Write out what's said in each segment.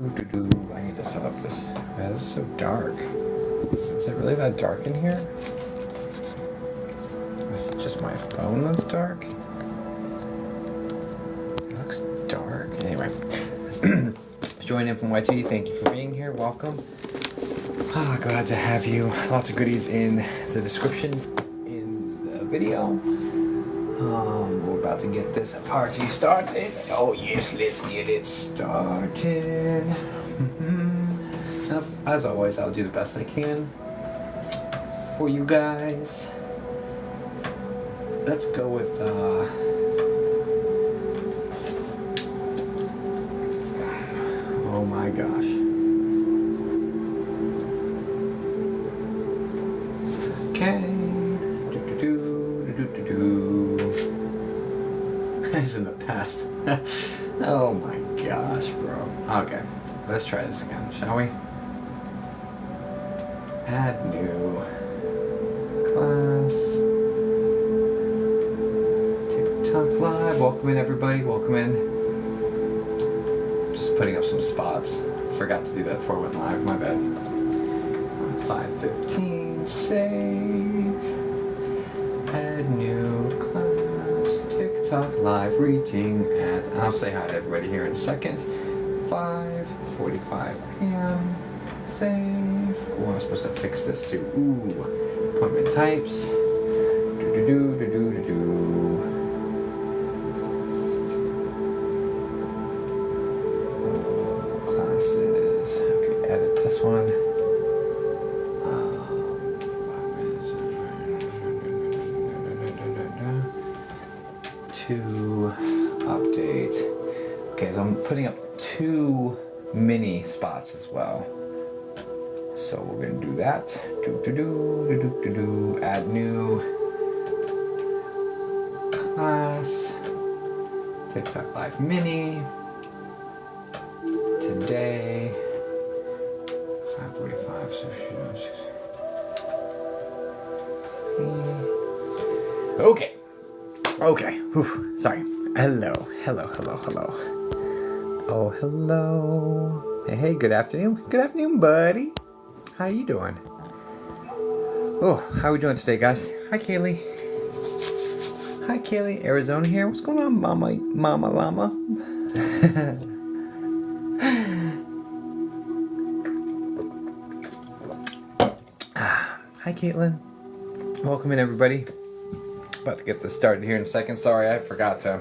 I need to set up this. Man, this is so dark. Is it really that dark in here? Is it just my phone that's dark? It looks dark. Anyway. Join in from YT. Thank you for being here. Welcome. Glad to have you. Lots of goodies in the description in the video. We're about to get this party started. Oh yes, let's get it started. As always, I'll do the best I can for you guys. Let's go with oh my gosh. Okay. It's in the past. Oh my gosh, bro. Okay, let's try this again, shall we? Add new class. TikTok live. Welcome in, everybody. Welcome in. Just putting up some spots. Forgot to do that before I went live. My bad. 5:15. Save. Add new class. TikTok live reading at. I'll say hi to everybody here in a second. 5:45 p.m. Save. Oh, I'm supposed to fix this too. Ooh. Appointment types. Classes. Okay, edit this one. To update. Okay, so I'm putting up 2 mini spots as well. So we're gonna do that. Add new class. TikTok Live Mini. Today. 5:45. So okay. Okay. Whew. Sorry. Hello. Oh, hello. Hey, good afternoon. Good afternoon, buddy. How you doing? Oh, how we doing today, guys? Hi, Kaylee. Hi, Kaylee. Arizona here. What's going on, Mama Llama? Hi, Caitlin. Welcome in, everybody. About to get this started here in a second. Sorry, I forgot to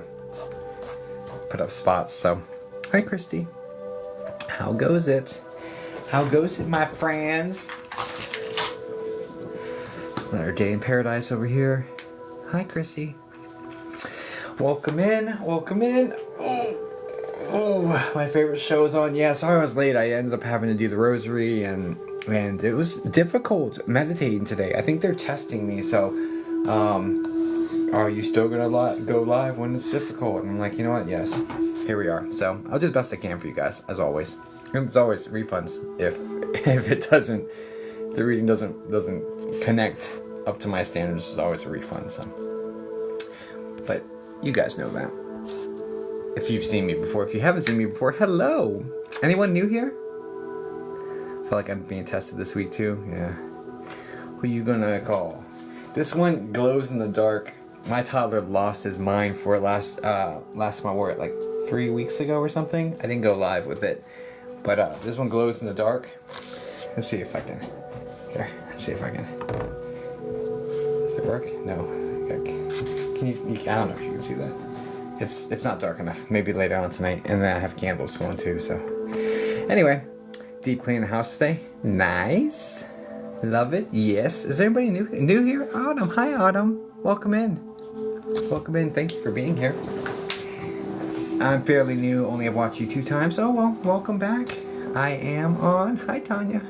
put up spots. So, hi, Christy. How goes it? How goes it, my friends? It's another day in paradise over here. Hi, Chrissy. Welcome in. Welcome in. Oh, my favorite show is on. Yeah, sorry I was late. I ended up having to do the rosary, and it was difficult meditating today. I think they're testing me, so are you still gonna go live when it's difficult? And I'm like, you know what? Yes. Here we are. So I'll do the best I can for you guys, as always. And there's always refunds if it doesn't, if the reading doesn't connect up to my standards. There's always a refund. So, but you guys know that. If you've seen me before, if you haven't seen me before, hello. Anyone new here? I feel like I'm being tested this week too. Yeah. Who you gonna call? This one glows in the dark. My toddler lost his mind for it last month, like 3 weeks ago or something. I didn't go live with it, but this one glows in the dark. Let's see if I can. Here, let's see if I can. Does it work? No. Can you? I don't know if you can see that. It's not dark enough. Maybe later on tonight, and then I have candles going too. So, anyway, deep clean the house today. Nice. Love it. Yes. Is there anybody new here? Autumn. Hi, Autumn. Welcome in. Welcome in. Thank you for being here. I'm fairly new. Only have watched you 2 times. Oh, well. Welcome back. I am on. Hi, Tanya.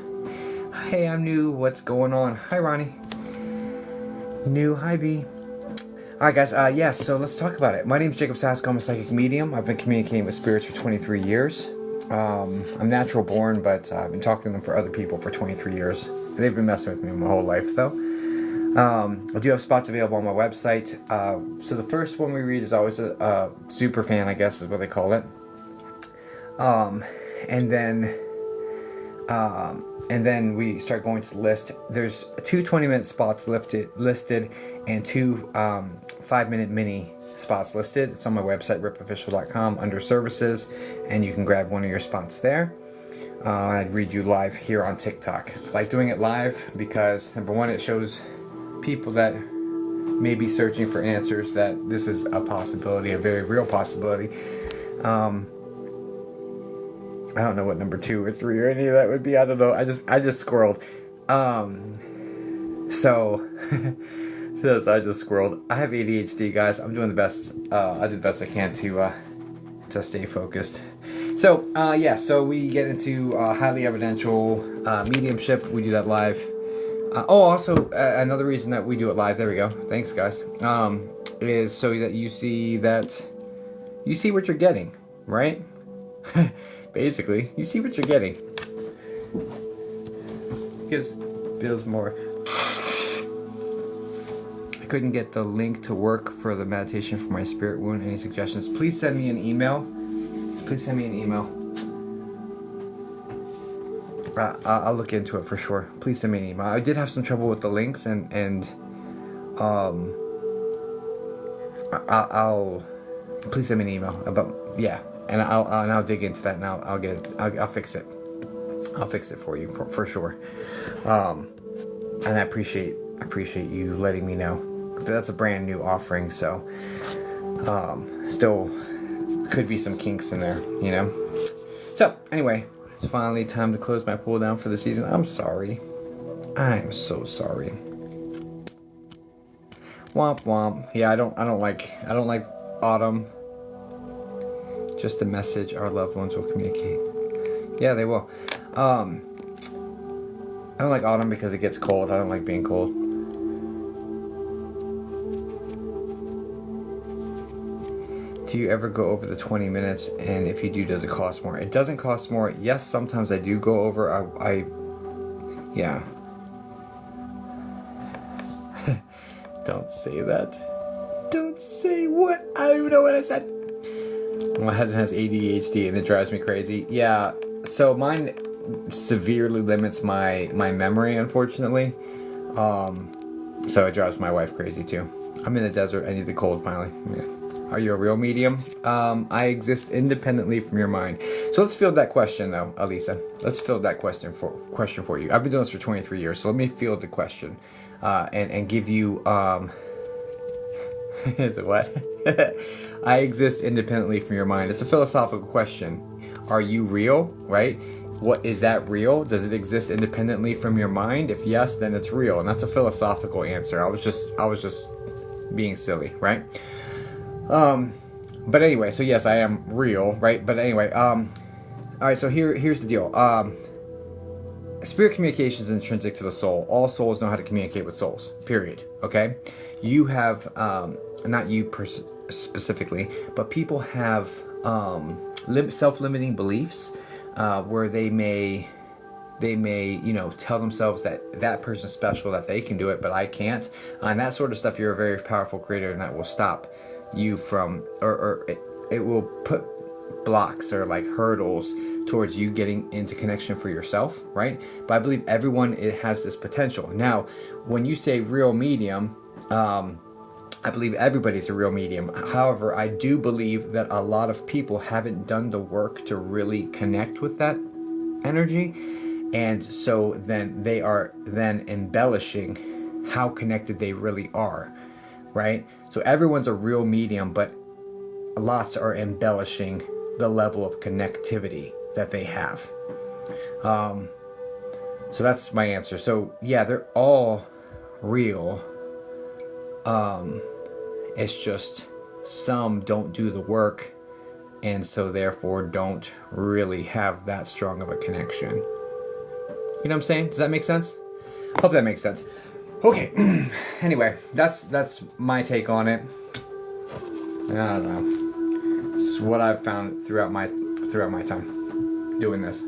Hey, I'm new. What's going on? Hi, Ronnie. New. Hi, B. Alright, guys. Yes. So let's talk about it. My name is Jacob Sasko. I'm a psychic medium. I've been communicating with spirits for 23 years. I'm natural born, but I've been talking to them for other people for 23 years. They've been messing with me my whole life, though. I do have spots available on my website. So the first one we read is always a super fan, I guess is what they call it. and then we start going to the list. There's 2 20-minute spots listed and 2 5-minute mini spots listed. It's on my website, ripofficial.com, under services, and you can grab one of your spots there. I'd read you live here on TikTok. I like doing it live because, number one, it shows people that may be searching for answers that this is a possibility, a very real possibility. I don't know what number 2 or 3 or any of that would be. I don't know. I just squirreled. So I just squirreled. I have ADHD, guys. I'm doing the best. I do the best I can to stay focused. So so we get into highly evidential mediumship. We do that live. Also another reason that we do it live. There we go. Thanks, guys. Is so that you see what you're getting, right? Basically, you see what you're getting. Because it feels more. I couldn't get the link to work for the meditation for my spirit wound. Any suggestions? Please send me an email. I'll look into it for sure. Please send me an email. I did have some trouble with the links, and I'll please send me an email about and I'll dig into that, and I'll fix it. I'll fix it for you for sure. And I appreciate you letting me know. That's a brand new offering, so still could be some kinks in there, you know. So anyway, it's finally time to close my pull down for the season. I'm sorry. I'm so sorry. Womp womp. Yeah, I don't like autumn. Just a message our loved ones will communicate. Yeah, they will. I don't like autumn because it gets cold. I don't like being cold. Do you ever go over the 20 minutes? And if you do, does it cost more? It doesn't cost more. Yes, sometimes I do go over. Yeah. Don't say that. Don't say what? I don't even know what I said. My husband has ADHD and it drives me crazy. Yeah, so mine severely limits my memory, unfortunately. So it drives my wife crazy too. I'm in the desert. I need the cold finally. Yeah. Are you a real medium? I exist independently from your mind. So let's field that question though, Alisa. Let's field that question for you. I've been doing this for 23 years, so let me field the question and give you is it what? I exist independently from your mind. It's a philosophical question. Are you real? Right? What is that real? Does it exist independently from your mind? If yes, then it's real, and that's a philosophical answer. I was just being silly, right? But anyway, so yes, I am real, right? But anyway, all right. So here's the deal. Spirit communication is intrinsic to the soul. All souls know how to communicate with souls. Period. Okay. You have not you specifically, but people have self-limiting beliefs where they may tell themselves that person's special, that they can do it, but I can't, and that sort of stuff. You're a very powerful creator, and that will stop you from, or it will put blocks or like hurdles towards you getting into connection for yourself, right? But I believe everyone has this potential. Now, when you say real medium, I believe everybody's a real medium. However, I do believe that a lot of people haven't done the work to really connect with that energy, and so then they are then embellishing how connected they really are, right? So everyone's a real medium, but lots are embellishing the level of connectivity that they have. So that's my answer. So yeah, they're all real. It's just some don't do the work, and so therefore don't really have that strong of a connection. You know what I'm saying? Does that make sense? Hope that makes sense. Okay. Anyway, that's my take on it. I don't know. It's what I've found throughout my time doing this.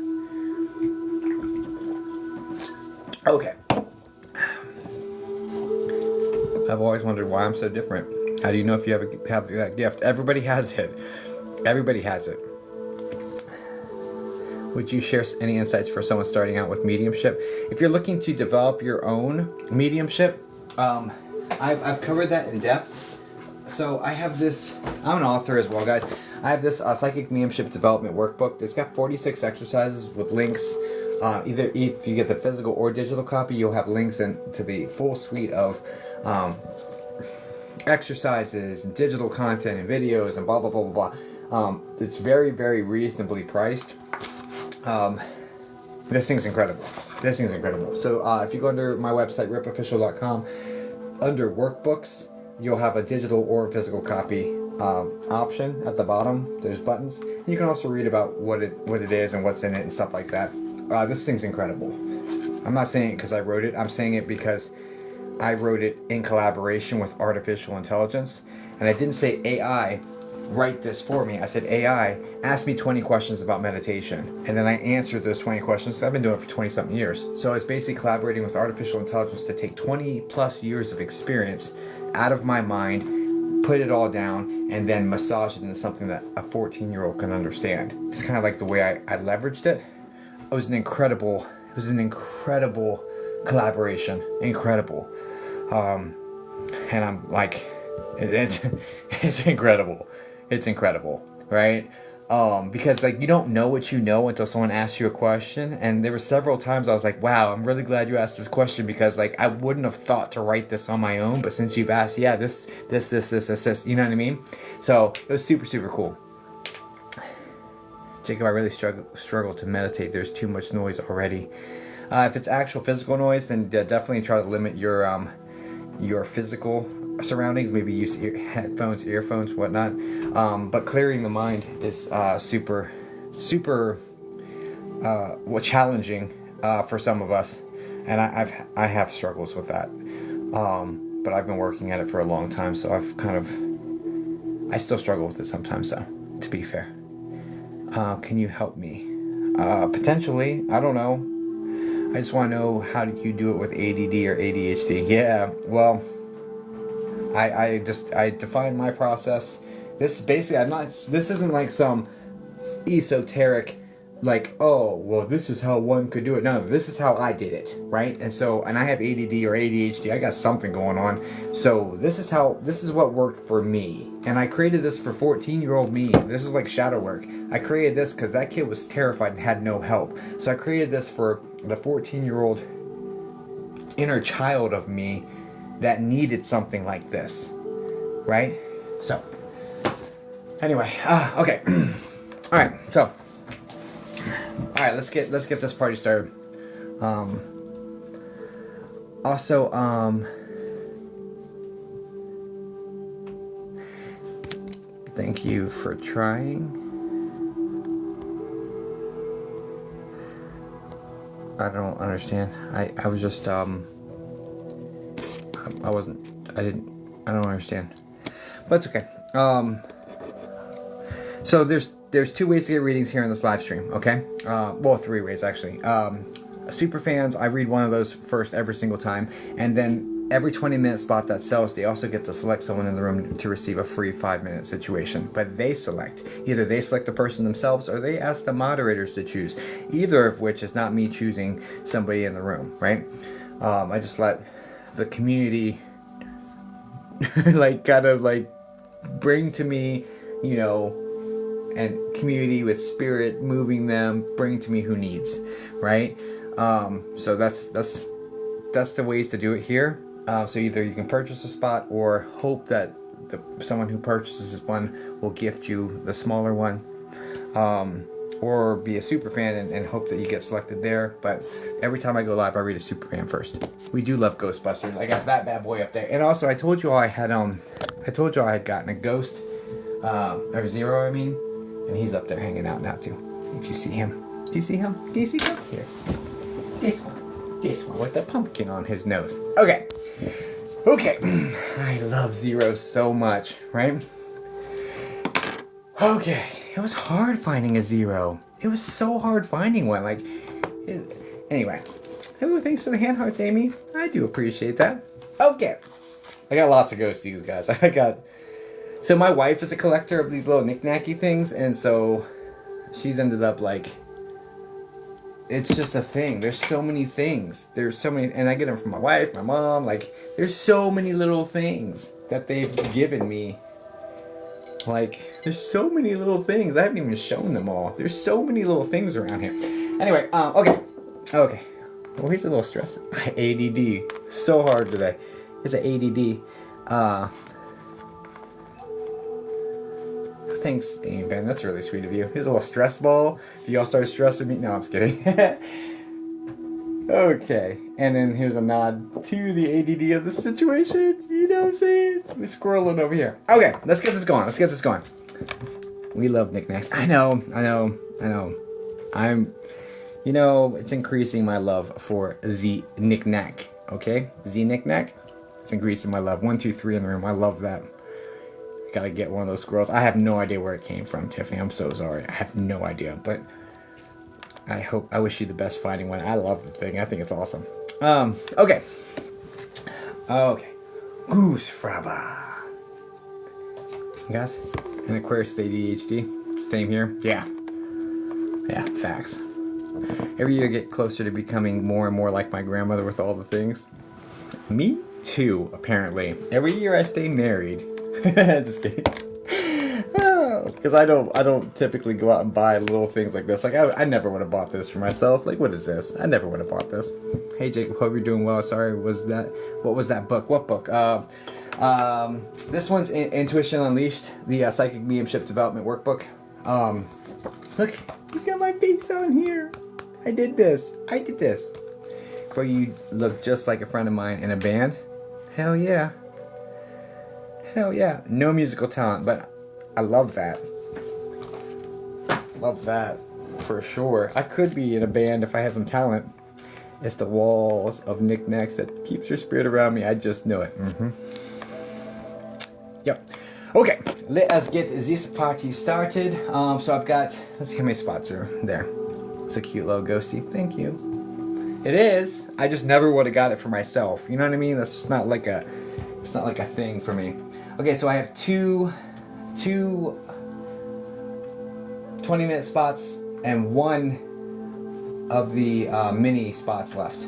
Okay. I've always wondered why I'm so different. How do you know if you have that gift? Everybody has it. Everybody has it. would you share any insights for someone starting out with mediumship? If you're looking to develop your own mediumship, I've covered that in depth. So I have this, I'm an author as well, guys. I have this Psychic Mediumship Development Workbook. It's got 46 exercises with links. Either if you get the physical or digital copy, you'll have links to the full suite of exercises and digital content and videos and blah, blah, blah, blah, blah. It's very, very reasonably priced. This thing's incredible. This thing's incredible. So if you go under my website, ripofficial.com, under workbooks, you'll have a digital or physical copy option at the bottom. There's buttons. And you can also read about what it is and what's in it and stuff like that. This thing's incredible. I'm not saying it because I wrote it. I'm saying it because I wrote it in collaboration with artificial intelligence. And I didn't say AI, write this for me. I said AI, ask me 20 questions about meditation. And then I answered those 20 questions. I've been doing it for 20-something years. So it's basically collaborating with artificial intelligence to take 20 plus years of experience out of my mind, put it all down, and then massage it into something that a 14-year-old can understand. It's kind of like the way I leveraged it. It was an incredible collaboration. Incredible. And I'm like, it's incredible. It's incredible, right? Because like you don't know what you know until someone asks you a question. And there were several times I was like, wow, I'm really glad you asked this question, because like I wouldn't have thought to write this on my own, but since you've asked, yeah, this, you know what I mean? So it was super, super cool. Jacob, I really struggle to meditate. There's too much noise already. If it's actual physical noise, then definitely try to limit your physical surroundings. Maybe use headphones, earphones, whatnot. But clearing the mind is super challenging for some of us, and I have struggles with that. But I've been working at it for a long time, so I still struggle with it sometimes. So, to be fair. Can you help me? Potentially. I don't know. I just want to know, how do you do it with ADD or ADHD? Yeah, well, I define my process. This basically, this isn't like some esoteric, like, oh, well, this is how one could do it. No, this is how I did it, right? And I have ADD or ADHD. I got something going on. So this is what worked for me. And I created this for 14-year-old me. This is like shadow work. I created this because that kid was terrified and had no help. So I created this for the 14-year-old inner child of me that needed something like this, right? So, anyway, okay. All right, so. All right, let's get this party started. Also, thank you for trying. I don't understand. I was just I don't understand. But it's okay. So there's two ways to get readings here in this live stream, okay? Well, three ways, actually. Super fans, I read one of those first every single time. And then every 20-minute spot that sells, they also get to select someone in the room to receive a free 5-minute situation. But they select. Either they select the person themselves or they ask the moderators to choose. Either of which is not me choosing somebody in the room, right? I just let the community bring to me, and community with spirit moving them, bring to me who needs, right? So that's the ways to do it here. So either you can purchase a spot or hope that someone who purchases one will gift you the smaller one, or be a super fan and hope that you get selected there. But every time I go live, I read a super fan first. We do love Ghostbusters. I got that bad boy up there, and also I told you I had gotten a ghost, or Zero, I mean. And he's up there hanging out now too. If you see him. Do you see him? Do you see him? Here. This one. This one with the pumpkin on his nose. Okay. Okay. I love Zero so much, right? Okay. It was hard finding a Zero. It was so hard finding one. Anyway. Oh, thanks for the hand hearts, Amy. I do appreciate that. Okay. I got lots of ghosties, guys. So my wife is a collector of these little knick-knacky things, and so she's ended up it's just a thing. There's so many things. There's so many, and I get them from my wife, my mom. Like, there's so many little things that they've given me. Like, there's so many little things. I haven't even shown them all. There's so many little things around here. Anyway, okay. Well, here's a little stress. ADD. So hard today. Here's an ADD. Thanks, Amy Ben. That's really sweet of you. Here's a little stress ball. If y'all start stressing me. No, I'm just kidding. Okay. And then here's a nod to the ADD of the situation. You know what I'm saying? We're squirreling over here. Okay, let's get this going. We love knickknacks. I know. It's increasing my love for the knickknack. Okay? The knickknack. It's increasing my love. 1, 2, 3 in the room. I love that. Gotta get one of those squirrels. I have no idea where it came from, Tiffany. I'm so sorry. I have no idea, but I wish you the best finding one. I love the thing. I think it's awesome. Okay. Goose fraba. You guys, an Aquarius with ADHD. Same here. Yeah, facts. Every year I get closer to becoming more and more like my grandmother with all the things. Me too, apparently. Every year I stay married. Just kidding. Because I don't typically go out and buy little things like this. Like, I never would have bought this for myself. Like, what is this? I never would have bought this. Hey, Jacob, hope you're doing well. Sorry, what was that book? What book? This one's Intuition Unleashed, the Psychic Mediumship Development Workbook. Look at my face on here. I did this. Where you look just like a friend of mine in a band. Hell yeah. No musical talent, but I love that. Love that for sure. I could be in a band if I had some talent. It's the walls of knickknacks that keeps your spirit around me. I just know it. Yep. Okay, let us get this party started. So I've got, let's see how many spots are there. It's a cute little ghosty. Thank you. It is. I just never would have got it for myself. You know what I mean? That's just not like a, it's not like a thing for me. Okay, so I have two 20-minute spots and one of the mini spots left.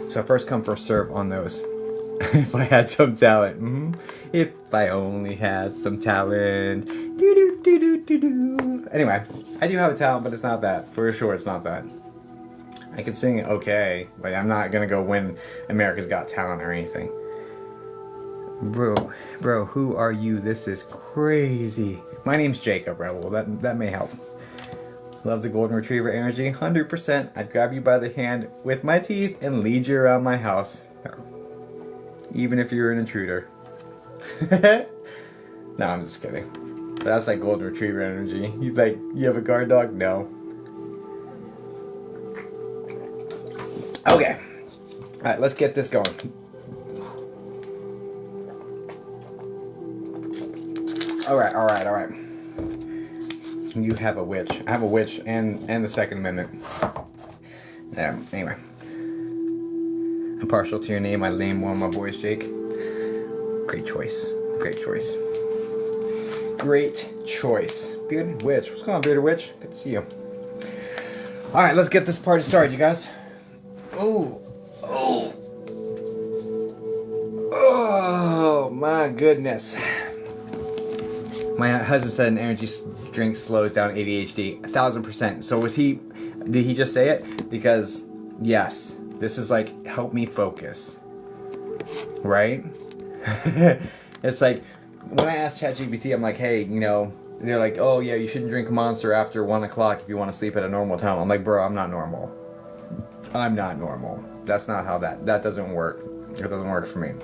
So first come, first serve on those. If I had some talent. If I only had some talent. Anyway, I do have a talent, but it's not that. For sure, it's not that. I can sing okay, but I'm not going to go win America's Got Talent or anything. Bro, who are you? This is crazy. My name's Jacob, Rebel. That may help. Love the golden retriever energy. 100%. I'd grab you by the hand with my teeth and lead you around my house. Even if you're an intruder. No, I'm just kidding. But that's like golden retriever energy. You have a guard dog? No. Okay. Alright, let's get this going. Alright. You have a witch. I have a witch and the Second Amendment. Yeah, anyway. I'm partial to your name. I name one of my boys, Jake. Great choice. Bearded Witch. What's going on, Bearded Witch? Good to see you. Alright, let's get this party started, you guys. Oh, my goodness. My husband said an energy drink slows down ADHD 1,000%. So did he just say it? Because yes, this is like, help me focus, right? It's like when I asked ChatGPT, I'm like, hey, they're like, oh yeah, you shouldn't drink a Monster after 1 o'clock if you want to sleep at a normal time. I'm like, bro, I'm not normal. That's not how that doesn't work. It doesn't work for me.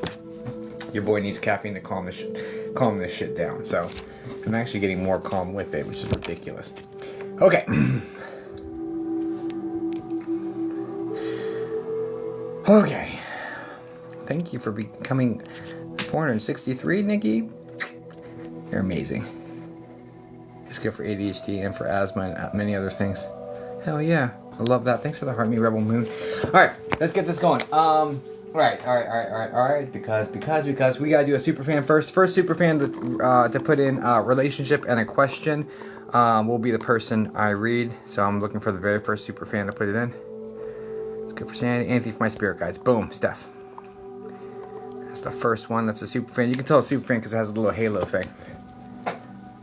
Your boy needs caffeine to calm this shit down. So I'm actually getting more calm with it, which is ridiculous. Okay. Okay. Thank you for becoming 463, Nikki. You're amazing. It's good for ADHD and for asthma and many other things. Hell yeah. I love that. Thanks for the heart, me Rebel Moon. Alright, let's get this going. Alright. Because we gotta do a superfan first. First superfan to put in a relationship and a question will be the person I read. So I'm looking for the very first superfan to put it in. Good for Sandy. Anything for my spirit guides. Boom, Steph. That's the first one. That's a super fan. You can tell it's super fan because it has a little halo thing.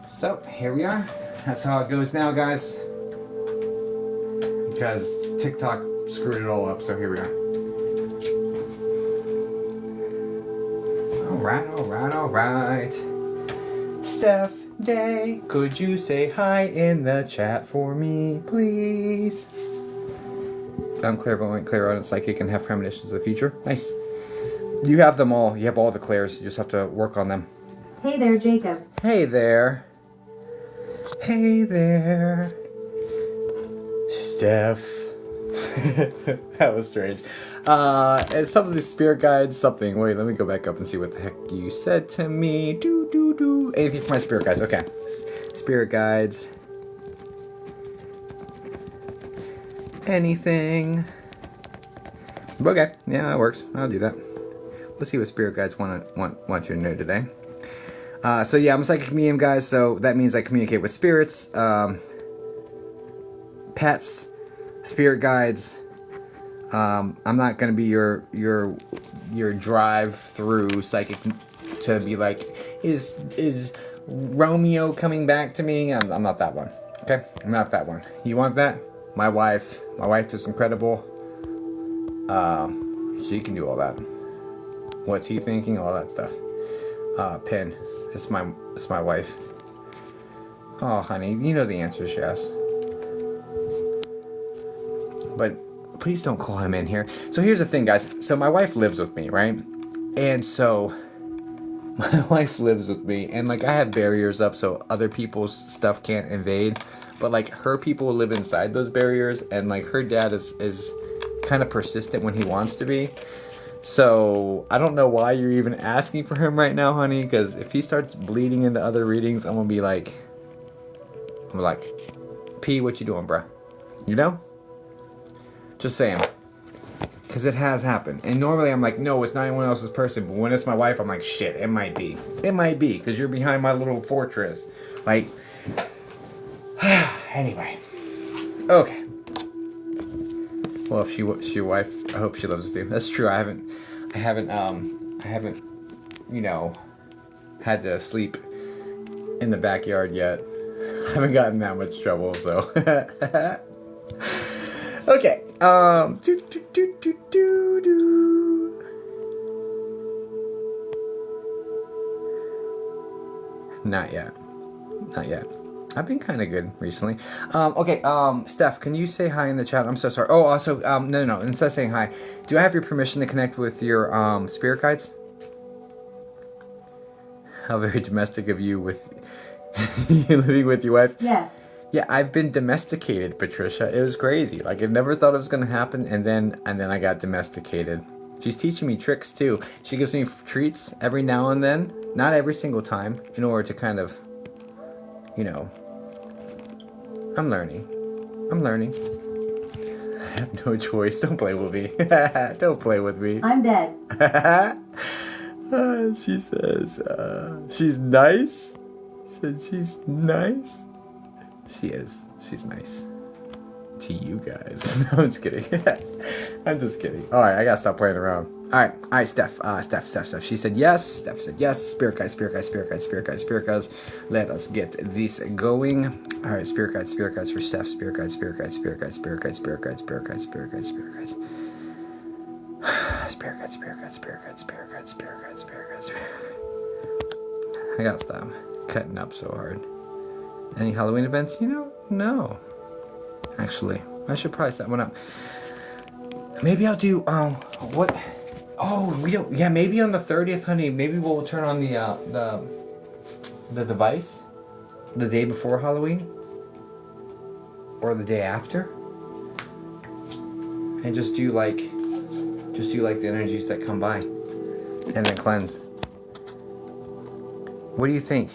So, here we are. That's how it goes now, guys. Because TikTok screwed it all up, so here we are. Alright. Steph Day, could you say hi in the chat for me, please? I'm clairvoyant, clairaudient, psychic, and have premonitions of the future. Nice. You have them all. You have all the clairs. You just have to work on them. Hey there, Jacob. Hey there. Hey there. Steph. That was strange. And some of the spirit guides, something. Wait, let me go back up and see what the heck you said to me. Do. Anything for my spirit guides. Okay. Spirit guides. Anything. Okay. Yeah, that works. I'll do that. Let's see what spirit guides want you to know today. So yeah, I'm a psychic medium, guys. So that means I communicate with spirits, pets, spirit guides. I'm not gonna be your drive through psychic to be like, is Romeo coming back to me? I'm not that one. Okay, I'm not that one. You want that? My wife is incredible. She can do all that. What's he thinking? All that stuff. Pin. It's my wife. Oh, honey, you know the answer is yes. But please don't call him in here. So here's the thing, guys. So my wife lives with me, right? And so my wife lives with me, and like I have barriers up so other people's stuff can't invade. But like her people live inside those barriers, and like her dad is kind of persistent when he wants to be. So I don't know why you're even asking for him right now, honey, because if he starts bleeding into other readings, I'm gonna be like, P, what you doing, bruh? You know? Just saying. Because it has happened. And normally I'm like, no, it's not anyone else's person. But when it's my wife, I'm like, shit, it might be. It might be, because you're behind my little fortress. Like, anyway. Okay. Well, if she's your wife, I hope she loves us too. That's true. I haven't, you know, had to sleep in the backyard yet. I haven't gotten that much trouble, so. Okay. Not yet. I've been kind of good recently. Okay, Steph, can you say hi in the chat? I'm so sorry. Oh, also, no. Instead of saying hi, do I have your permission to connect with your spirit guides? How very domestic of you with you living with your wife. Yes. Yeah, I've been domesticated, Patricia. It was crazy. Like I never thought it was gonna happen, and then I got domesticated. She's teaching me tricks too. She gives me treats every now and then, not every single time, in order to kind of, you know. I'm learning. I have no choice. Don't play with me. Don't play with me. I'm dead. She says, she's nice. She said she's nice. She is. She's nice. To you guys. No, I'm just kidding. I'm just kidding. Alright, I gotta stop playing around. Alright, Steph. Steph. She said yes. Steph said yes. Spirit guides. Let us get this going. Alright, spirit guides for Steph. Spirit guides. I gotta stop cutting up so hard. Any Halloween events? You know, no. Actually, I should probably set one up. Maybe I'll do what? Oh, we don't. Yeah, maybe on the 30th, honey. Maybe we'll turn on the device the day before Halloween or the day after, and just do like the energies that come by, and then cleanse. What do you think?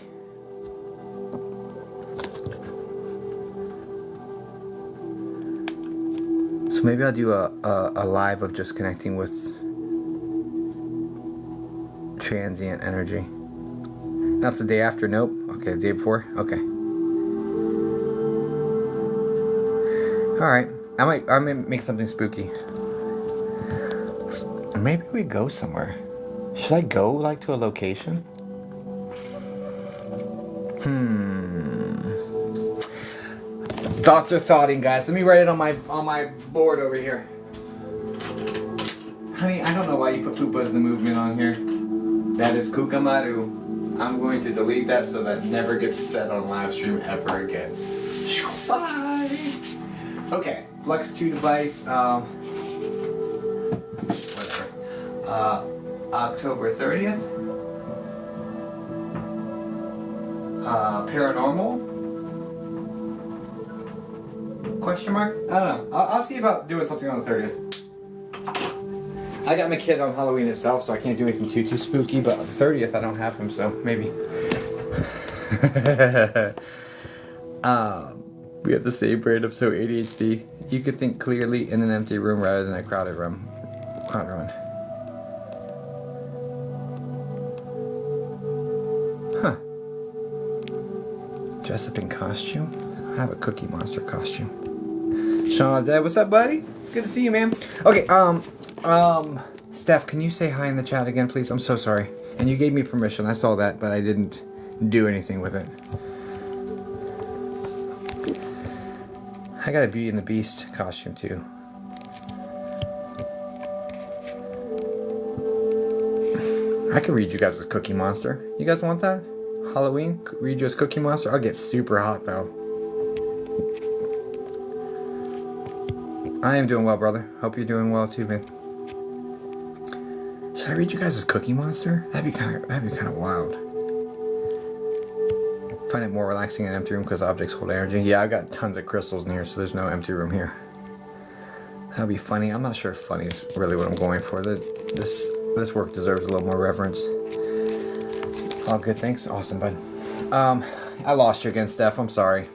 So maybe I'll do a live of just connecting with transient energy. Not the day after, nope. Okay, the day before? Okay. Alright. I might make something spooky. Maybe we go somewhere. Should I go like to a location? Thoughts are thoughting, guys. Let me write it on my board over here. Honey, I don't know why you put Fupas the Movement on here. That is Kukamaru. I'm going to delete that so that never gets said on live stream ever again. Bye. Okay, Flex 2 device. Whatever. October 30th. Paranormal. Question mark? I don't know. I'll see about doing something on the 30th. I got my kid on Halloween itself, so I can't do anything too spooky, but on the 30th I don't have him, so maybe. We have the same brand of so ADHD. You could think clearly in an empty room rather than a crowded room. Huh. Dress up in costume? I have a Cookie Monster costume. Sean, what's up, buddy? Good to see you, man. Okay, Steph, can you say hi in the chat again, please? I'm so sorry. And you gave me permission. I saw that, but I didn't do anything with it. I got a Beauty and the Beast costume, too. I can read you guys as Cookie Monster. You guys want that? Halloween? Read you as Cookie Monster? I'll get super hot, though. I am doing well, brother. Hope you're doing well too, man. Should I read you guys as Cookie Monster? That'd be kind of wild. Find it more relaxing in an empty room because objects hold energy. Yeah, I got tons of crystals in here, so there's no empty room here. That'd be funny. I'm not sure if funny is really what I'm going for. This work deserves a little more reverence. Oh, good. Thanks. Awesome, bud. I lost you again, Steph. I'm sorry.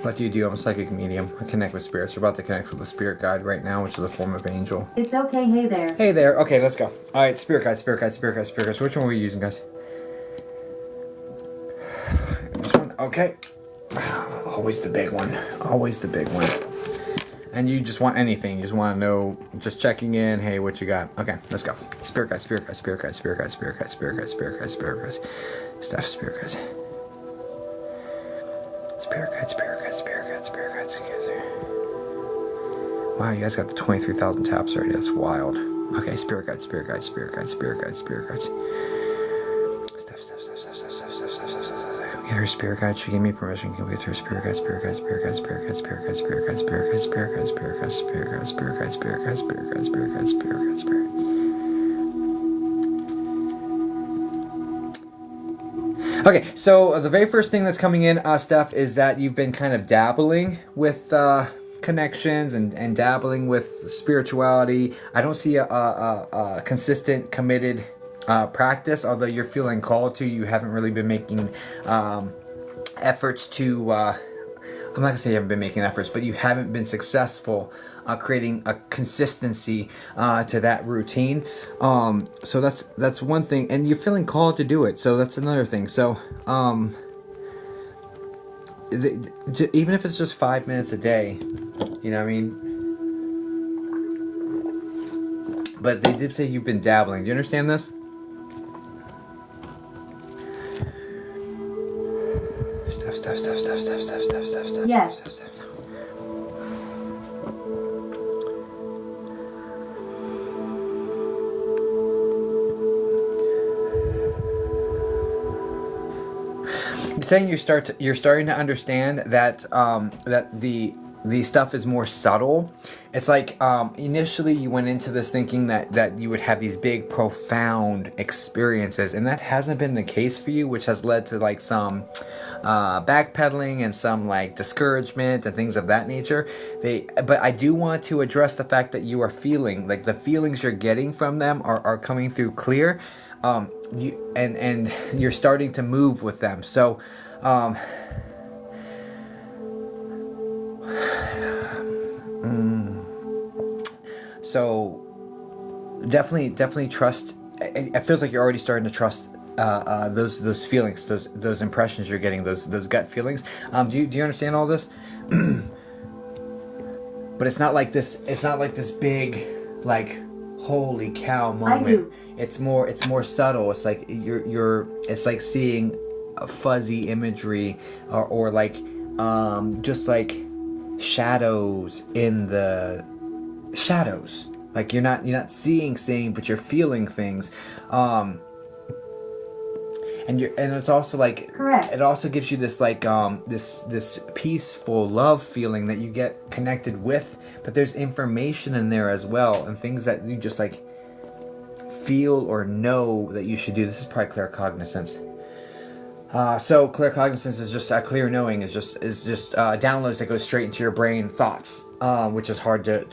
What do you do? I'm a psychic medium. I connect with spirits. We're about to connect with a spirit guide right now, which is a form of angel. It's okay. Hey there. Hey there. Okay, let's go. All right, spirit guide, spirit guide, spirit guide, spirit guide. So which one are we using, guys? This one. Okay. Always the big one. Always the big one. And you just want anything. You just want to know, just checking in. Hey, what you got? Okay, let's go. Spirit guide, spirit guide, spirit guide, spirit guide, spirit guide, spirit guide, spirit guide, spirit guide. Steph, spirit guide. Spirit guide, spirit guide, spirit guide, spirit guide together. Wow, you guys got the 23,000 taps already. That's wild. Okay, spirit guide, spirit guide, spirit guide, spirit guide, spirit guides. Steph. Get her spirit guide. She gave me permission. Can we get her spirit guide, spirit guide, spirit guide, spirit guide, spirit guide, spirit guide, spirit guide, spirit guide, spirit guide, spirit guide, spirit guide, spirit guide, spirit guide, spirit guide, spirit guide, spirit. Okay, so the very first thing that's coming in, Steph, is that you've been kind of dabbling with connections and dabbling with spirituality. I don't see a consistent, committed practice, although you're feeling called to. You haven't really been making efforts to... I'm not going to say you haven't been making efforts, but you haven't been successful creating a consistency to that routine. So that's one thing, and you're feeling called to do it. So that's another thing. So even if it's just 5 minutes a day, you know what I mean? But they did say you've been dabbling. Do you understand this? Steph. Yes. Steph. Saying you're starting to understand that that the stuff is more subtle. It's like initially you went into this thinking that you would have these big profound experiences, and that hasn't been the case for you, which has led to like some backpedaling and some like discouragement and things of that nature. But I do want to address the fact that you are feeling like the feelings you're getting from them are coming through clear. And you're starting to move with them. So, so definitely trust. It feels like you're already starting to trust those feelings, those impressions you're getting, those gut feelings. Do you understand all this? But it's not like this. It's not like this big, like, holy cow moment. I do. It's more subtle. It's like it's like seeing a fuzzy imagery, or like just like shadows in the shadows. Like you're not seeing, but you're feeling things. And it's also like, correct. It also gives you this like this peaceful love feeling that you get connected with, but there's information in there as well, and things that you just like feel or know that you should do. This is probably claircognizance. So claircognizance is just a clear knowing, is just downloads that go straight into your brain thoughts, which is hard to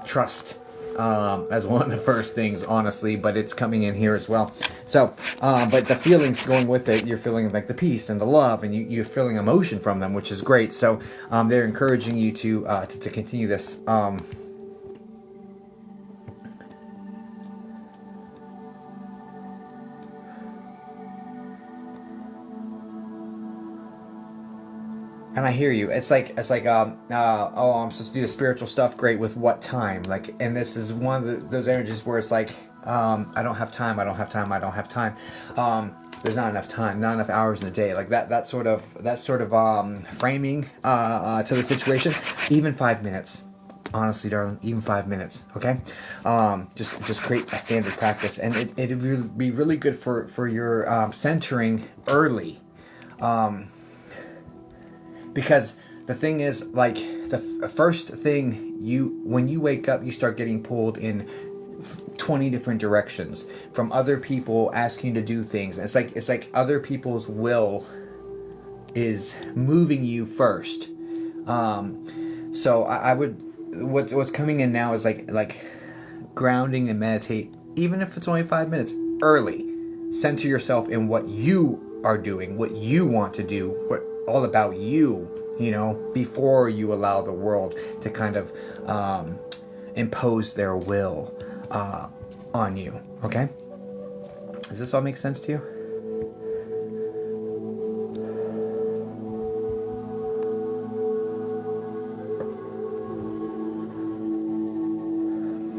trust as one of the first things, honestly, but it's coming in here as well. So, but the feelings going with it, you're feeling like the peace and the love, and you're feeling emotion from them, which is great. So, they're encouraging you to continue this. And I hear you. It's like oh, I'm supposed to do the spiritual stuff. Great. With what time? Like, and this is one of those energies where it's like, I don't have time. There's not enough time, not enough hours in the day. Like that sort of framing to the situation. Even 5 minutes. Honestly, darling, even 5 minutes. Okay. Just create a standard practice, and it would be really good for your centering early. Because the thing is, like, the first thing when you wake up, you start getting pulled in 20 different directions from other people asking you to do things. And it's like other people's will is moving you first. So I would, what's coming in now is like grounding and meditate, even if it's only 5 minutes early. Center yourself in what you are doing, what you want to do, what all about you, before you allow the world to kind of impose their will on you. Okay? Does this all make sense to you?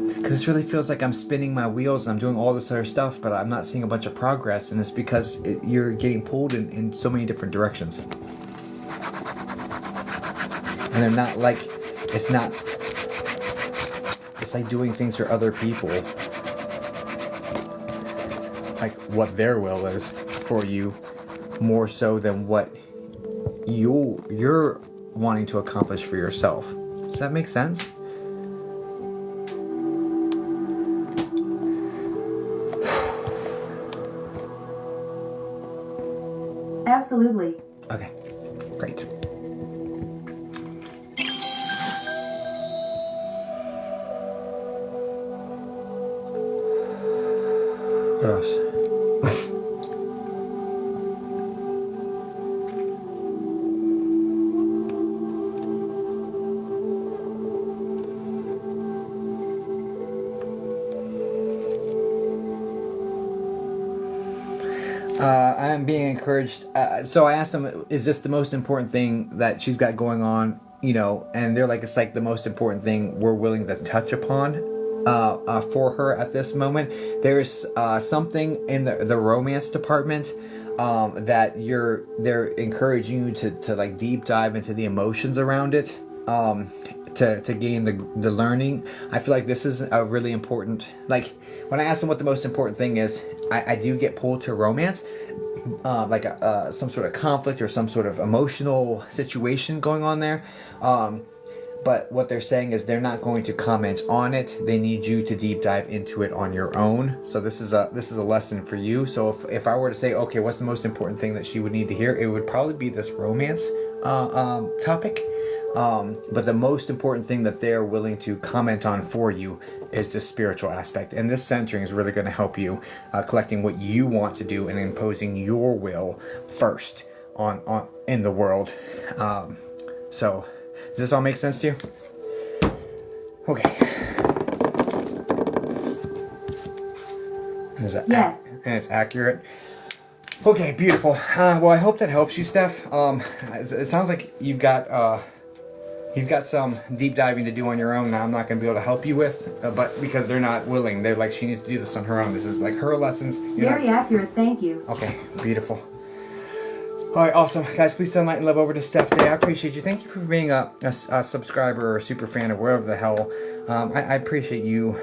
Because this really feels like I'm spinning my wheels and I'm doing all this other stuff, but I'm not seeing a bunch of progress, and it's because you're getting pulled in so many different directions. And they're not like, it's like doing things for other people, like what their will is for you, more so than what you're wanting to accomplish for yourself. Does that make sense? Absolutely. Okay, great. What else? I'm being encouraged. So I asked them, is this the most important thing that she's got going on? And they're like, it's like the most important thing we're willing to touch upon for her at this moment. There's something in the romance department that they're encouraging you to like deep dive into the emotions around it, to gain the learning. I feel like this is a really important, like when I ask them what the most important thing is, I do get pulled to romance, like some sort of conflict or some sort of emotional situation going on there. But what they're saying is they're not going to comment on it. They need you to deep dive into it on your own. So this is a lesson for you. So if I were to say, okay, what's the most important thing that she would need to hear? It would probably be this romance topic. But the most important thing that they're willing to comment on for you is the spiritual aspect. And this centering is really going to help you collecting what you want to do and imposing your will first on in the world. So does this all make sense to you? Okay. Is that Yes. and it's accurate. Okay, beautiful. Well, I hope that helps you, Steph. It sounds like you've got some deep diving to do on your own. Now I'm not going to be able to help you with, but because they're not willing, they're like she needs to do this on her own. This is like her lessons. Very accurate, thank you. Okay, beautiful. All right, awesome. Guys, please send light and love over to Steph today. I appreciate you. Thank you for being a subscriber or a super fan or wherever the hell. I appreciate you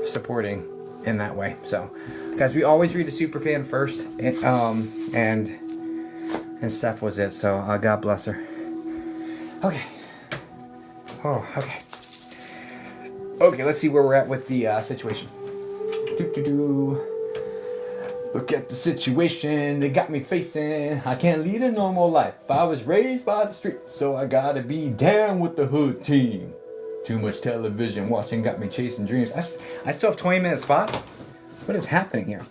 supporting in that way. So, guys, we always read a super fan first. And Steph was it. So, God bless her. Okay. Oh, okay. Okay, let's see where we're at with the situation. Look at the situation they got me facing. I can't lead a normal life. I was raised by the street, so I gotta be down with the hood team. Too much television watching got me chasing dreams. I still have 20-minute spots? What is happening here?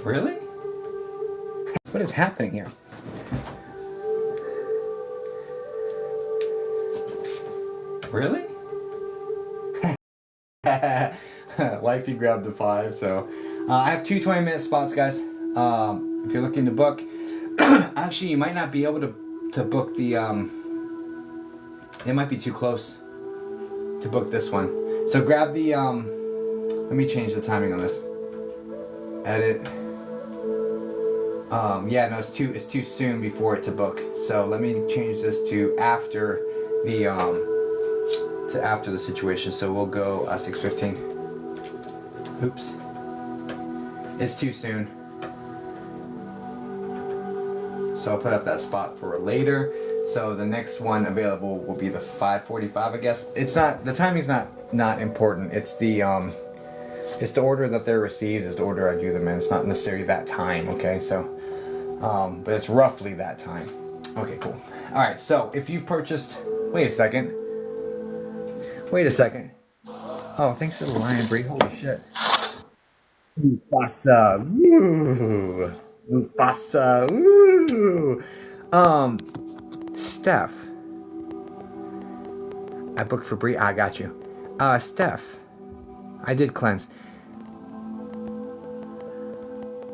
Really? What is happening here? Really? Wifey grabbed the 5, so I have two 20-minute spots, guys. If you're looking to book, actually, you might not be able to book the. It might be too close to book this one. So grab the. Let me change the timing on this. Edit. Yeah, no, it's too soon before it to book. So let me change this to after the after the situation. So we'll go 6:15. Oops. It's too soon. So I'll put up that spot for later. So the next one available will be the 5:45, I guess. It's not, the timing's not important. It's the order that they're received is the order I do them in. It's not necessarily that time, okay? So, but it's roughly that time. Okay, cool. All right, so if you've purchased, wait a second. Oh, thanks for the lion, Brie. Holy shit. Mufasa. Woo. Mufasa. Woo. Steph. I booked for Brie. I got you. Steph. I did cleanse.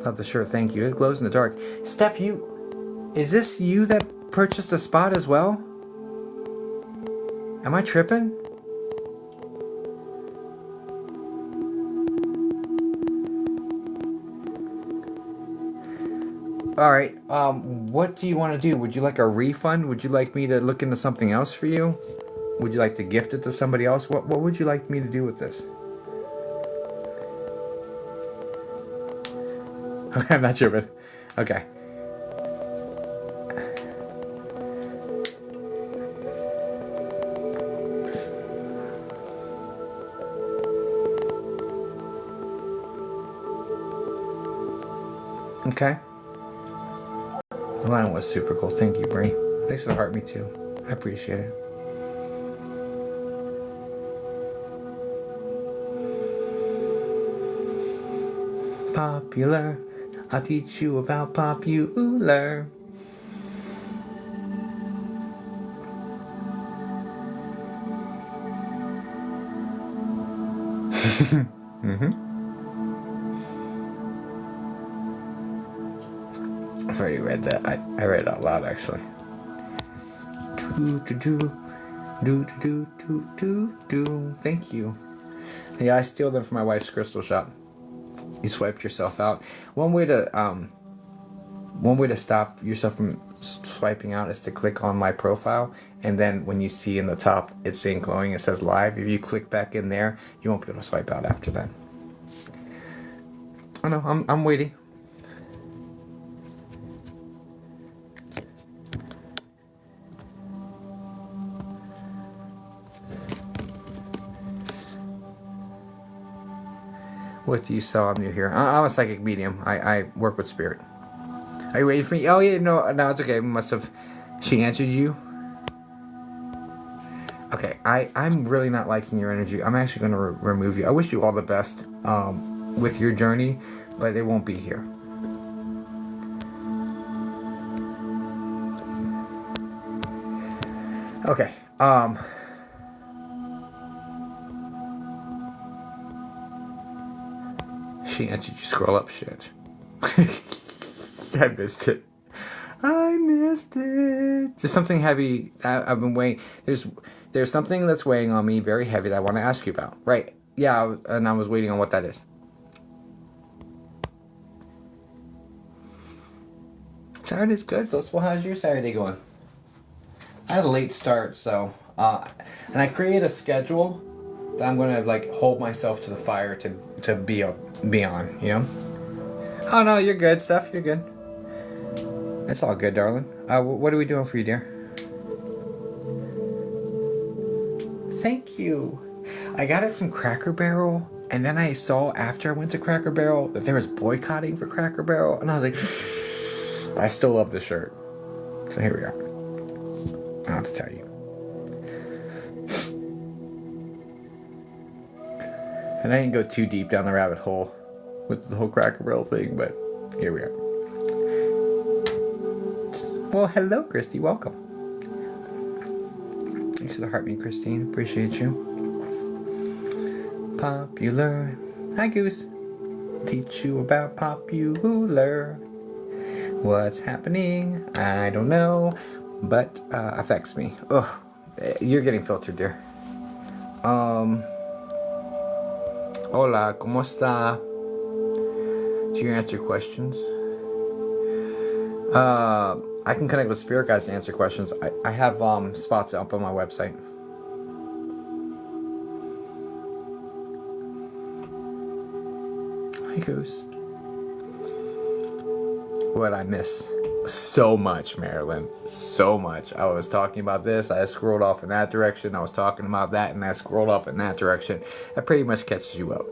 Love the shirt. Thank you. It glows in the dark. Steph, is this you that purchased the spot as well? Am I tripping? Alright, what do you want to do? Would you like a refund? Would you like me to look into something else for you? Would you like to gift it to somebody else? What would you like me to do with this? Okay, I'm not sure, but okay. Okay. The line was super cool. Thank you, Brie. Thanks for the heart, me too. I appreciate it. Popular. I'll teach you about popular. Mm-hmm. I've already read that. I read it out loud, actually. Do. Thank you. Yeah, I steal them from my wife's crystal shop. You swiped yourself out. One way to stop yourself from swiping out is to click on my profile, and then when you see in the top it's saying glowing, it says live. If you click back in there, you won't be able to swipe out after that. Oh no, I'm waiting. What do you sell? I'm new here. I'm a psychic medium. I work with spirit. Are you waiting for me? Oh yeah, no, it's okay. She answered you? Okay, I'm really not liking your energy. I'm actually going to remove you. I wish you all the best with your journey, but it won't be here. Okay, She answered you scroll up shit. I missed it. I missed it. There's something heavy. I've been weighing. There's something that's weighing on me very heavy that I want to ask you about. Right. Yeah, and I was waiting on what that is. Saturday's good. Well, how's your Saturday going? I had a late start, so and I create a schedule that I'm gonna like hold myself to the fire to be on. You know? Oh no, you're good, Steph. You're good. It's all good, darling. What are we doing for you, dear? Thank you. I got it from Cracker Barrel, and then I saw after I went to Cracker Barrel that there was boycotting for Cracker Barrel, and I was like, I still love the shirt. So here we are. I don't have to tell you. And I didn't go too deep down the rabbit hole with the whole Cracker Barrel thing, but here we are. Well, hello, Christy. Welcome. Thanks for the heartbeat, Christine. Appreciate you. Popular. Hi, Goose. Teach you about popular. What's happening? I don't know, but affects me. Ugh. You're getting filtered, dear. Hola, ¿cómo está? Do you answer questions? I can connect with spirit guides to answer questions. I have spots up on my website. Hi, Goose. What I miss? So much, Marilyn. So much. I was talking about this. I scrolled off in that direction. I was talking about that, and I scrolled off in that direction. That pretty much catches you up.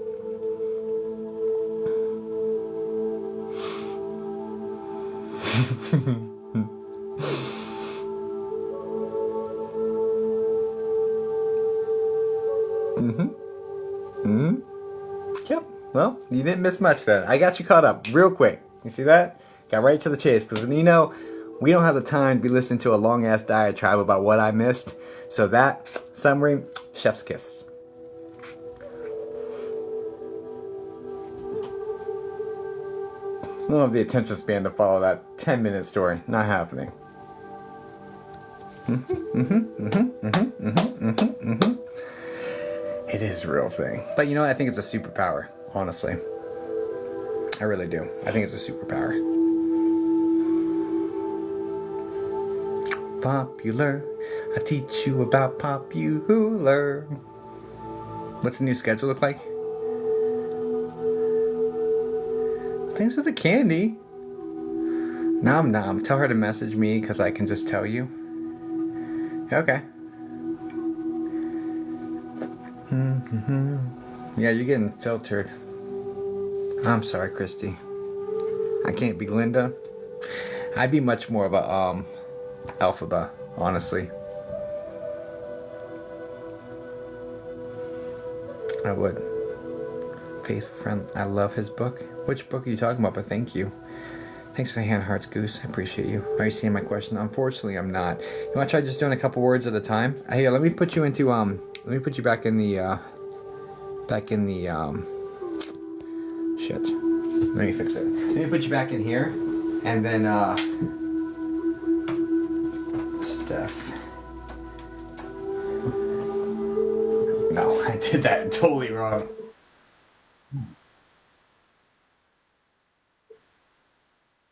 Yep. Well, you didn't miss much then. I got you caught up real quick. You see that? Got right to the chase. Because, you know, we don't have the time to be listening to a long-ass diatribe about what I missed. So that summary, chef's kiss. I don't have the attention span to follow that 10-minute story. Not happening. It is a real thing. But you know what? I think it's a superpower, honestly. I really do. I think it's a superpower. Popular. I teach you about popular. What's the new schedule look like? Thanks for the candy. Nom. Tell her to message me because I can just tell you. Okay. Yeah, you're getting filtered. I'm sorry, Christy. I can't be Glinda. I'd be much more of a Alphaba, honestly. I would. Faithful friend. I love his book. Which book are you talking about? But thank you. Thanks for the hand hearts, Goose. I appreciate you. Are you seeing my question? Unfortunately, I'm not. You want to try just doing a couple words at a time? Hey, let me put you into Let me put you back in the shit. Let me fix it. Let me put you back in here, and then Steph. No, I did that totally wrong.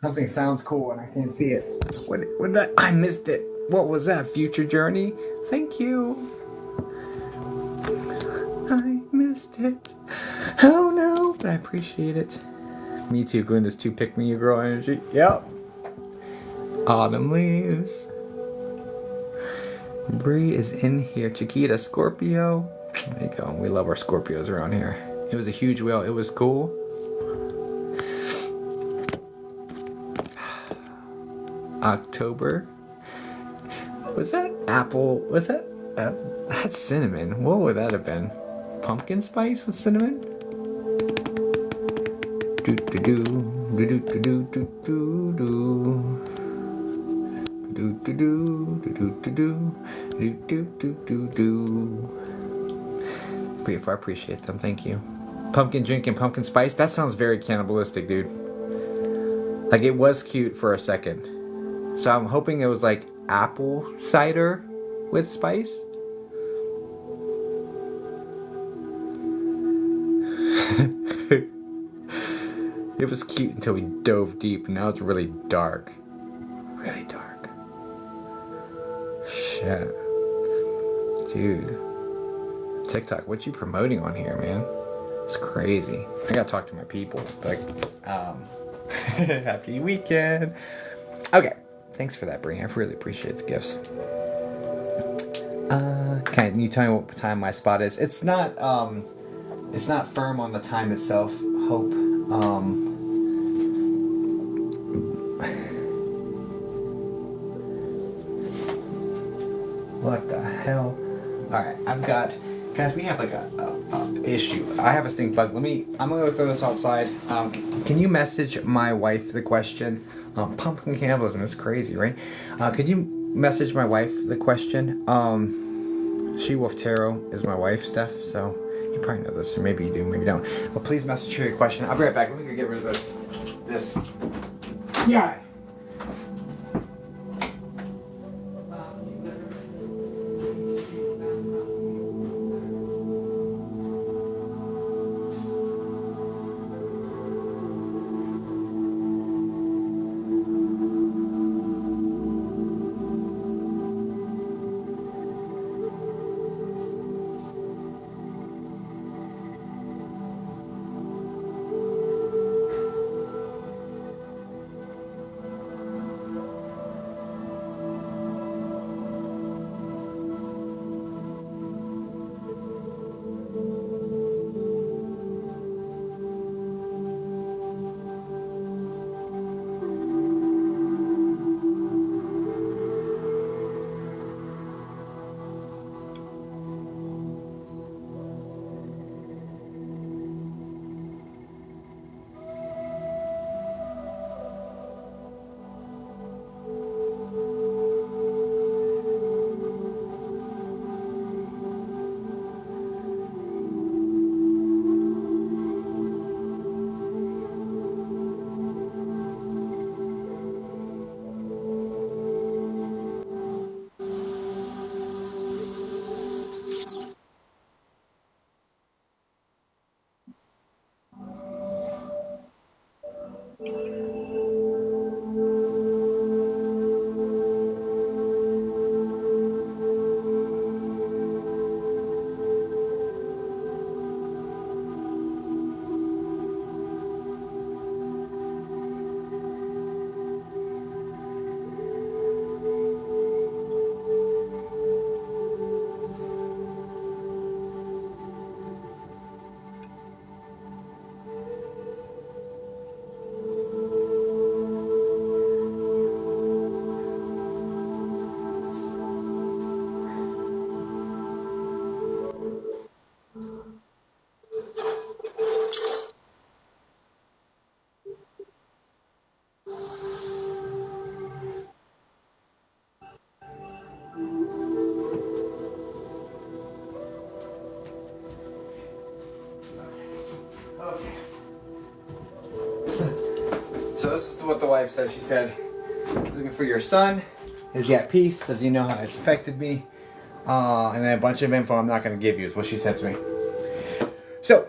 Something sounds cool and I can't see it. What did I missed it. What was that? Future Journey? Thank you. I missed it. Oh no, but I appreciate it. Me too, Glinda's too pick me, you girl energy. Yep. Autumn leaves. Bree is in here. Chiquita, Scorpio. There you go. We love our Scorpios around here. It was a huge whale. It was cool. October. Was that apple? Was that that's cinnamon? What would that have been? Pumpkin spice with cinnamon? Do do do do do do do do do do do do do do do do do do. I appreciate them. Thank you. Pumpkin drink and pumpkin spice. That sounds very cannibalistic, dude. Like, it was cute for a second. So I'm hoping it was like apple cider with spice. It was cute until we dove deep, and now it's really dark. Really dark. Shit. Dude. TikTok, what you promoting on here, man? It's crazy. I gotta talk to my people. Like, happy weekend. Okay. Thanks for that, Bree. I really appreciate the gifts. Can you tell me what time my spot is? It's not firm on the time itself, Hope. What the hell? Alright, I've got... Guys, we have like a issue. I have a stink bug. I'm gonna go throw this outside. Can you message my wife the question? Pumpkin cannibalism is crazy, right? Could you message my wife the question? She Wolf Tarot is my wife, Steph, so you probably know this, or maybe you do, maybe you don't. But please message her your question. I'll be right back. Let me go get rid of this Yes. guy. So this is what the wife said. She said, looking for your son. Is he at peace? Does he know how it's affected me? And then a bunch of info I'm not going to give you is what she said to me. So,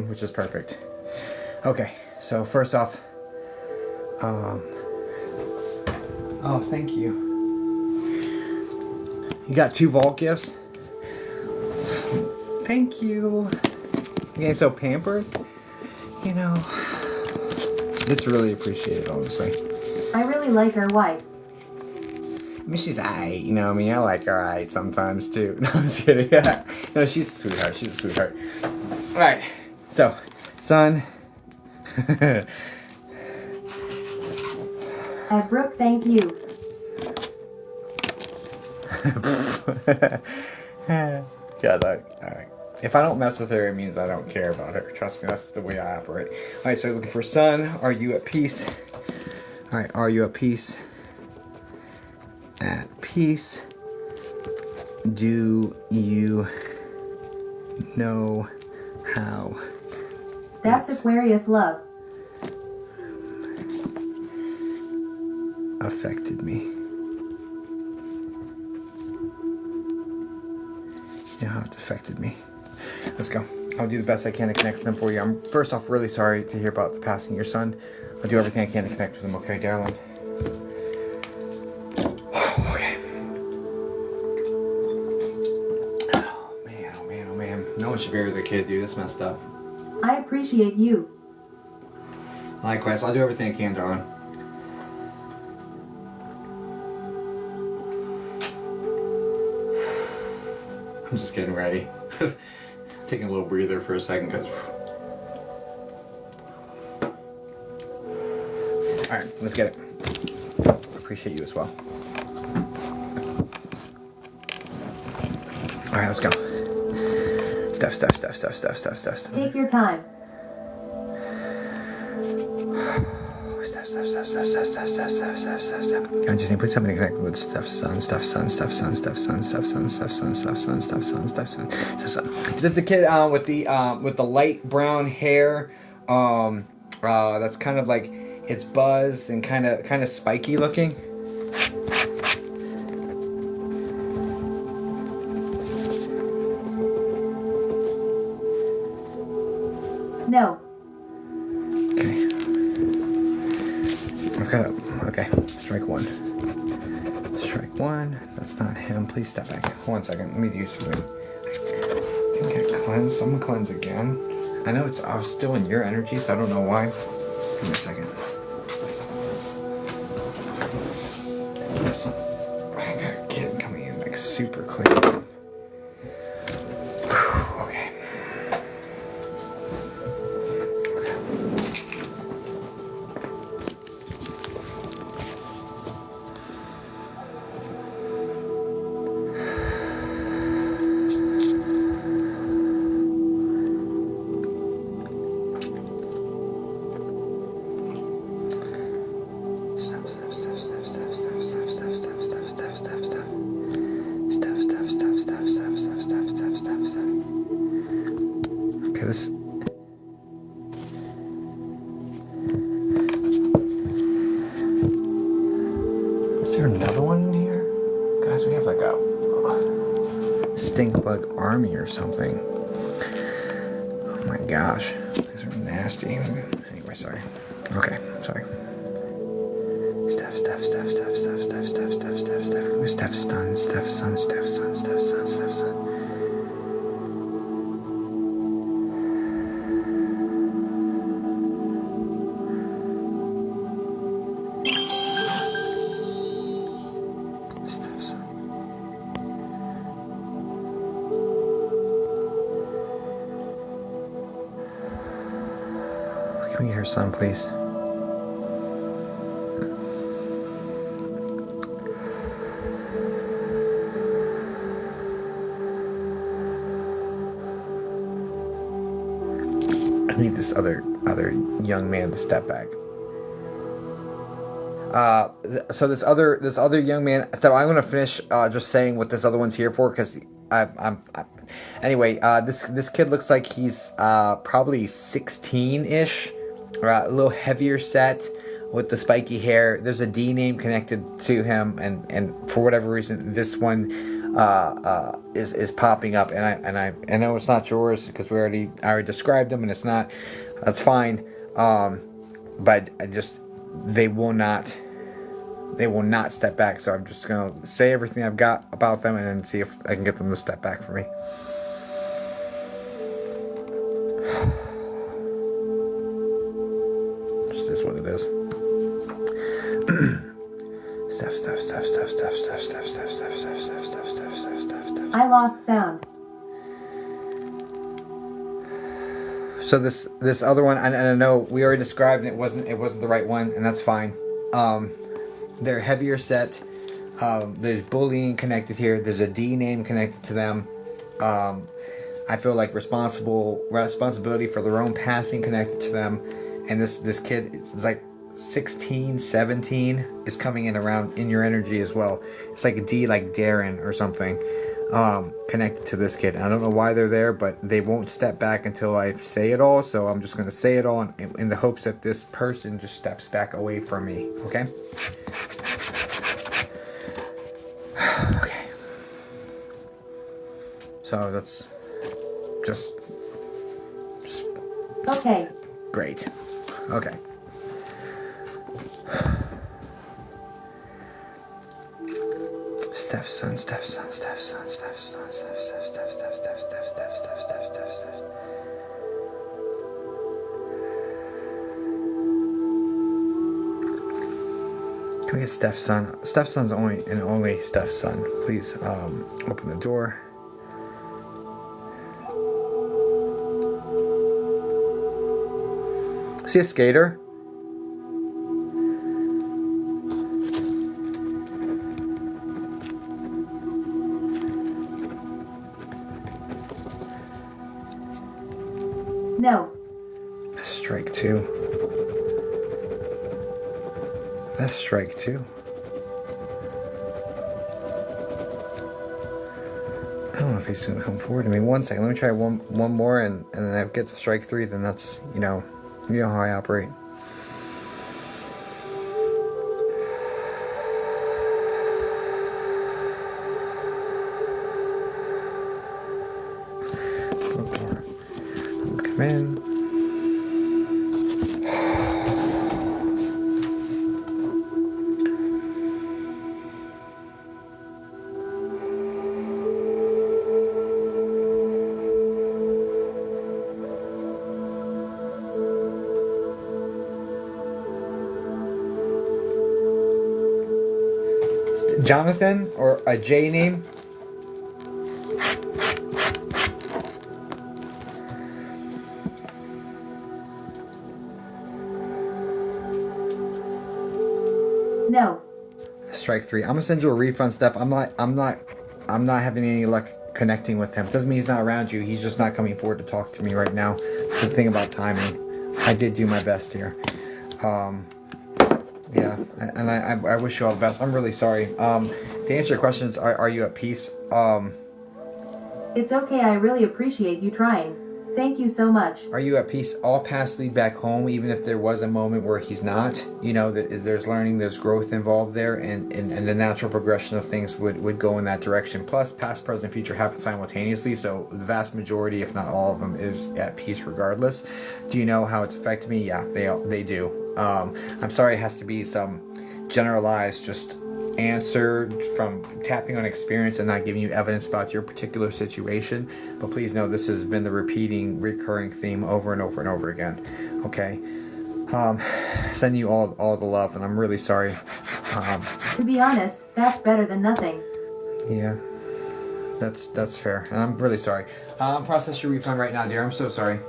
which is perfect. Okay, so first off, oh, thank you. You got 2 vault gifts? Thank you. You're getting so pampered. You know, it's really appreciated, honestly. I really like our wife. I mean, she's aight, you know. I mean, I like her aight sometimes too. No, I'm just kidding. No, she's a sweetheart. She's a sweetheart. All right. So, son. Brooke, thank you. God, if I don't mess with her, it means I don't care about her. Trust me, that's the way I operate. All right, so you're looking for son. Are you at peace? All right, are you at peace? At peace. Do you know how That's it's Aquarius love. affected me. Yeah, how it's affected me. Let's go. I'll do the best I can to connect with them for you. I'm first off really sorry to hear about the passing of your son. I'll do everything I can to connect with him, okay, darling? Okay. Oh man, oh man, oh man. No one should bury their kid, dude. That's messed up. I appreciate you. Likewise, I'll do everything I can, darling. I'm just getting ready. Taking a little breather for a second, guys. Alright, let's get it. Appreciate you as well. Alright, let's go. Stuff. Take your time. I just need to put something connected with stuff, son. Is this the kid with the light brown hair? That's kind of like it's buzzed and kind of spiky looking. No. Okay, strike one. Strike one. That's not him. Please step back. Hold on a second. Let me do something. I think I cleanse. I'm gonna cleanse again. I know I was still in your energy, so I don't know why. Give me a second. Yes. I got a kid coming in like super clear. Okay. Okay, this. Is there another one in here? Guys, we have like a stink bug army or something. Oh my gosh. These are nasty. Anyway, sorry. Okay, sorry. Steph, son. Can we get her son, please? I need this other young man to step back. So this other young man. So I'm gonna finish just saying what this other one's here for, because anyway. This kid looks like he's probably 16-ish, a little heavier set with the spiky hair. There's a D name connected to him, and for whatever reason, this one is popping up, and I know it's not yours because I already described them, and it's not. That's fine. But they will not step back. So I'm just gonna say everything I've got about them and then see if I can get them to step back for me. Just is what it is. Stuff. I lost sound. So this other one, and I know we already described it wasn't the right one, and that's fine. They're heavier set. There's bullying connected here. There's a D name connected to them. I feel like responsibility for their own passing connected to them. And this kid is like 16, 17 is coming in around in your energy as well. It's like a D, like Darren or something. connected to this kid. I don't know why they're there, but they won't step back until I say it all. So I'm just going to say it all in the hopes that this person just steps back away from me. Okay? Okay. So that's just Okay. great. Okay. Stepson. Can we get Stepson? Stepson's only Stepson. Please, open the door. Is he a skater? No. That's strike two. That's strike two. I don't know if he's gonna come forward to me. 1 second. Let me try one more, and then I get to strike three. Then that's you know how I operate. Come in. Jonathan or a J name? No. Strike three. I'm gonna send you a refund, Steph. I'm not having any luck connecting with him. Doesn't mean he's not around you. He's just not coming forward to talk to me right now. It's the thing about timing. I did do my best here. Yeah, and I wish you all the best. I'm really sorry. To answer your questions, are you at peace? It's okay. I really appreciate you trying. Thank you so much. Are you at peace? All paths lead back home, even if there was a moment where he's not. You know, there's learning, there's growth involved there, and the natural progression of things would go in that direction. Plus, past, present, future happen simultaneously, so the vast majority, if not all of them, is at peace regardless. Do you know how it's affected me? Yeah, they do. I'm sorry it has to be some generalized just answer from tapping on experience and not giving you evidence about your particular situation, but please know this has been the recurring theme over and over and over again. Okay, send you all the love, and I'm really sorry. To be honest, that's better than nothing. Yeah, that's fair, and I'm really sorry. Process your refund right now, dear. I'm so sorry.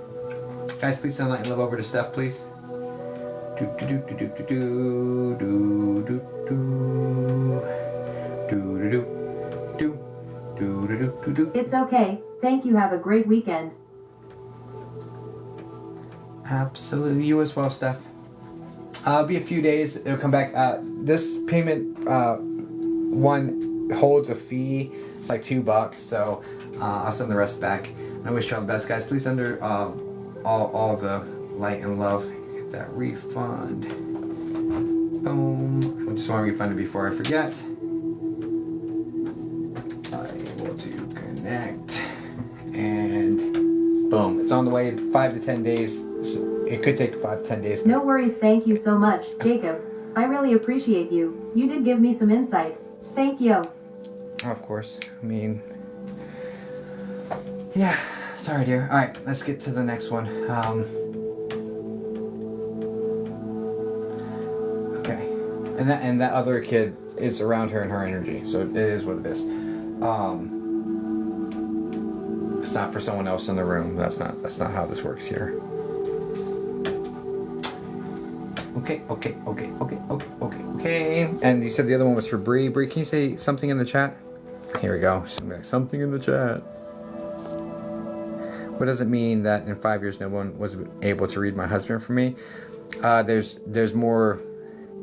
Guys, please send light and love over to Steph, please. It's okay. Thank you. Have a great weekend. Absolutely. You as well, Steph. It'll be a few days. It'll come back. This payment one holds a fee, like $2. So I'll send the rest back. I wish you all the best, guys. Please send her all the light and love. Get that refund. Boom. I just want to refund it before I forget. Able to connect. And boom. It's on the way in 5 to 10 days. So it could take 5 to 10 days. No worries. Thank you so much, Jacob. I really appreciate you. You did give me some insight. Thank you. Of course. I mean, yeah. Sorry, dear. All right, let's get to the next one. Okay, and that other kid is around her and her energy, so it is what it is. It's not for someone else in the room. That's not how this works here. Okay. And you said the other one was for Bree. Bree, can you say something in the chat? Here we go. Something in the chat. What does it mean that in 5 years no one was able to read my husband for me? There's more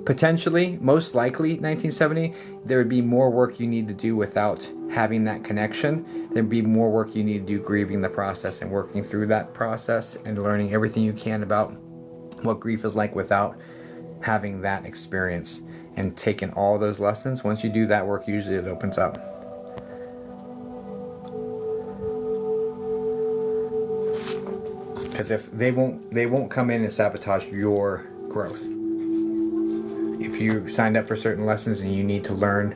Potentially, most likely, 1970, there would be more work you need to do without having that connection. There'd be more work you need to do grieving the process and working through that process and learning everything you can about what grief is like without having that experience and taking all those lessons. Once you do that work, usually it opens up. Because if they won't come in and sabotage your growth. If you signed up for certain lessons and you need to learn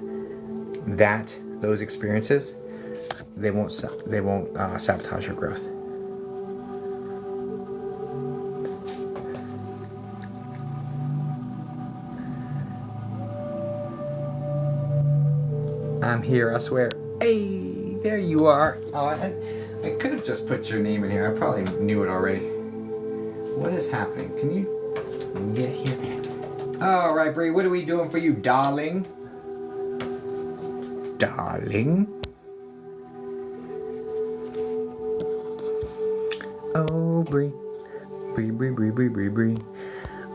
those experiences, they won't sabotage your growth. I'm here, I swear. Hey, there you are. Oh, I could have just put your name in here. I probably knew it already. What is happening? Can you get here? All right, Bree, what are we doing for you, darling? Darling? Oh, Bree. Bree, Bree, Bree, Bree, Bree, Bree.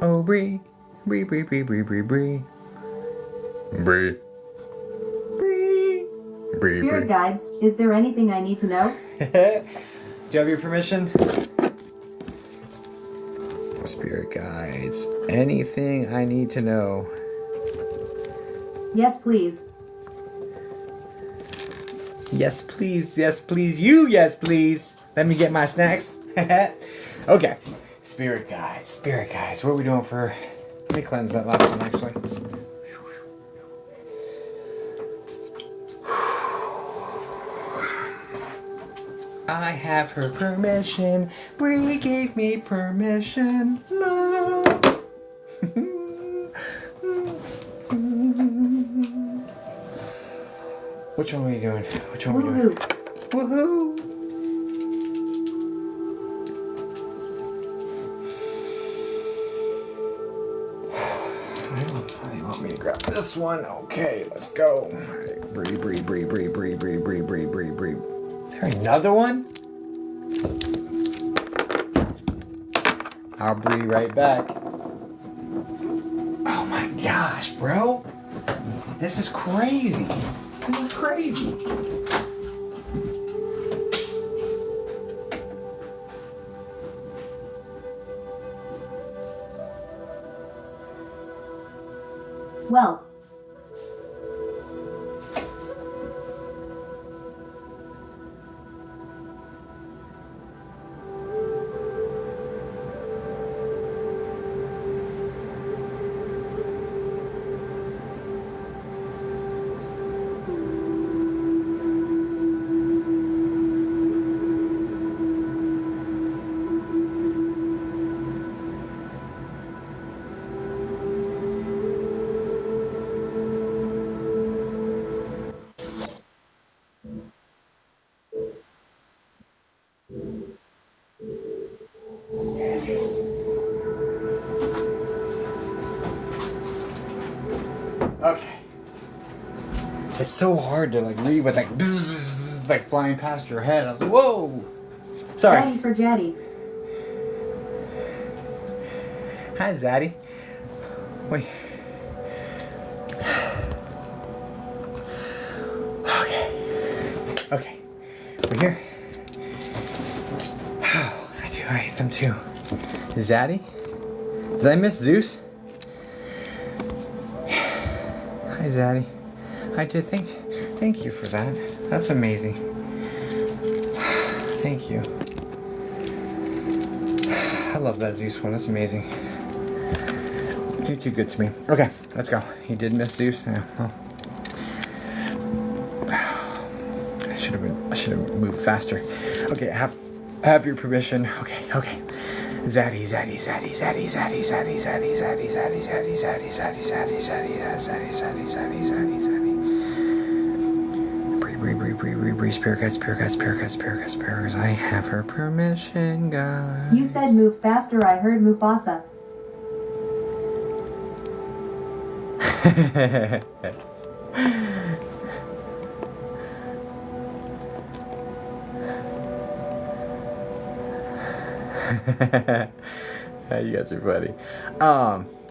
Oh, Bree. Bree, Bree, Bree, Bree, Bree, Bree. Bree. Bree, Spirit Bree. guides, is there anything I need to know? Do you have your permission? Spirit guides. Anything I need to know? Yes, please. Yes, please. Yes, please. You, yes, please. Let me get my snacks. Okay. Spirit guides. Spirit guides. What are we doing for... Let me cleanse that last one, actually. I have her permission. Bree gave me permission. Love. Which one are we doing? Which one are we doing? Woohoo! I want me to grab this one. Okay, let's go. All right. Bree, Bree, Bree, Bree, Bree, Bree, Bree, Bree, Bree, Bree. Is there another one? I'll be right back. Oh my gosh, bro. This is crazy. This is crazy. Well, Okay. It's so hard to like read with like bzzz, like flying past your head. I was like, whoa. Sorry. Daddy for Jetty. Hi, Zaddy. Wait. Okay. We're here. Oh, I hate them too. Zaddy? Did I miss Zeus? Hi, Zaddy. I did thank you for that. That's amazing. Thank you. I love that Zeus one. That's amazing. You're too good to me. Okay, let's go. You did miss Zeus? Yeah, well. I should have moved faster. Okay, I have your permission. Okay. Zaddy. Bree, spirit guides. I have her permission, guys. You said move faster, I heard Mufasa. You guys are funny.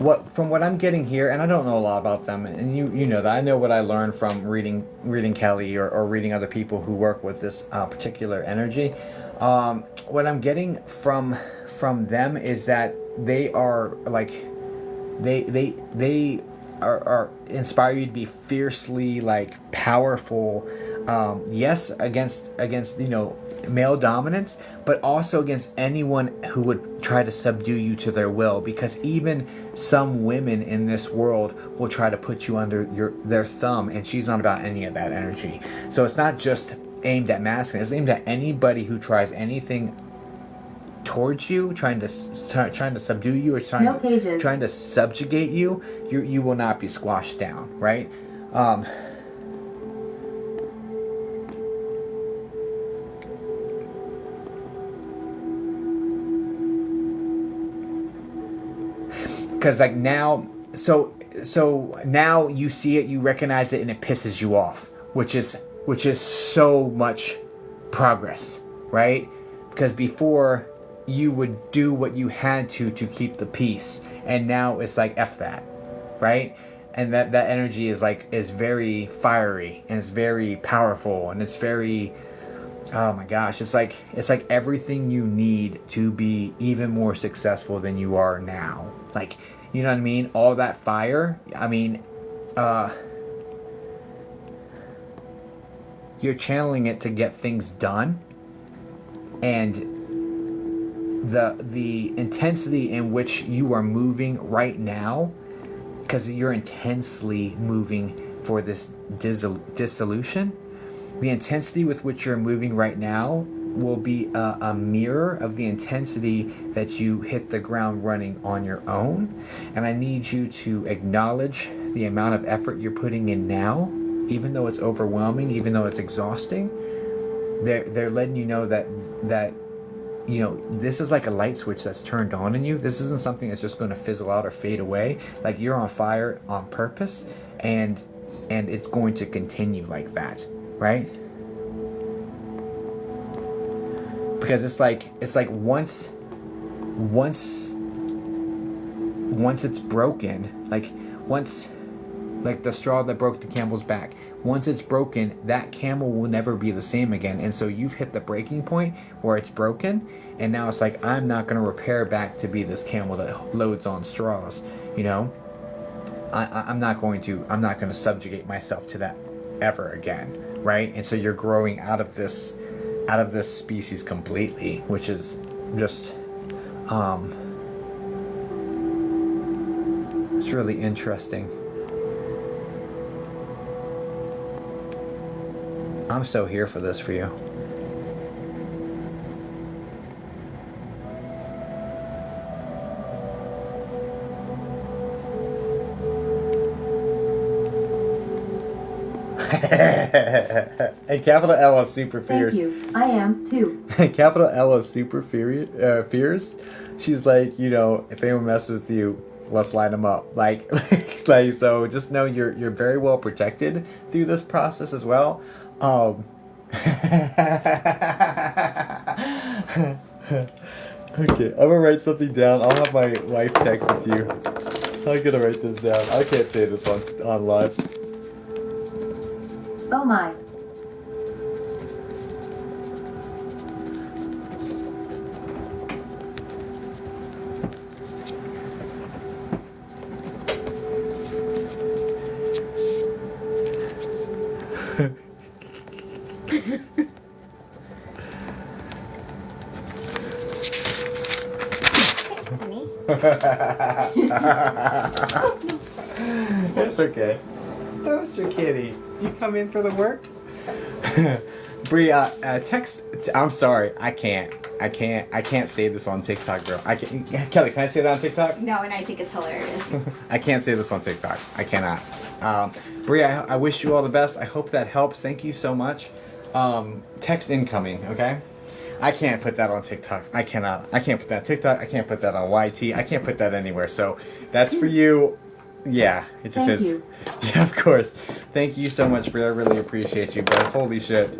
what I'm getting here, and I don't know a lot about them, and you know that I know what I learned from reading Kelly or reading other people who work with this particular energy. What I'm getting from them is that they are like they are inspire you to be fiercely like powerful. Yes, against male dominance, but also against anyone who would try to subdue you to their will, because even some women in this world will try to put you under their thumb, and she's not about any of that energy. So it's not just aimed at masculine, it's aimed at anybody who tries anything towards you, trying to subdue you, or trying to subjugate you. You will not be squashed down, right? Because like now, so now you see it, you recognize it, and it pisses you off, which is so much progress, right? Because before you would do what you had to keep the peace, and now it's like F that, right? And that energy is very fiery, and it's very powerful, and it's very, oh my gosh, it's like everything you need to be even more successful than you are now. Like, you know what I mean? All that fire. I mean, you're channeling it to get things done, and the intensity in which you are moving right now, because you're intensely moving for this dissolution. The intensity with which you're moving right now will be a mirror of the intensity that you hit the ground running on your own. And I need you to acknowledge the amount of effort you're putting in now, even though it's overwhelming, even though it's exhausting. They're letting you know that this is like a light switch that's turned on in you. This isn't something that's just going to fizzle out or fade away. Like, you're on fire on purpose, and it's going to continue like that, right? Because it's like once it's broken, like the straw that broke the camel's back, once it's broken, that camel will never be the same again. And so you've hit the breaking point where it's broken, and now it's like, I'm not going to repair back to be this camel that loads on straws. I'm not going to subjugate myself to that ever again, right? And so you're growing out of this species completely, which is just it's really interesting. I'm so here for this for you. And capital L is super fierce. Thank you. I am too. Capital L is super fierce. She's like, if anyone messes with you, let's light them up. Like, so just know you're very well protected through this process as well. Okay, I'm gonna write something down. I'll have my wife text it to you. I'm gonna write this down. I can't say this on live. Oh my. It's okay. Mr. Kitty, you come in for the work? Bria, text. I'm sorry, I can't say this on TikTok, girl. Kelly, can I say that on TikTok? No, and I think it's hilarious. I can't say this on TikTok. I cannot. Bria, I wish you all the best. I hope that helps. Thank you so much. Text incoming, okay? I can't put that on TikTok. I cannot. I can't put that on TikTok. I can't put that on YT. I can't put that anywhere. So that's for you. Yeah, it just Thank is. you. Yeah, of course. Thank you so much, Bria. I really appreciate you. But holy shit,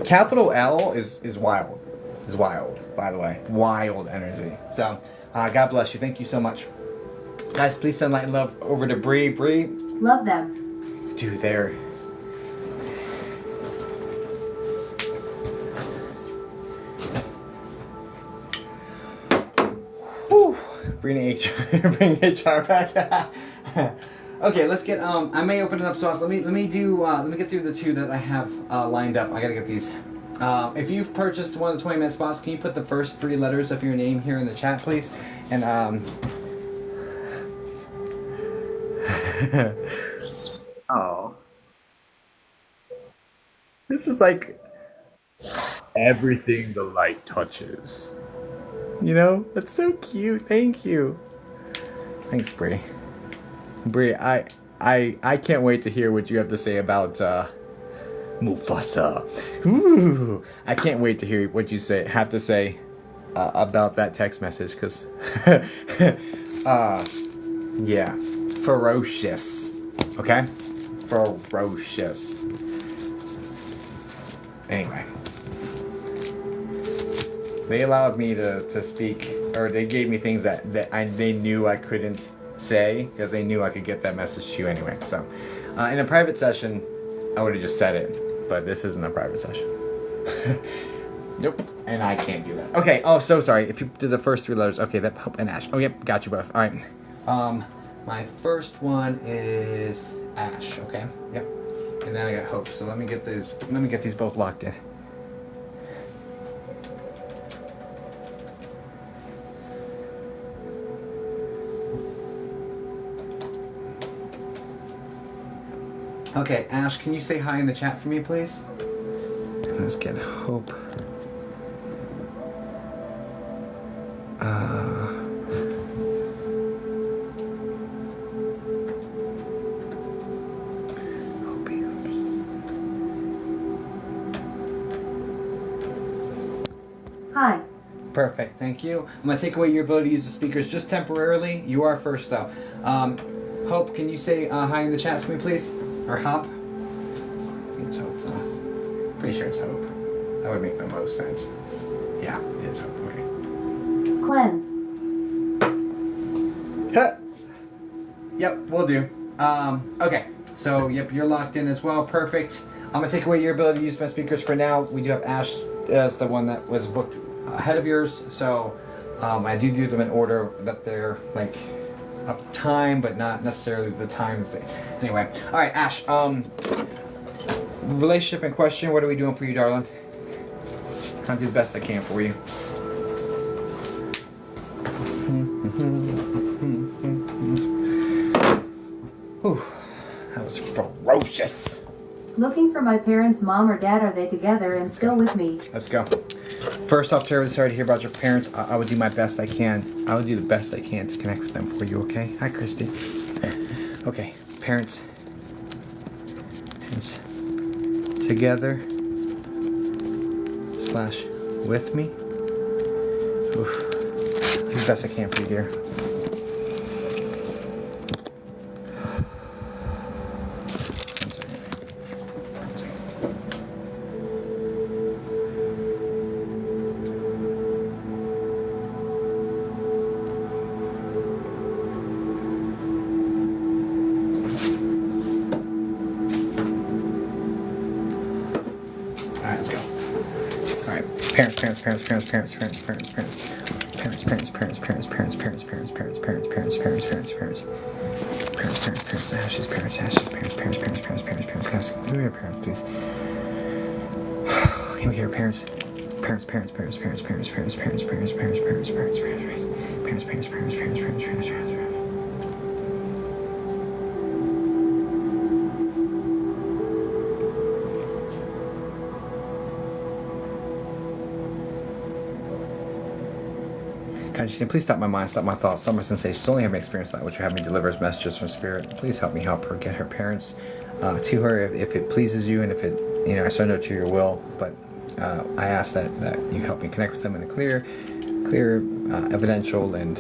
capital L is wild. Is wild, by the way. Wild energy. So, God bless you. Thank you so much. Guys, please send light and love over to Bree. Bree. Love them. Dude, there. Whew. Bring HR back. Okay, let's get. I may open it up sauce. Let me get through the two that I have lined up. I gotta get these. If you've purchased one of the 20-minute spots, can you put the first 3 letters of your name here in the chat, please? And oh, this is like everything the light touches. You know, that's so cute. Thank you. Thanks, Bree. Bree, I can't wait to hear what you have to say about Mufasa. Ooh, I can't wait to hear what you have to say about that text message, because yeah, ferocious. Okay, ferocious. Anyway, they allowed me to speak, or they gave me things that they knew I couldn't say, because they knew I could get that message to you anyway. So in a private session I would have just said it, but this isn't a private session. Nope, and I can't do that. Okay, oh, so sorry if you did the first 3 letters. Okay, that Hope and Ash. Oh yep, got you both. All right, my first one is Ash. Okay, yep, and then I got Hope. So let me get these both locked in. Okay, Ash, can you say hi in the chat for me, please? Let's get Hope. Hi. Perfect, thank you. I'm gonna take away your ability to use the speakers just temporarily. You are first, though. Hope, can you say hi in the chat for me, please? Or Hop? I think it's Hope, though. Pretty sure it's Hope. That would make the most sense. Yeah, it is Hope. Okay. Cleanse. Huh. Yep, we'll do. Okay, so yep, you're locked in as well. Perfect. I'm gonna take away your ability to use my speakers for now. We do have Ash as the one that was booked ahead of yours, so I do them in order that they're like of time, but not necessarily the time thing. Anyway, all right, Ash. Relationship in question. What are we doing for you, darling? I'll do the best I can for you. Whew, that was ferocious. Looking for my parents' mom or dad. Are they together and still with me? Let's go. First off, terribly sorry to hear about your parents. I would do my best I can. I would do the best I can to connect with them for you, okay? Hi, Christy. Okay, parents. Parents. Together. / with me. Oof. I'll do the best I can for you, dear. Please stop my mind, stop my thoughts, stop my sensations. Only have an experience that which will have me deliver as messages from spirit. Please help me help her get her parents to her if it pleases you, and if it, I surrender to your will. But I ask that you help me connect with them in a clear, evidential, and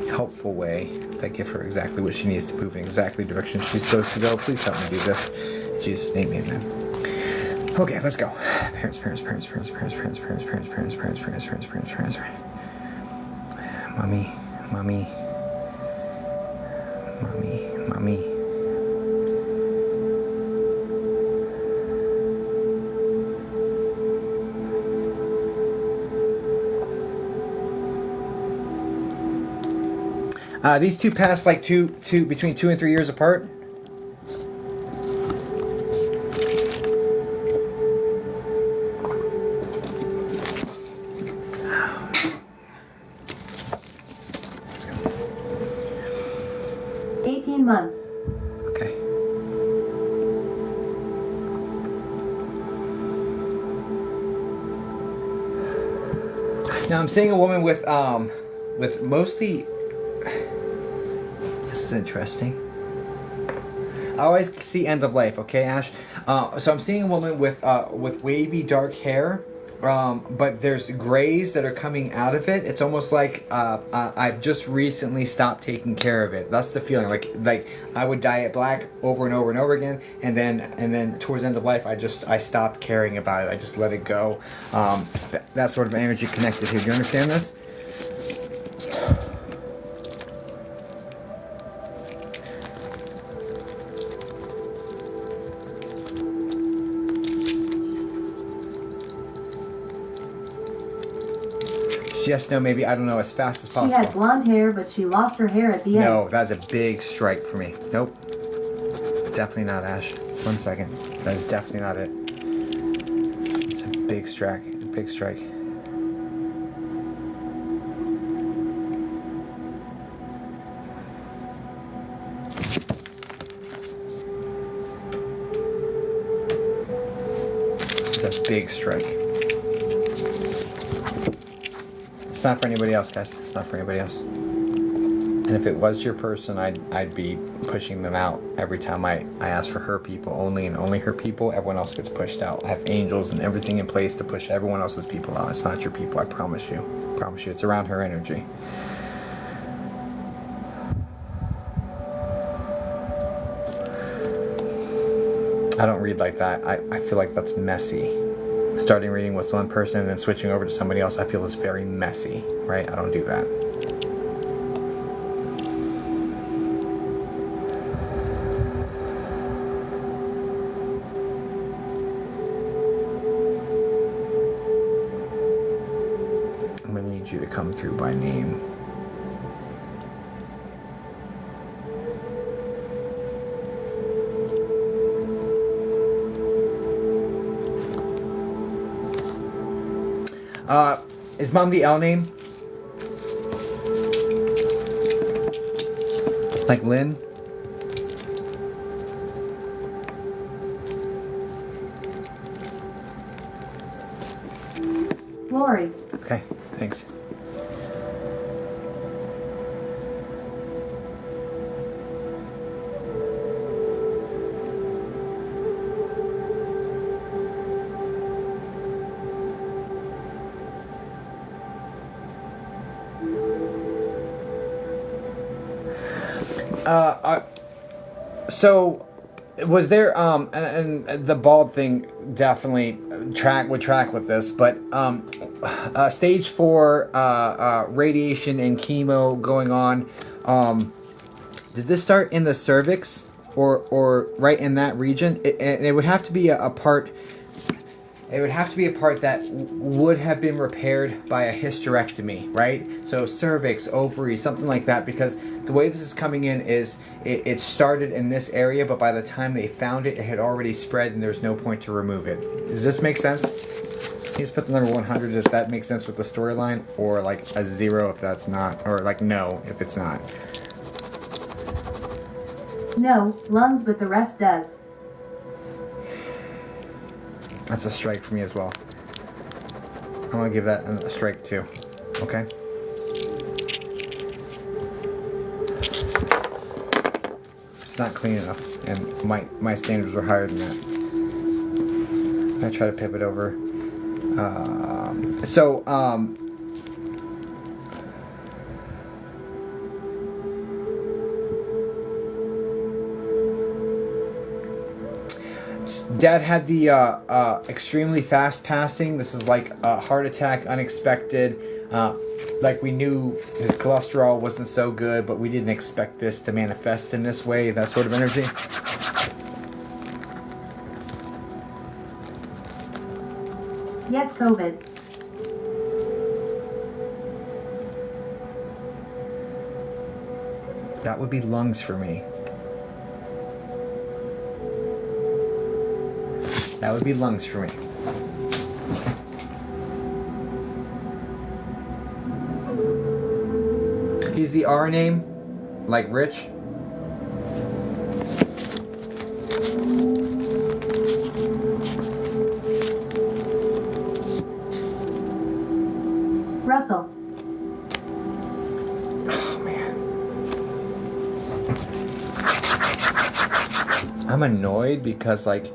helpful way that give her exactly what she needs to move in exactly the direction she's supposed to go. Please help me do this. In Jesus' name, amen. Okay, let's go. Parents. Mommy. Mommy. These two passed like between 2 and 3 years apart. Let's go. 18 months. Okay. Now I'm seeing a woman with mostly. This is interesting. I always see end of life, okay, Ash? So I'm seeing a woman with wavy dark hair, but there's grays that are coming out of it. It's almost like I've just recently stopped taking care of it. That's the feeling. Like I would dye it black over and over and over again, and then towards the end of life, I stopped caring about it. I just let it go. That sort of energy connected here. Do you understand this? Yes, no, maybe, I don't know, as fast as possible. She had blonde hair, but she lost her hair at the end. No, that's a big strike for me. Nope. Definitely not, Ash. 1 second. That is definitely not it. It's a big strike. Big strike. It's a big strike. It's not for anybody else, guys. It's not for anybody else. And if it was your person, I'd be pushing them out every time I ask for her people only, and only her people. Everyone else gets pushed out. I have angels and everything in place to push everyone else's people out. It's not your people, I promise you. I promise you. It's around her energy. I don't read like that. I feel like that's messy. Starting reading with one person and then switching over to somebody else, I feel is very messy, right? I don't do that. I'm gonna need you to come through by name. Is Mom the L name? Like Lynn? Lori. Okay, thanks. So was there and the bald thing definitely would track with this, but stage 4 radiation and chemo going on, did this start in the cervix or right in that region? It would have to be a part. It would have to be a part that would have been repaired by a hysterectomy, right? So cervix, ovaries, something like that, because the way this is coming in is it started in this area, but by the time they found it, it had already spread and there's no point to remove it. Does this make sense? Can you just put the number 100 if that makes sense with the storyline, or like a 0 if that's not, or like no if it's not? No, lungs, but the rest does. That's a strike for me as well. I'm gonna give that a strike too. Okay. It's not clean enough, and my standards were higher than that. I'm gonna try to pivot over. Dad had the extremely fast passing. This is like a heart attack, unexpected. Like we knew his cholesterol wasn't so good, but we didn't expect this to manifest in this way, that sort of energy. Yes, COVID. That would be lungs for me. That would be lungs for me. He's the R name, like Rich. Russell. Oh man. I'm annoyed because like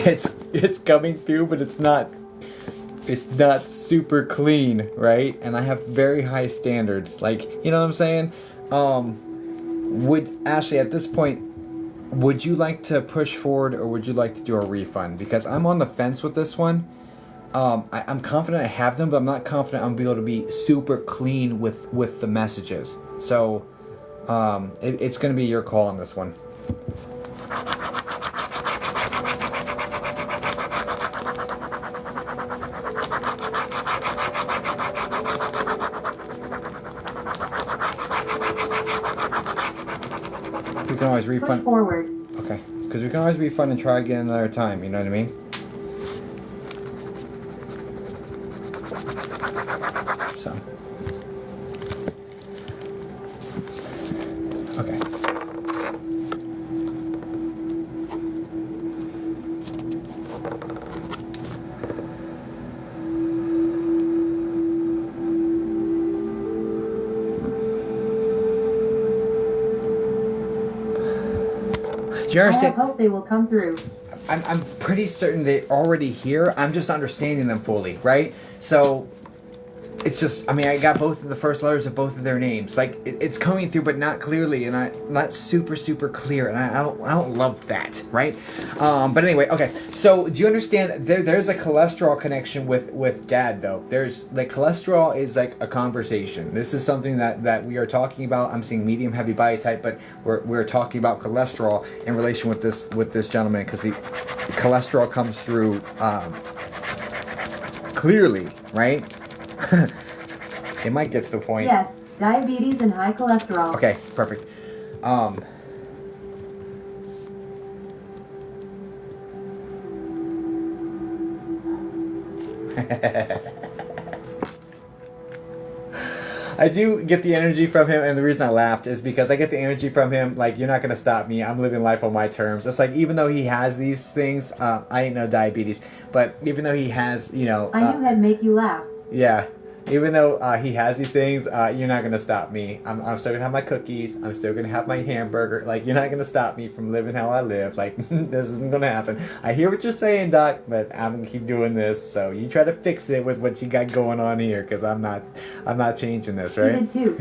it's coming through, but it's not super clean, right? And I have very high standards, like, you know what I'm saying? Would Ashley, at this point, would you like to push forward or would you like to do a refund? Because I'm on the fence with this one. I'm confident I have them, but I'm not confident I'm gonna be able to be super clean with the messages. So it's gonna be your call on this one. We can always refund. Push forward. Okay, because we can always refund and try again another time. You know what I mean? So. Okay. Do you I understand? hope they will come through. I'm pretty certain they're already here. I'm just understanding them fully, right? So it's just, I mean, I got both of the first letters of both of their names. Like it's coming through, but not clearly, and not super clear, and I don't love that, right? But anyway, okay. So do you understand? There's a cholesterol connection with Dad, though. There's like cholesterol is like a conversation. This is something that we are talking about. I'm seeing medium heavy body type, but we're talking about cholesterol in relation with this gentleman because the cholesterol comes through clearly, right? It might get to the point. Yes, diabetes and high cholesterol. Okay, perfect. I do get the energy from him, and the reason I laughed is because I get the energy from him, like, you're not going to stop me. I'm living life on my terms. It's like, even though he has these things, I ain't no diabetes, but even though he has, you know... I knew I'd make you laugh. Yeah. Even though he has these things, you're not going to stop me. I'm still going to have my cookies. I'm still going to have my hamburger. Like, you're not going to stop me from living how I live. Like, this isn't going to happen. I hear what you're saying, Doc, but I'm going to keep doing this. So you try to fix it with what you got going on here, because I'm not changing this, right? You did too.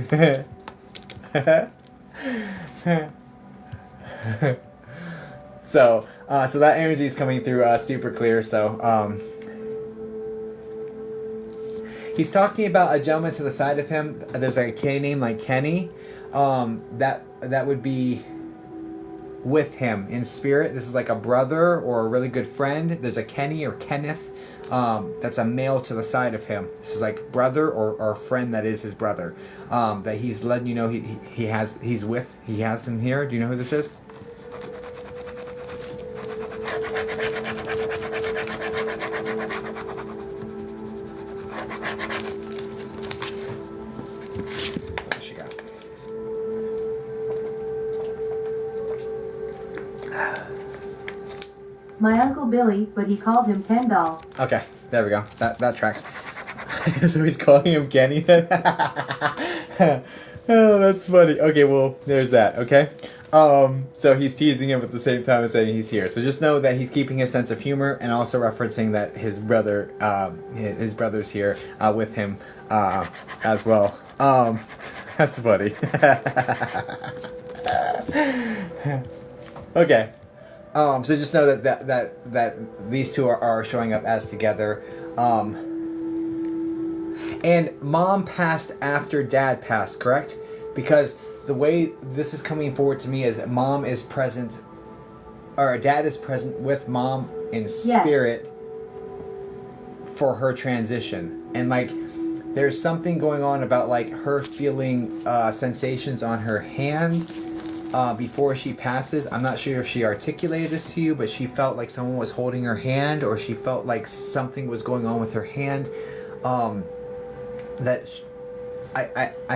So that energy is coming through super clear. So, he's talking about a gentleman to the side of him. There's like a kid named like Kenny. That would be with him in spirit. This is like a brother or a really good friend. There's a Kenny or Kenneth. That's a male to the side of him. This is like brother or a friend that is his brother. That he's letting you know he has him here. Do you know who this is? What she got? My Uncle Billy, but he called him Ken Doll. Okay, there we go. That tracks. So he's calling him Kenny then? Oh, that's funny. Okay, well, there's that, okay? So he's teasing him at the same time as saying he's here. So just know that he's keeping his sense of humor and also referencing that his brother's here with him as well. That's funny. Okay. So just know that these two are showing up as together. And mom passed after dad passed, correct? Because the way this is coming forward to me is mom is present, or dad is present with mom in spirit for her transition. And like, there's something going on about like her feeling sensations on her hand before she passes. I'm not sure if she articulated this to you, but she felt like someone was holding her hand, or she felt like something was going on with her hand. I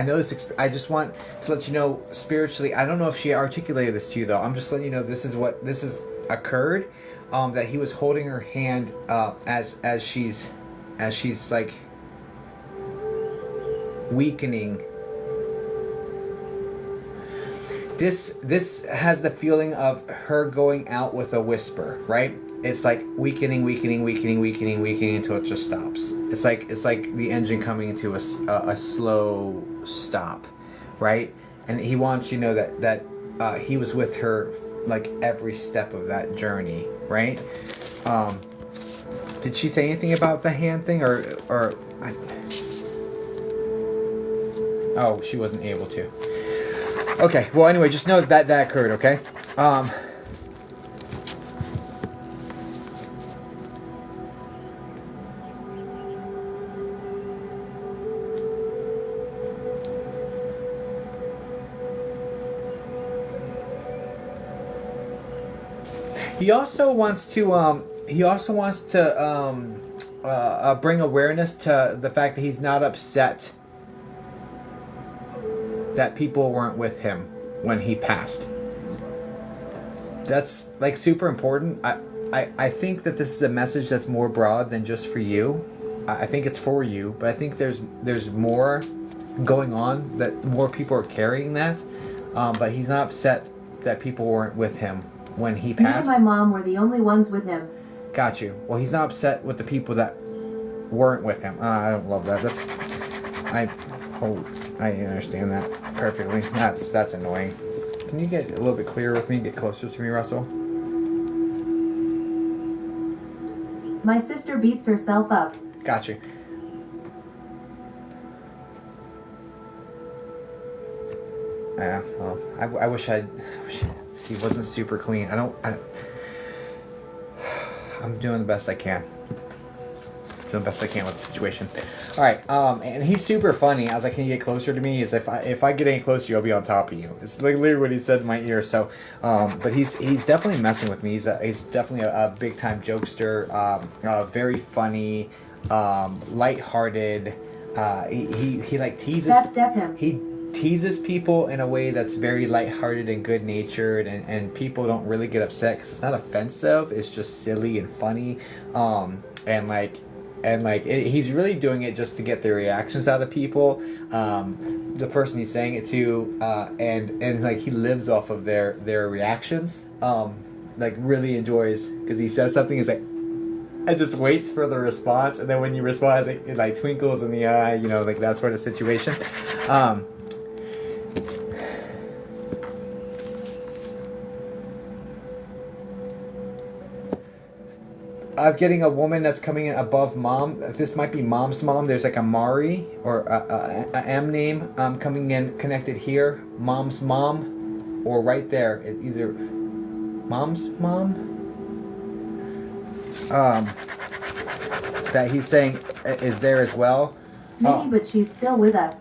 know this. I just want to let you know spiritually. I don't know if she articulated this to you though. I'm just letting you know this is occurred. That he was holding her hand as she's like weakening. This has the feeling of her going out with a whisper, right? It's like weakening until it just stops. It's like the engine coming into a slow stop, right? And he wants you to know that he was with her like every step of that journey, right? Did she say anything about the hand thing, or oh, she wasn't able to. Okay, well anyway, just know that occurred, okay? He also wants to bring awareness to the fact that he's not upset that people weren't with him when he passed. That's like super important. I think that this is a message that's more broad than just for you. I think it's for you, but I think there's more going on, that more people are carrying that. But he's not upset that people weren't with him when he passed. Me and my mom were the only ones with him. Got you. Well, he's not upset with the people that weren't with him. I don't love that. I understand that perfectly. That's annoying. Can you get a little bit clearer with me? Get closer to me, Russell. My sister beats herself up. Got you. Yeah. Well, I wish he wasn't super clean. I'm doing the best I can. Doing the best I can with the situation. All right, and he's super funny. I was like, "Can you get closer to me?" Is if I get any closer, I'll be on top of you. It's like literally what he said in my ear. So, but he's definitely messing with me. He's definitely a big time jokester. Very funny, lighthearted. He like teases. That's him. He teases people in a way that's very lighthearted and good natured, and people don't really get upset because it's not offensive. It's just silly and funny. He's really doing it just to get the reactions out of people, the person he's saying it to, and like he lives off of their reactions. Like really enjoys, because he says something, he's like, and just waits for the response, and then when you respond, it like twinkles in the eye, like that sort of situation. I'm getting a woman that's coming in above mom. This might be mom's mom. There's like a Mari or a M name coming in connected here. Mom's mom, or right there. Either mom's mom. That he's saying is there as well. Maybe, but she's still with us.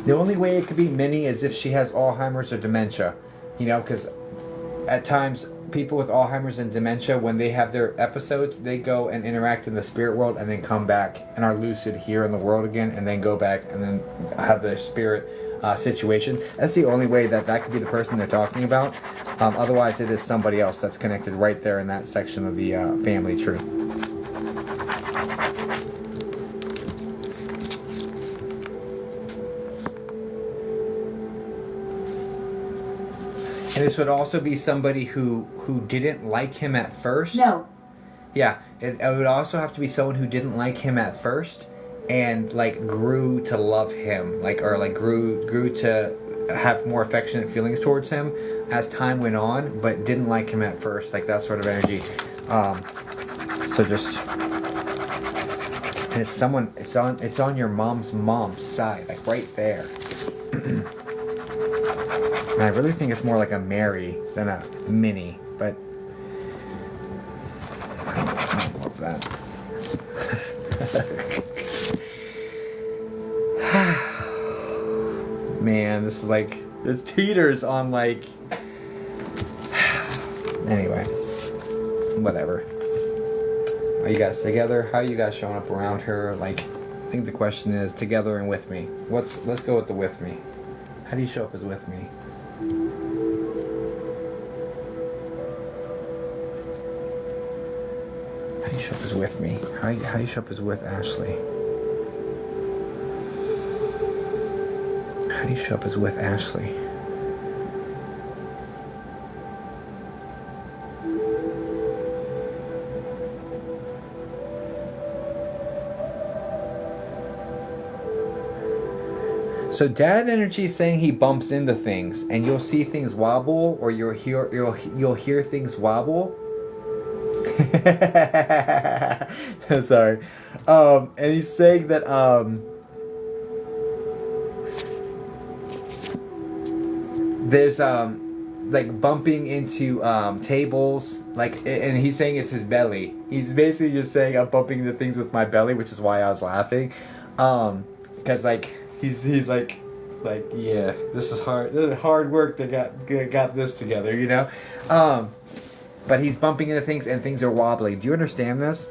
The only way it could be Minnie is if she has Alzheimer's or dementia, because at times people with Alzheimer's and dementia, when they have their episodes, they go and interact in the spirit world and then come back and are lucid here in the world again, and then go back and then have their spirit situation. That's the only way that could be the person they're talking about. Otherwise, it is somebody else that's connected right there in that section of the family tree. This would also be somebody who didn't like him at first. No. Yeah, it would also have to be someone who didn't like him at first, and like grew to love him, like or like grew to have more affectionate feelings towards him as time went on, but didn't like him at first, like that sort of energy. So just, and it's someone, it's on your mom's side, like right there. And I really think it's more like a Mary than a Minnie, but I love that. Man, this is like, it teeters on like, anyway, whatever. Are you guys together? How are you guys showing up around her? Like, I think the question is together and with me. Let's go with the with me. How do you show up as with me? How do you show up as with me? How do you show up as with Ashley? How do you show up as with Ashley? So dad energy is saying he bumps into things, and you'll see things wobble, or you'll hear things wobble. Sorry. And he's saying that there's like bumping into tables, like, and he's saying it's his belly. He's basically just saying I'm bumping into things with my belly, which is why I was laughing, because like he's like yeah, this is hard work that got this together, you know. But he's bumping into things and things are wobbly. Do you understand this?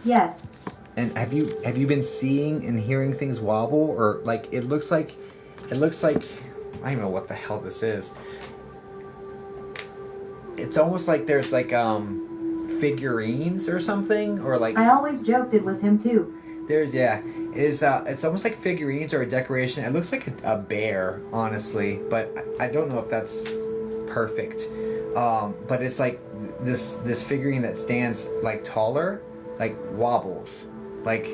Yes. And have you been seeing and hearing things wobble, or like it looks like I don't even know what the hell this is. It's almost like there's like figurines or something, or like I always joked it was him too. It's almost like figurines or a decoration. It looks like a bear, honestly, but I don't know if that's perfect. But it's like this figurine that stands like taller, like wobbles, like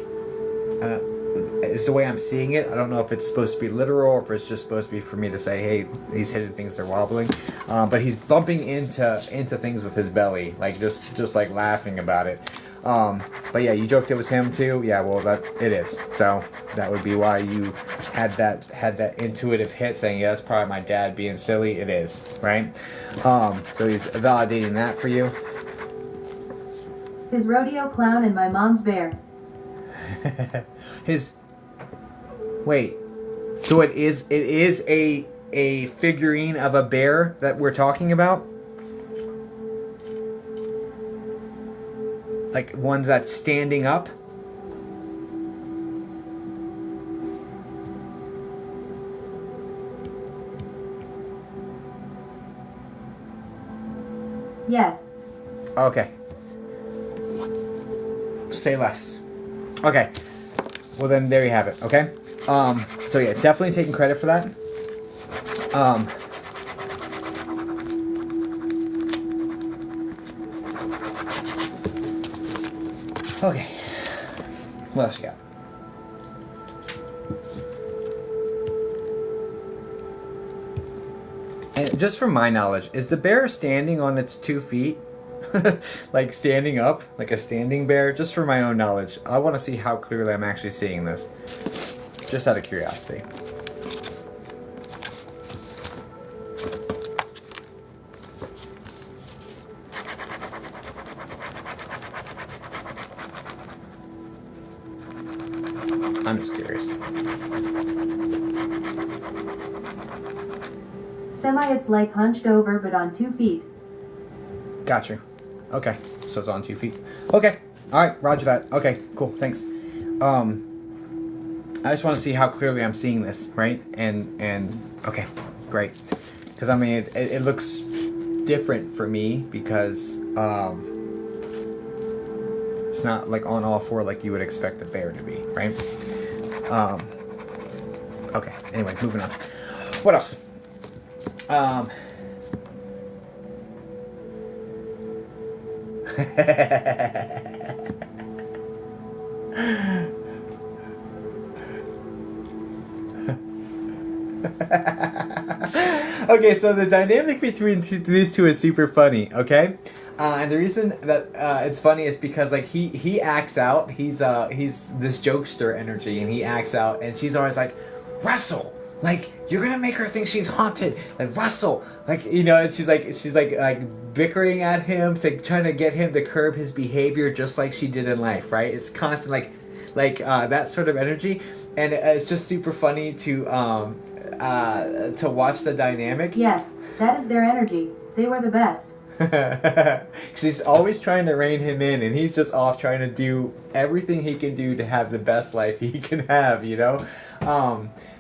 it's the way I'm seeing it. I don't know if it's supposed to be literal or if it's just supposed to be for me to say, hey, he's hitting things, they're wobbling. But he's bumping into things with his belly, like just like laughing about it. But yeah, you joked it was him too. Yeah, well, that it is. So that would be why you had that intuitive hit saying, yeah, that's probably my dad being silly. It is, right? So he's validating that for you. His rodeo clown and my mom's bear. Wait. So it is a figurine of a bear that we're talking about? Like one that's standing up? Yes. Okay. Say less. Okay. Well then there you have it, okay? So yeah, definitely taking credit for that. Okay. What else you got? And just from my knowledge, is the bear standing on its 2 feet? Like standing up, like a standing bear? Just for my own knowledge. I want to see how clearly I'm actually seeing this. Just out of curiosity. I'm just curious. It's like hunched over but on 2 feet. Got you. Okay, so it's on 2 feet. Okay, all right, roger that. Okay, cool, thanks. I just want to see how clearly I'm seeing this, right? And okay, great. Because I mean, it looks different for me because it's not like on all four like you would expect a bear to be, right? Okay, anyway, moving on. What else? Okay, so the dynamic between these two is super funny, okay? And the reason that it's funny is because like he acts out. He's this jokester energy, and he acts out, and she's always like, Russell, like you're gonna make her think she's haunted, like Russell, like and she's like bickering at him trying to get him to curb his behavior, just like she did in life, right? It's constant like that sort of energy, and it's just super funny to watch the dynamic. Yes, that is their energy. They were the best. She's always trying to rein him in, and he's just off trying to do everything he can do to have the best life he can have,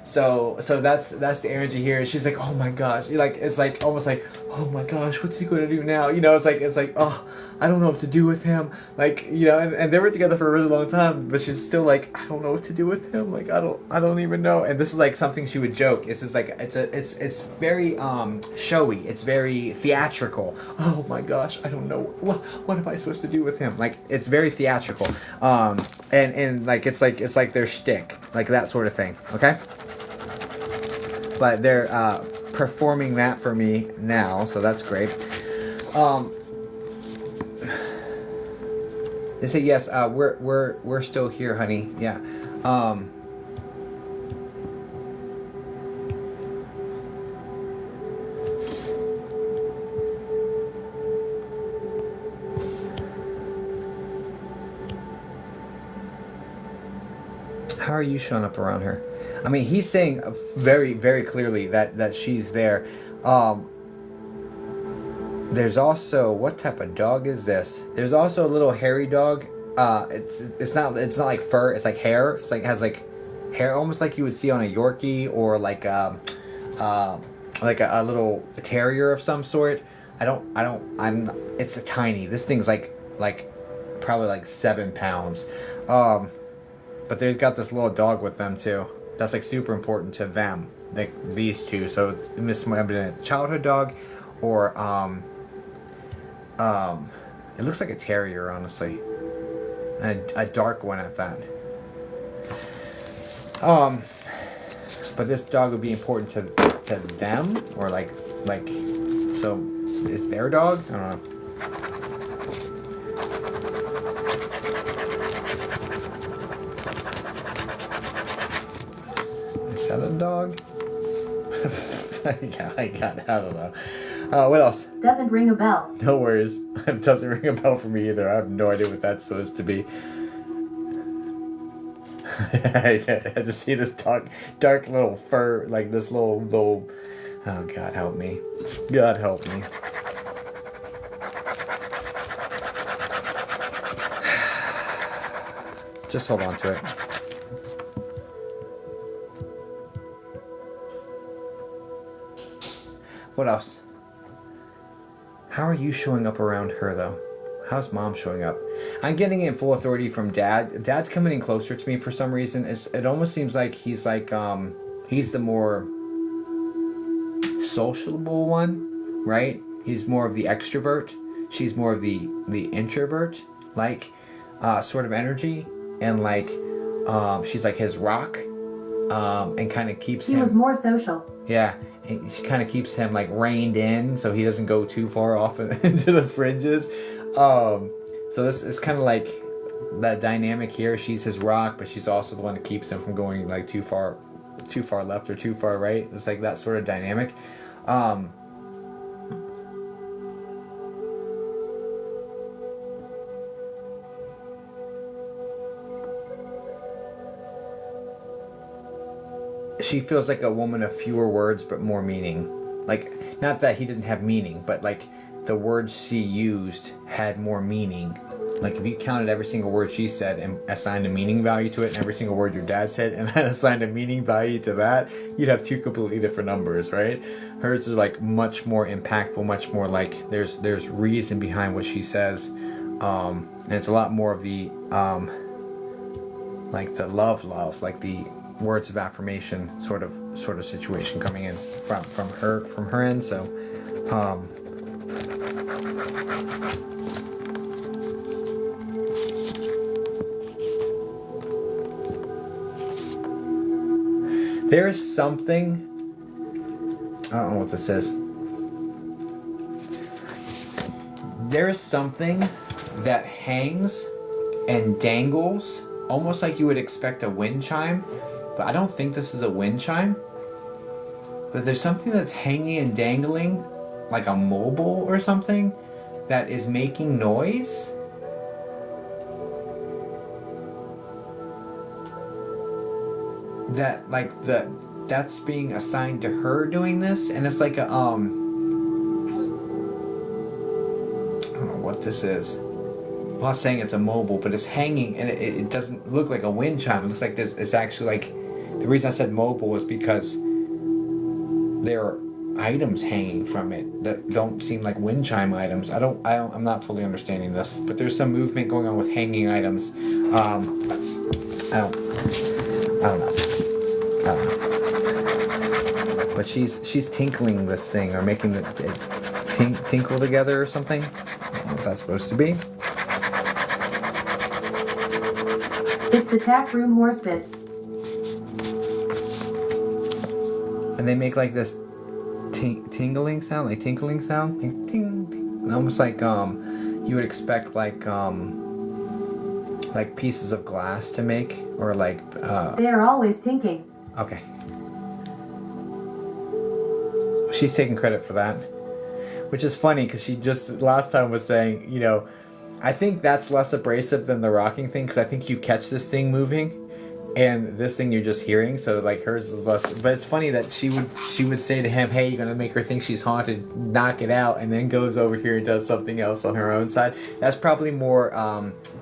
So that's the energy here. She's like, oh my gosh, like it's like almost like, oh my gosh, what's he gonna do now? It's like oh, I don't know what to do with him. Like and they were together for a really long time, but she's still like, I don't know what to do with him. Like I don't even know. And this is like something she would joke. It's just like it's very showy. It's very theatrical. Oh my gosh, I don't know what am I supposed to do with him? Like it's very theatrical. And like it's like their shtick, like that sort of thing. Okay. But they're performing that for me now, so that's great. They say yes. We're still here, honey. Yeah. How are you showing up around her? I mean, he's saying very, very clearly that she's there. There's also, what type of dog is this? There's also a little hairy dog. It's not like fur. It's like hair. It's like has like hair, almost like you would see on a Yorkie or like a little terrier of some sort. It's a tiny. This thing's like probably like 7 pounds. But they've got this little dog with them too. That's like super important to them, like these two. So this might have been a childhood dog, or it looks like a terrier, honestly, and a dark one at that. But this dog would be important to them, or like so it's their dog. I don't know. Is that a dog? I don't know. What else? Doesn't ring a bell. No worries. It doesn't ring a bell for me either. I have no idea what that's supposed to be. I just see this dark little fur, like this little. Oh, God help me. God help me. Just hold on to it. What else? How are you showing up around her, though? How's Mom showing up? I'm getting in full authority from Dad. Dad's coming in closer to me for some reason. It almost seems like he's the more sociable one, right? He's more of the extrovert. She's more of the introvert, like sort of energy, and like she's like his rock, and kind of keeps him. He was more social. Yeah. She kind of keeps him like reined in so he doesn't go too far off into the fringes. So this is kind of like that dynamic here. She's his rock, but she's also the one that keeps him from going like too far left or too far right. It's like that sort of dynamic. She feels like a woman of fewer words but more meaning. Like, not that he didn't have meaning, but like the words she used had more meaning. Like if you counted every single word she said and assigned a meaning value to it, and every single word your dad said and then assigned a meaning value to that, you'd have two completely different numbers, right? Hers is like much more impactful, much more like there's reason behind what she says. And it's a lot more of the like the love, like the words of affirmation sort of situation coming in from her end. So there is something, I don't know what this is. There is something that hangs and dangles almost like you would expect a wind chime, but I don't think this is a wind chime. But there's something that's hanging and dangling like a mobile or something that is making noise. That like that's being assigned to her doing this, and it's like a I don't know what this is. I'm not saying it's a mobile, but it's hanging, and it doesn't look like a wind chime. It looks like this. It's actually like, the reason I said mobile is because there are items hanging from it that don't seem like wind chime items. I'm not fully understanding this, but there's some movement going on with hanging items. I don't know. But she's tinkling this thing, or making it tinkle together or something. I don't know what that's supposed to be. It's the tack room horse bits. And they make like this tinkling sound, like ting, ting. Almost like you would expect like pieces of glass to make, or like They are always tinking. Okay. She's taking credit for that, which is funny because she just last time was saying, you know, I think that's less abrasive than the rocking thing, because I think you catch this thing moving, and this thing you're just hearing. So like hers is less. But it's funny that she would say to him, "Hey, you're gonna make her think she's haunted. Knock it out," and then goes over here and does something else on her own side. That's probably more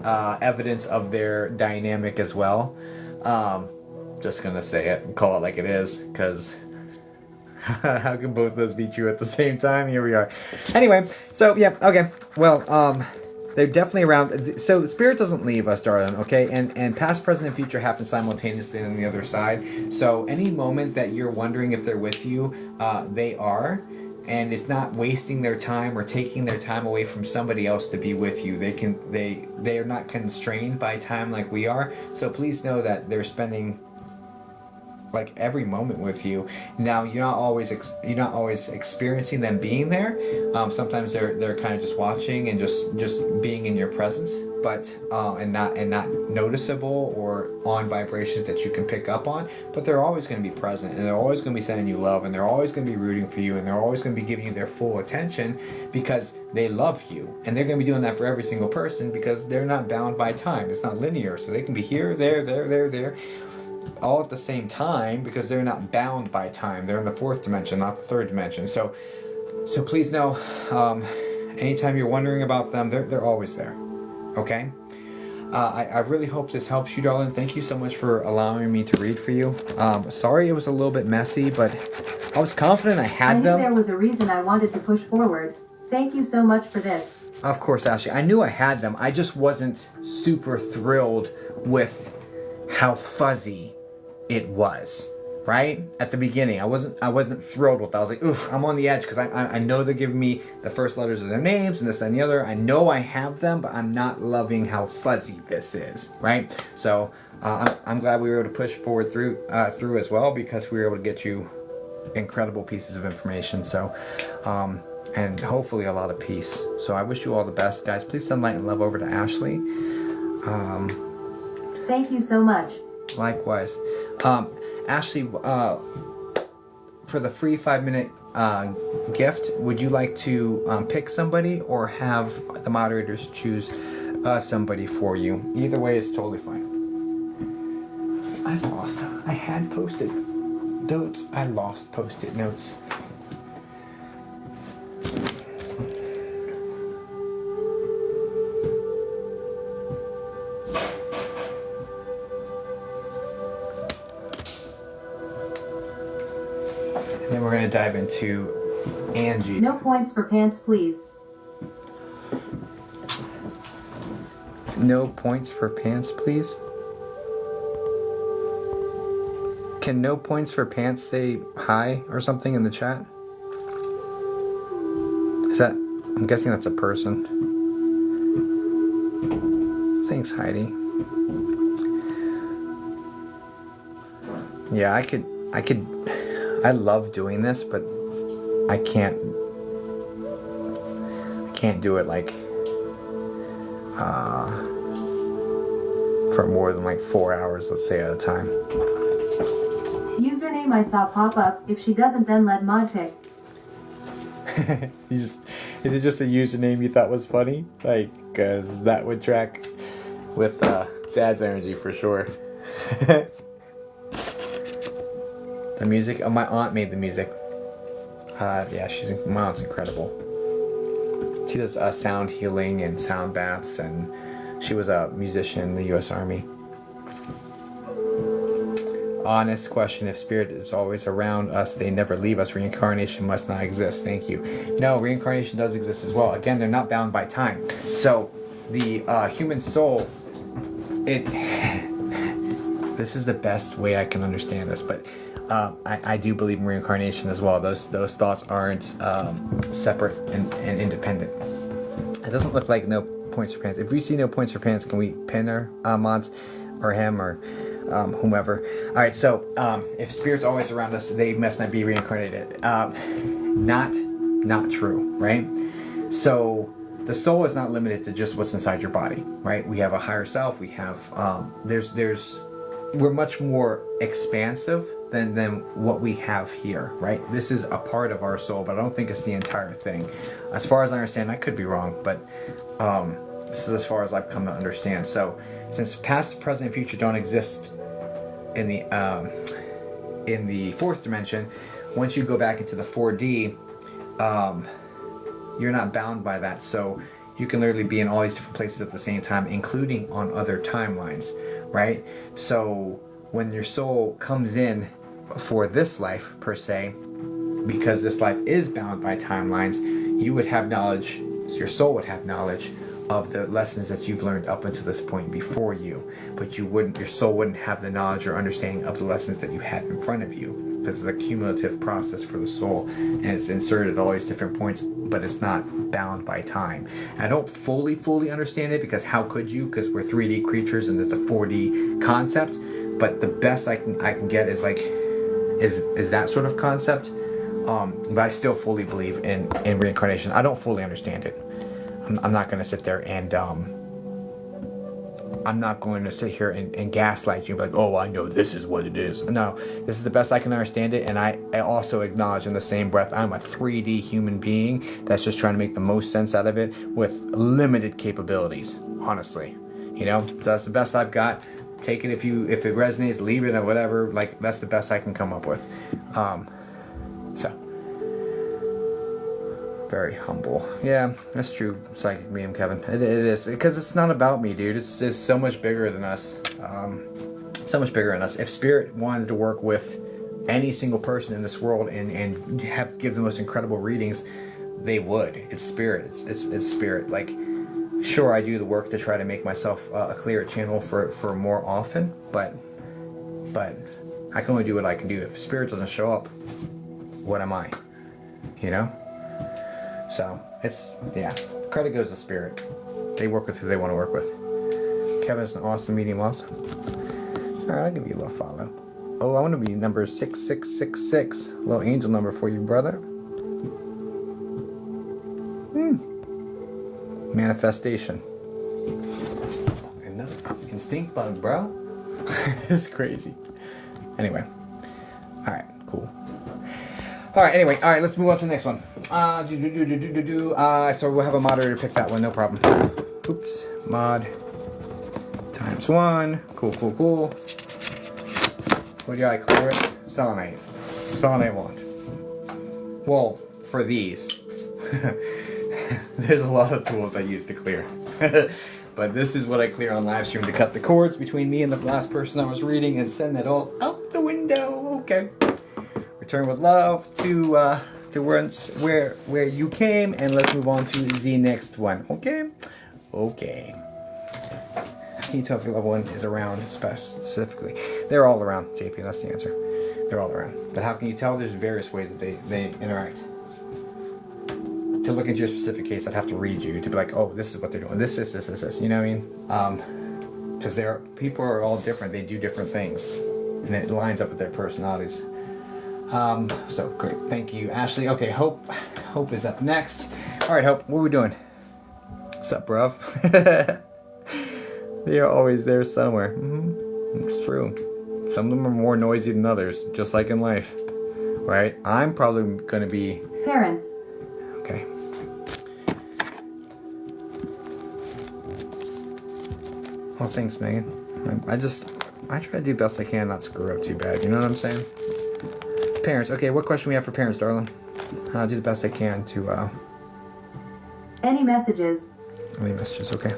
evidence of their dynamic as well. Just gonna say it and call it like it is, because how can both of those be true at the same time? Here we are. Anyway, so yeah, okay. Well, they're definitely around. So spirit doesn't leave us, darling, okay? And past, present, and future happen simultaneously on the other side. So any moment that you're wondering if they're with you, they are. And it's not wasting their time or taking their time away from somebody else to be with you. They are not constrained by time like we are. So please know that they're spending like every moment with you. Now you're not always experiencing them being there. Sometimes they're kind of just watching and just being in your presence, but and not noticeable or on vibrations that you can pick up on. But they're always going to be present, and they're always going to be sending you love, and they're always going to be rooting for you, and they're always going to be giving you their full attention because they love you, and they're going to be doing that for every single person because they're not bound by time. It's not linear, so they can be here, there, all at the same time because they're not bound by time. They're in the fourth dimension, not the third dimension. So please know, anytime you're wondering about them, they're always there. Okay? I really hope this helps you, darling. Thank you so much for allowing me to read for you. Sorry it was a little bit messy, but I was confident I had them. I knew there was a reason I wanted to push forward. Thank you so much for this. Of course, Ashley. I knew I had them. I just wasn't super thrilled with how fuzzy it was, right? At the beginning, I wasn't thrilled with it. I was like, oof, I'm on the edge because I know they're giving me the first letters of their names and this and the other. I know I have them, but I'm not loving how fuzzy this is, right? So I'm glad we were able to push forward through as well, because we were able to get you incredible pieces of information. So and hopefully a lot of peace. So I wish you all the best, guys. Please send light and love over to Ashley. Thank you so much. Likewise. Ashley, for the free 5-minute gift, would you like to pick somebody or have the moderators choose somebody for you? Either way is totally fine. I had post-it notes. I lost post-it notes. Then we're going to dive into Angie. No points for pants, please. No points for pants, please? Can no points for pants say hi or something in the chat? Is that... I'm guessing that's a person. Thanks, Heidi. Yeah, I love doing this, but I can't do it like for more than like 4 hours, let's say, at a time. Username I saw pop up. If she doesn't, then let mod pick. Is it just a username you thought was funny? Like, cause that would track with Dad's energy for sure. The music. Oh, my aunt made the music. Yeah, my aunt's incredible. She does sound healing and sound baths, and she was a musician in the U.S. Army. Honest question: if spirit is always around us, they never leave us. Reincarnation must not exist. Thank you. No, reincarnation does exist as well. Again, they're not bound by time. So the human soul, this is the best way I can understand this, but I do believe in reincarnation as well. Those thoughts aren't separate and independent. It doesn't look like no points for pants. If we see no points for pants, can we pin our mods or him or whomever? All right, so if spirit's always around us, they must not be reincarnated. Not true, right? So the soul is not limited to just what's inside your body, right? We have a higher self. We have we're much more expansive than what we have here, right? This is a part of our soul, but I don't think it's the entire thing. As far as I understand, I could be wrong, but this is as far as I've come to understand. So since past, present, and future don't exist in the fourth dimension, once you go back into the 4D, you're not bound by that. So you can literally be in all these different places at the same time, including on other timelines, right? So when your soul comes in for this life, per se, because this life is bound by timelines, you would have knowledge, your soul would have knowledge of the lessons that you've learned up until this point before you, but your soul wouldn't have the knowledge or understanding of the lessons that you had in front of you, because it's a cumulative process for the soul, and it's inserted at all these different points, but it's not bound by time. And I don't fully understand it, because how could you? Because we're 3D creatures and it's a 4D concept. But the best I can get is like is that sort of concept. But I still fully believe in reincarnation. I don't fully understand it. I'm not going to sit there and I'm not going to sit here and gaslight you, like, oh, I know this is what it is. No, this is the best I can understand it, and I also acknowledge in the same breath I'm a 3D human being that's just trying to make the most sense out of it with limited capabilities, honestly. You know, so that's the best I've got. Take it if it resonates, leave it or whatever. Like, that's the best I can come up with. So very humble. Yeah, that's true. Psychic medium, Kevin. It is, because it's not about me, dude. It's so much bigger than us. So much bigger than us. If spirit wanted to work with any single person in this world and give the most incredible readings, they would. It's spirit. It's spirit. Like, sure, I do the work to try to make myself a clearer channel for more often, but I can only do what I can do. If spirit doesn't show up, what am I? You know? So it's, yeah, credit goes to spirit. They work with who they want to work with. Kevin's an awesome medium also. Alright, I'll give you a little follow. Oh, I want to be number 6666. Little angel number for you, brother. Manifestation. Another instinct bug, bro. It's crazy. Anyway. Alright, cool. Alright, anyway. Alright, let's move on to the next one. So we'll have a moderator pick that one, no problem. Oops. Mod. Times 1. Cool. What do I clear it? Selenite. Selenite wand. Well, for these. There's a lot of tools I use to clear. But this is what I clear on live stream to cut the cords between me and the last person I was reading and send it all out the window. Okay. Return with love to where you came, and let's move on to the next one. Okay. Can you tell if your loved one is around specifically? They're all around, JP. That's the answer. They're all around. But how can you tell? There's various ways that they interact. To look into your specific case, I'd have to read you to be like, oh, this is what they're doing. This. You know what I mean? Because people are all different. They do different things, and it lines up with their personalities. So great. Thank you, Ashley. Okay, Hope is up next. All right, Hope. What are we doing? What's up, bruv? They are always there somewhere. It's true. Some of them are more noisy than others, just like in life, right? I'm probably going to be... Parents. Okay. Well, thanks, Megan. I try to do the best I can, not screw up too bad. You know what I'm saying? Parents. Okay, what question we have for parents, darling? I'll do the best I can to... Any messages? Any messages, okay.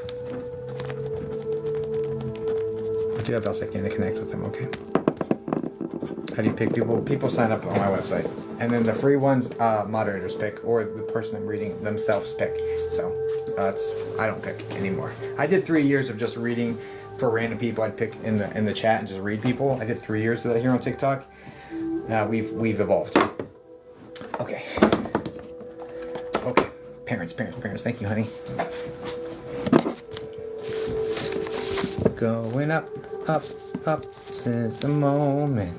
I'll do the best I can to connect with them, okay? How do you pick people? People sign up on my website. And then the free ones, moderators pick, or the person I'm reading themselves pick. So, I don't pick anymore. I did 3 years of just reading for random people I'd pick in the chat and just read people. I did 3 years of that here on TikTok. We've evolved. Okay. Okay. Parents. Thank you, honey. Going up since the moment.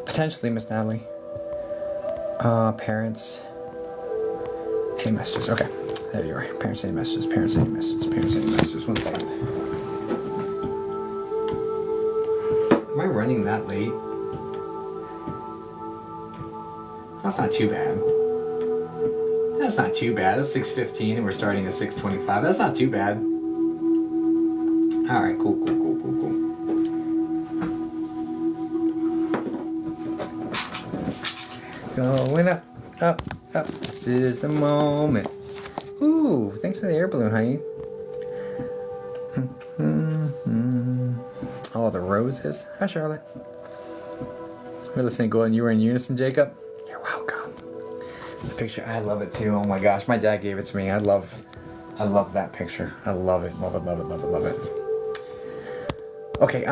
Potentially, Miss Natalie. Parents. Any messages? Okay, there you are. Parents, any messages? Parents, any messages? 1 second. Am I running that late? That's not too bad. That's not too bad. It's 6:15 and we're starting at 6:25. That's not too bad. All right, cool. Going up. This is the moment. Ooh, thanks for the air balloon, honey. Oh, the roses. Hi, Charlotte. We're listening to and you were in unison, Jacob. You're welcome. The picture, I love it too. Oh my gosh, my dad gave it to me. I love that picture. I love it. Love it. Okay,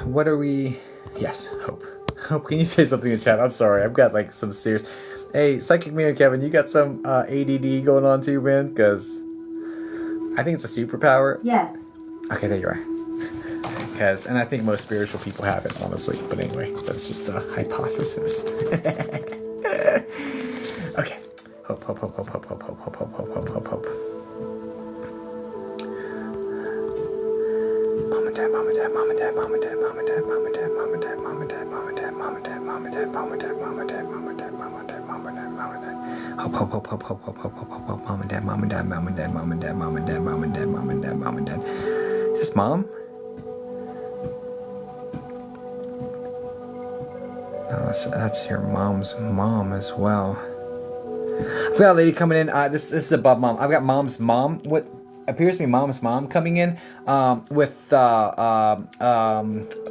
what are we? Yes, Hope. Hope, can you say something in chat? I'm sorry, I've got like some serious... Hey, Psychic Man Kevin, you got some ADD going on too, man? Because I think it's a superpower. Yes. Okay, there you are. And I think most spiritual people have it, honestly. But anyway, that's just a hypothesis. Okay. Hope. Mom and dad. Is this mom? No, that's your mom's mom as well. I've got a lady coming in. This is above mom. I've got mom's mom. What appears to be mom's mom coming in with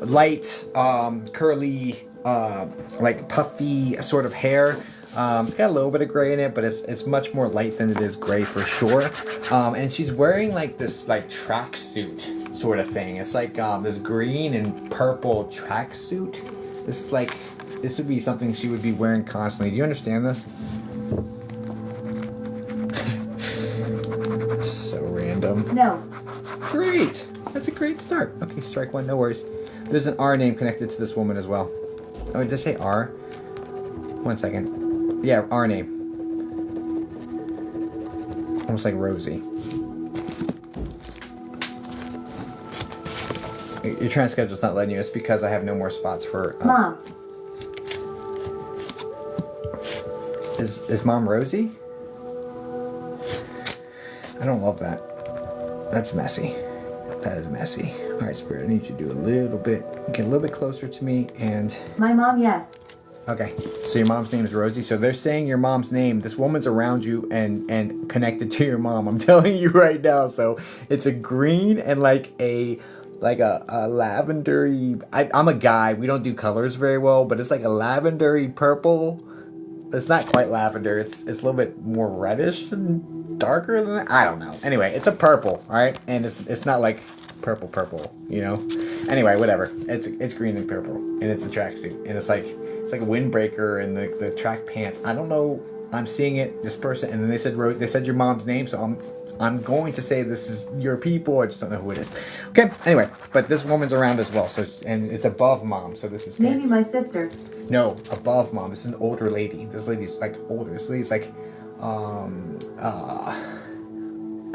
light, curly, like puffy sort of hair. It's got a little bit of gray in it, but it's much more light than it is gray for sure. And she's wearing like this like tracksuit sort of thing. It's like this green and purple tracksuit. This would be something she would be wearing constantly. Do you understand this? So random. No. Great. That's a great start. Okay, strike one. No worries. There's an R name connected to this woman as well. Oh, did I say R? 1 second. Yeah, R name. Almost like Rosie. Your trying schedule's not letting you. It's because I have no more spots for... Mom. Is Mom Rosie? I don't love that. That's messy. That is messy. All right, Spirit, I need you to do a little bit... Get a little bit closer to me and... My mom, yes. Okay, so your mom's name is Rosie. So they're saying your mom's name. This woman's around you and connected to your mom. I'm telling you right now. So it's a green and like a lavendery. I'm a guy. We don't do colors very well, but it's like a lavendery purple It's not quite lavender. It's a little bit more reddish and darker than that. I don't know. Anyway, it's a purple, all right, and it's not like purple, you know. Anyway, whatever. It's green and purple, and it's a tracksuit, and it's like a windbreaker and the track pants. I don't know. I'm seeing it. This person, and then they said Rose. They said your mom's name, so I'm going to say this is your people. I just don't know who it is. Okay. Anyway, but this woman's around as well. So and it's above mom. So this is Maybe my sister. no, above mom. This is an older lady. This lady's like older. This lady's like a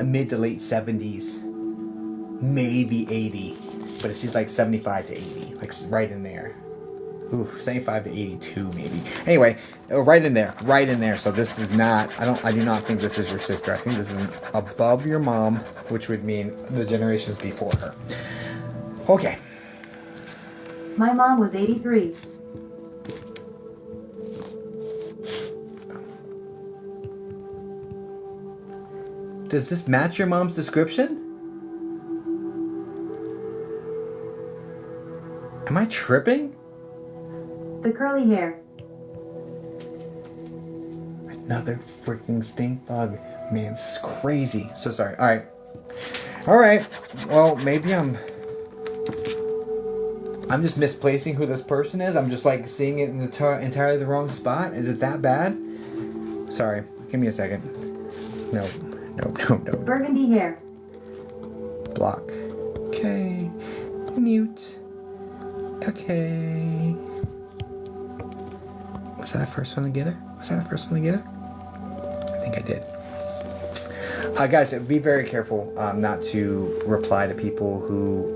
mid to late 70s, maybe 80, but she's like 75 to 80, like right in there. Ooh, 75 to 82 maybe. Anyway, right in there. So this is not. I do not think this is your sister. I think this is above your mom, which would mean the generations before her. Okay. My mom was 83. Does this match your mom's description? Am I tripping? The curly hair. Another freaking stink bug. Man, this is crazy. So sorry. All right. Well, maybe I'm just misplacing who this person is. I'm just like seeing it in the entirely the wrong spot. Is it that bad? Sorry. Give me a second. No. Burgundy hair. Block. Okay. Mute. Okay. Was that the first one to get her? I think I did. Guys, be very careful not to reply to people who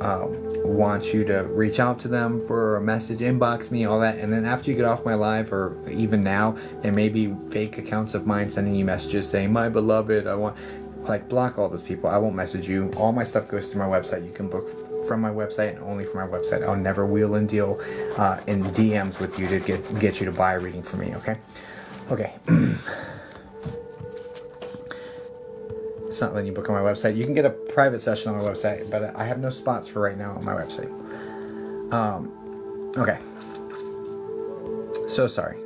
want you to reach out to them for a message, inbox me, all that. And then after you get off my live, or even now, there may be fake accounts of mine sending you messages saying, my beloved, I want... Like, block all those people. I won't message you. All my stuff goes through my website. You can book from my website and only from my website. I'll never wheel and deal in DMs with you to get you to buy a reading from me, okay? Okay. It's not letting you book on my website. You can get a private session on my website, but I have no spots for right now on my website. Okay. So sorry.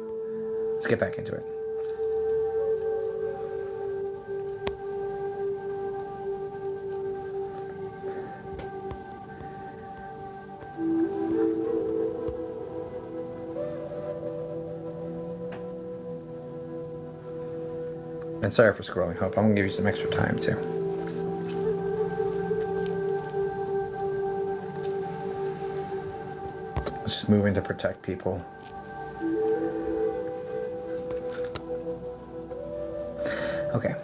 Let's get back into it. And sorry for scrolling, Hope. I'm going to give you some extra time, too. Just moving to protect people. Okay.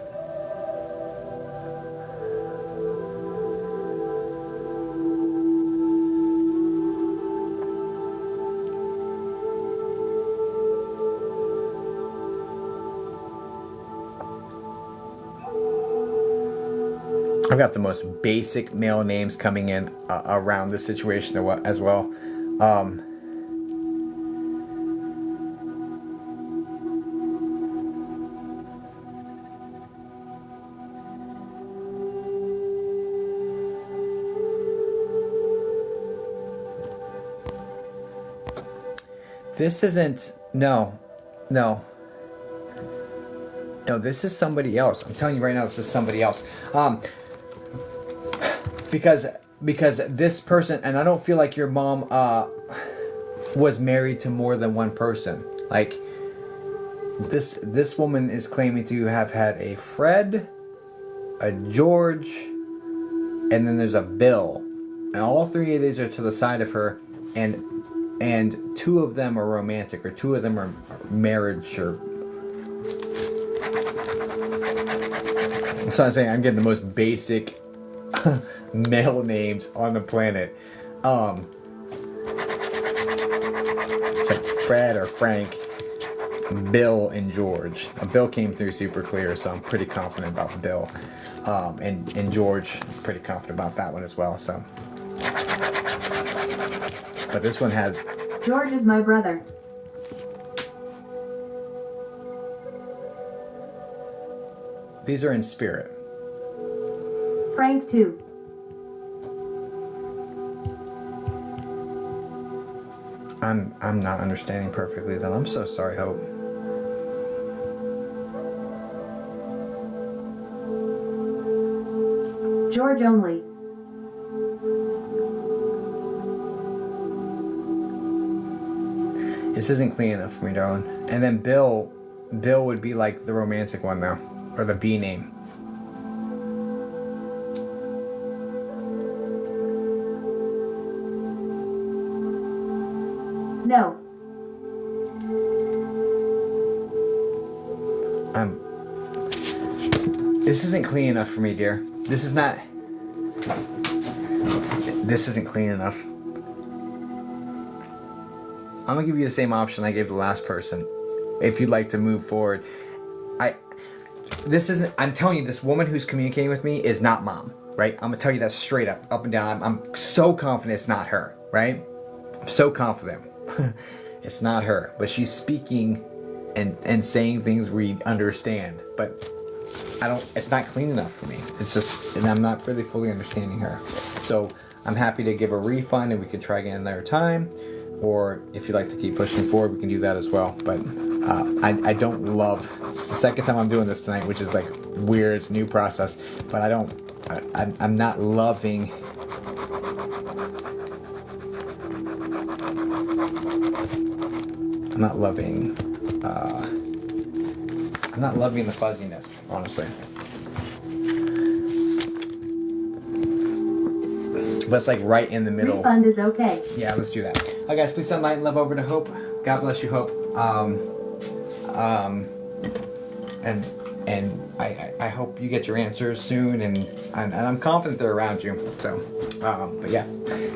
I've got the most basic male names coming in around this situation as well. This isn't... No, this is somebody else. I'm telling you right now, this is somebody else. Because this person, and I don't feel like your mom was married to more than one person. Like, this woman is claiming to have had a Fred, a George, and then there's a Bill. And all three of these are to the side of her, and two of them are romantic, or two of them are marriage, or... So I'm saying I'm getting the most basic male names on the planet. It's like Fred or Frank, Bill, and George. Bill came through super clear, so I'm pretty confident about Bill. And George, pretty confident about that one as well. So, but this one had... George is my brother. These are in spirit. Frank too. I'm not understanding perfectly then. I'm so sorry, Hope. George only. This isn't clean enough for me, darling. And then Bill would be like the romantic one now, or the B name. No. This isn't clean enough for me, dear. This isn't clean enough. I'm gonna give you the same option I gave the last person. If you'd like to move forward. I'm telling you, this woman who's communicating with me is not mom, right? I'm gonna tell you that straight up and down. I'm so confident it's not her, right? I'm so confident. It's not her, but she's speaking and saying things we understand, but it's not clean enough for me. It's just, and I'm not really fully understanding her. So I'm happy to give a refund and we can try again another time. Or if you'd like to keep pushing forward, we can do that as well. But I don't love, it's the second time I'm doing this tonight, which is like weird, it's a new process. But I'm not loving the fuzziness, honestly. But it's like right in the middle. Refund is okay. Yeah, let's do that. Alright guys, please send light and love over to Hope. God bless you, Hope. And I hope you get your answers soon, and I'm confident they're around you. So, but yeah,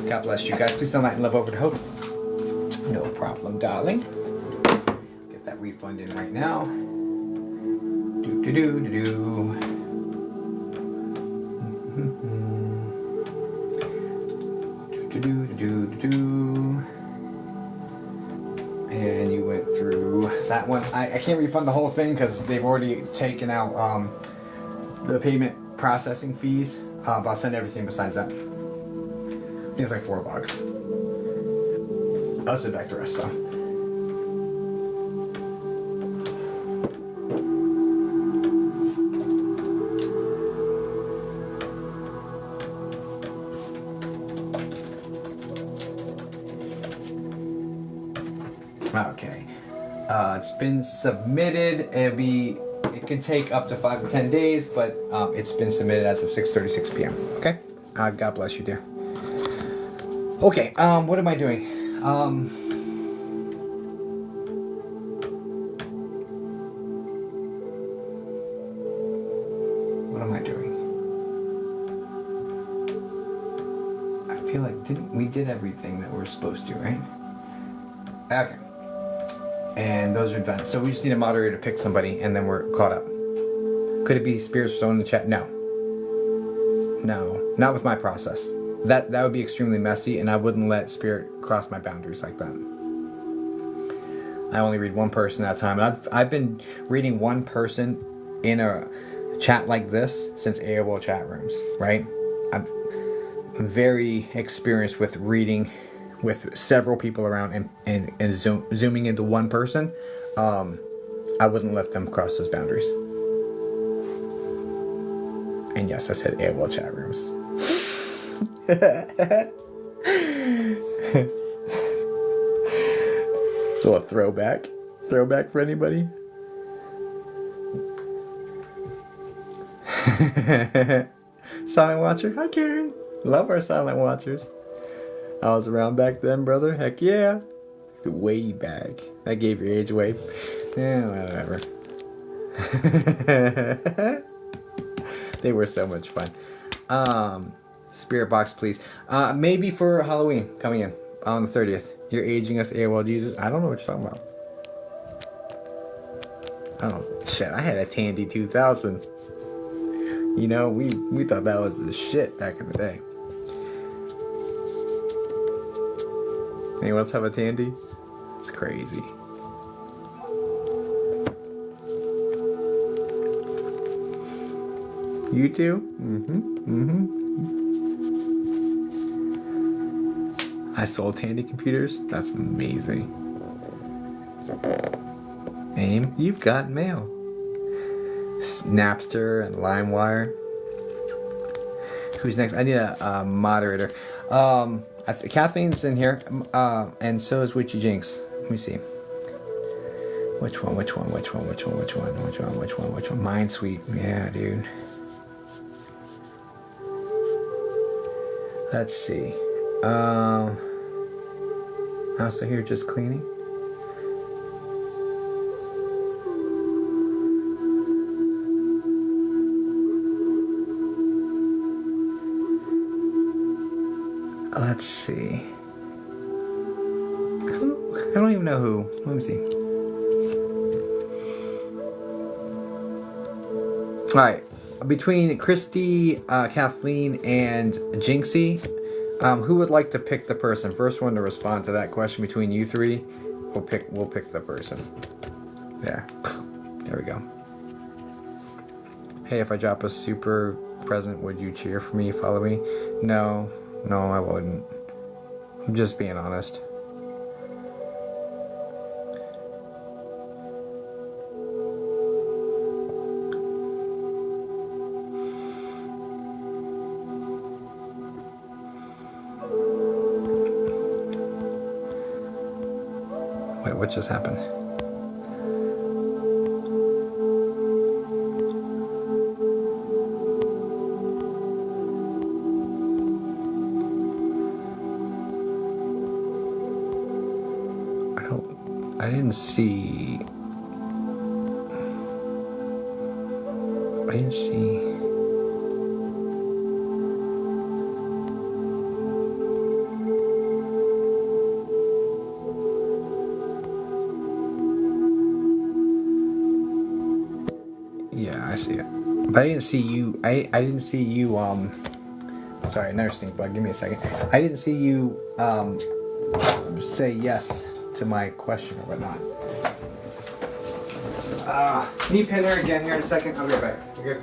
God bless you guys. Please send light and love over to Hope. No problem, darling. Get that refund in right now. And you went through that one. I can't refund the whole thing because they've already taken out the payment processing fees. But I'll send everything besides that. I think it's like $4. I'll send back the rest though. Okay, it's been submitted. It can take up to 5 to 10 days, but it's been submitted as of 6:36 p.m. Okay, God bless you, dear. Okay, what am I doing? What am I doing? I feel like we did everything that we're supposed to, right? Okay. And those are done. So we just need a moderator to pick somebody, and then we're caught up. Could it be Spirits or someone in the chat? No. No, not with my process. That would be extremely messy, and I wouldn't let Spirit cross my boundaries like that. I only read one person at a time. I've been reading one person in a chat like this since AOL chat rooms, right? I'm very experienced with reading with several people around and zooming into one person. I wouldn't let them cross those boundaries. And yes, I said AOL chat rooms. So a throwback for anybody. Silent Watcher, hi Karen. Love our Silent Watchers. I was around back then, brother. Heck yeah. Way back. That gave your age away. Yeah, whatever. They were so much fun. Spirit box, please. Maybe for Halloween coming in on the 30th. You're aging us, AOL users. I don't know what you're talking about. I don't know. Shit, I had a Tandy 2000. You know, we thought that was the shit back in the day. Anyone else have a Tandy? It's crazy. You too? I sold Tandy computers? That's amazing. AIM, you've got mail. Napster and LimeWire. Who's next? I need a moderator. Kathleen's in here, and so is Witchy Jinx. Let me see. Which one? Minesweep. Yeah, dude. Let's see. I'm still here just cleaning. Let's see. Who? I don't even know who. Let me see. All right. Between Christy, Kathleen, and Jinxie, who would like to pick the person? First one to respond to that question between you three, we'll pick the person. There we go. Hey, if I drop a super present, would you cheer for me? Follow me? No, I wouldn't. I'm just being honest. Wait, what just happened? I didn't see. Yeah, I see it. But I didn't see you. I didn't see you. Sorry, another stink bug. Give me a second. I didn't see you say yes to my question or whatnot. Need pin her again here in a second. I'll be right back. Okay.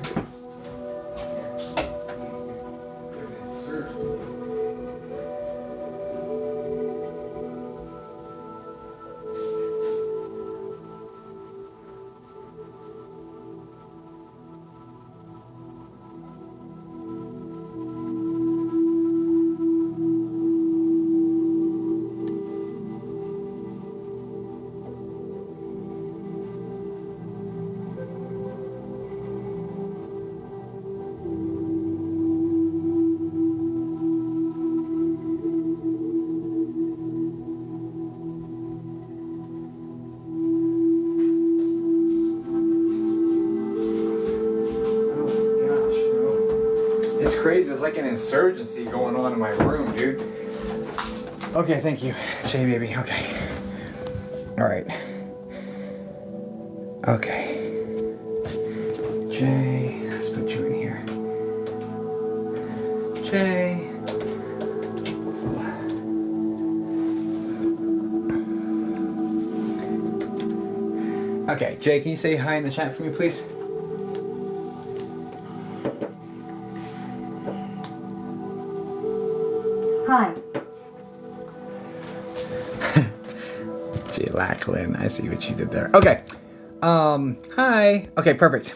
Crazy. There's like an insurgency going on in my room, dude. Okay, thank you. Jay, baby. Okay. All right. Okay. Jay, let's put you in here. Jay. Okay, Jay, can you say hi in the chat for me, please? Hi. Gee, Lachlan, I see what you did there. Okay. Hi. Okay, perfect.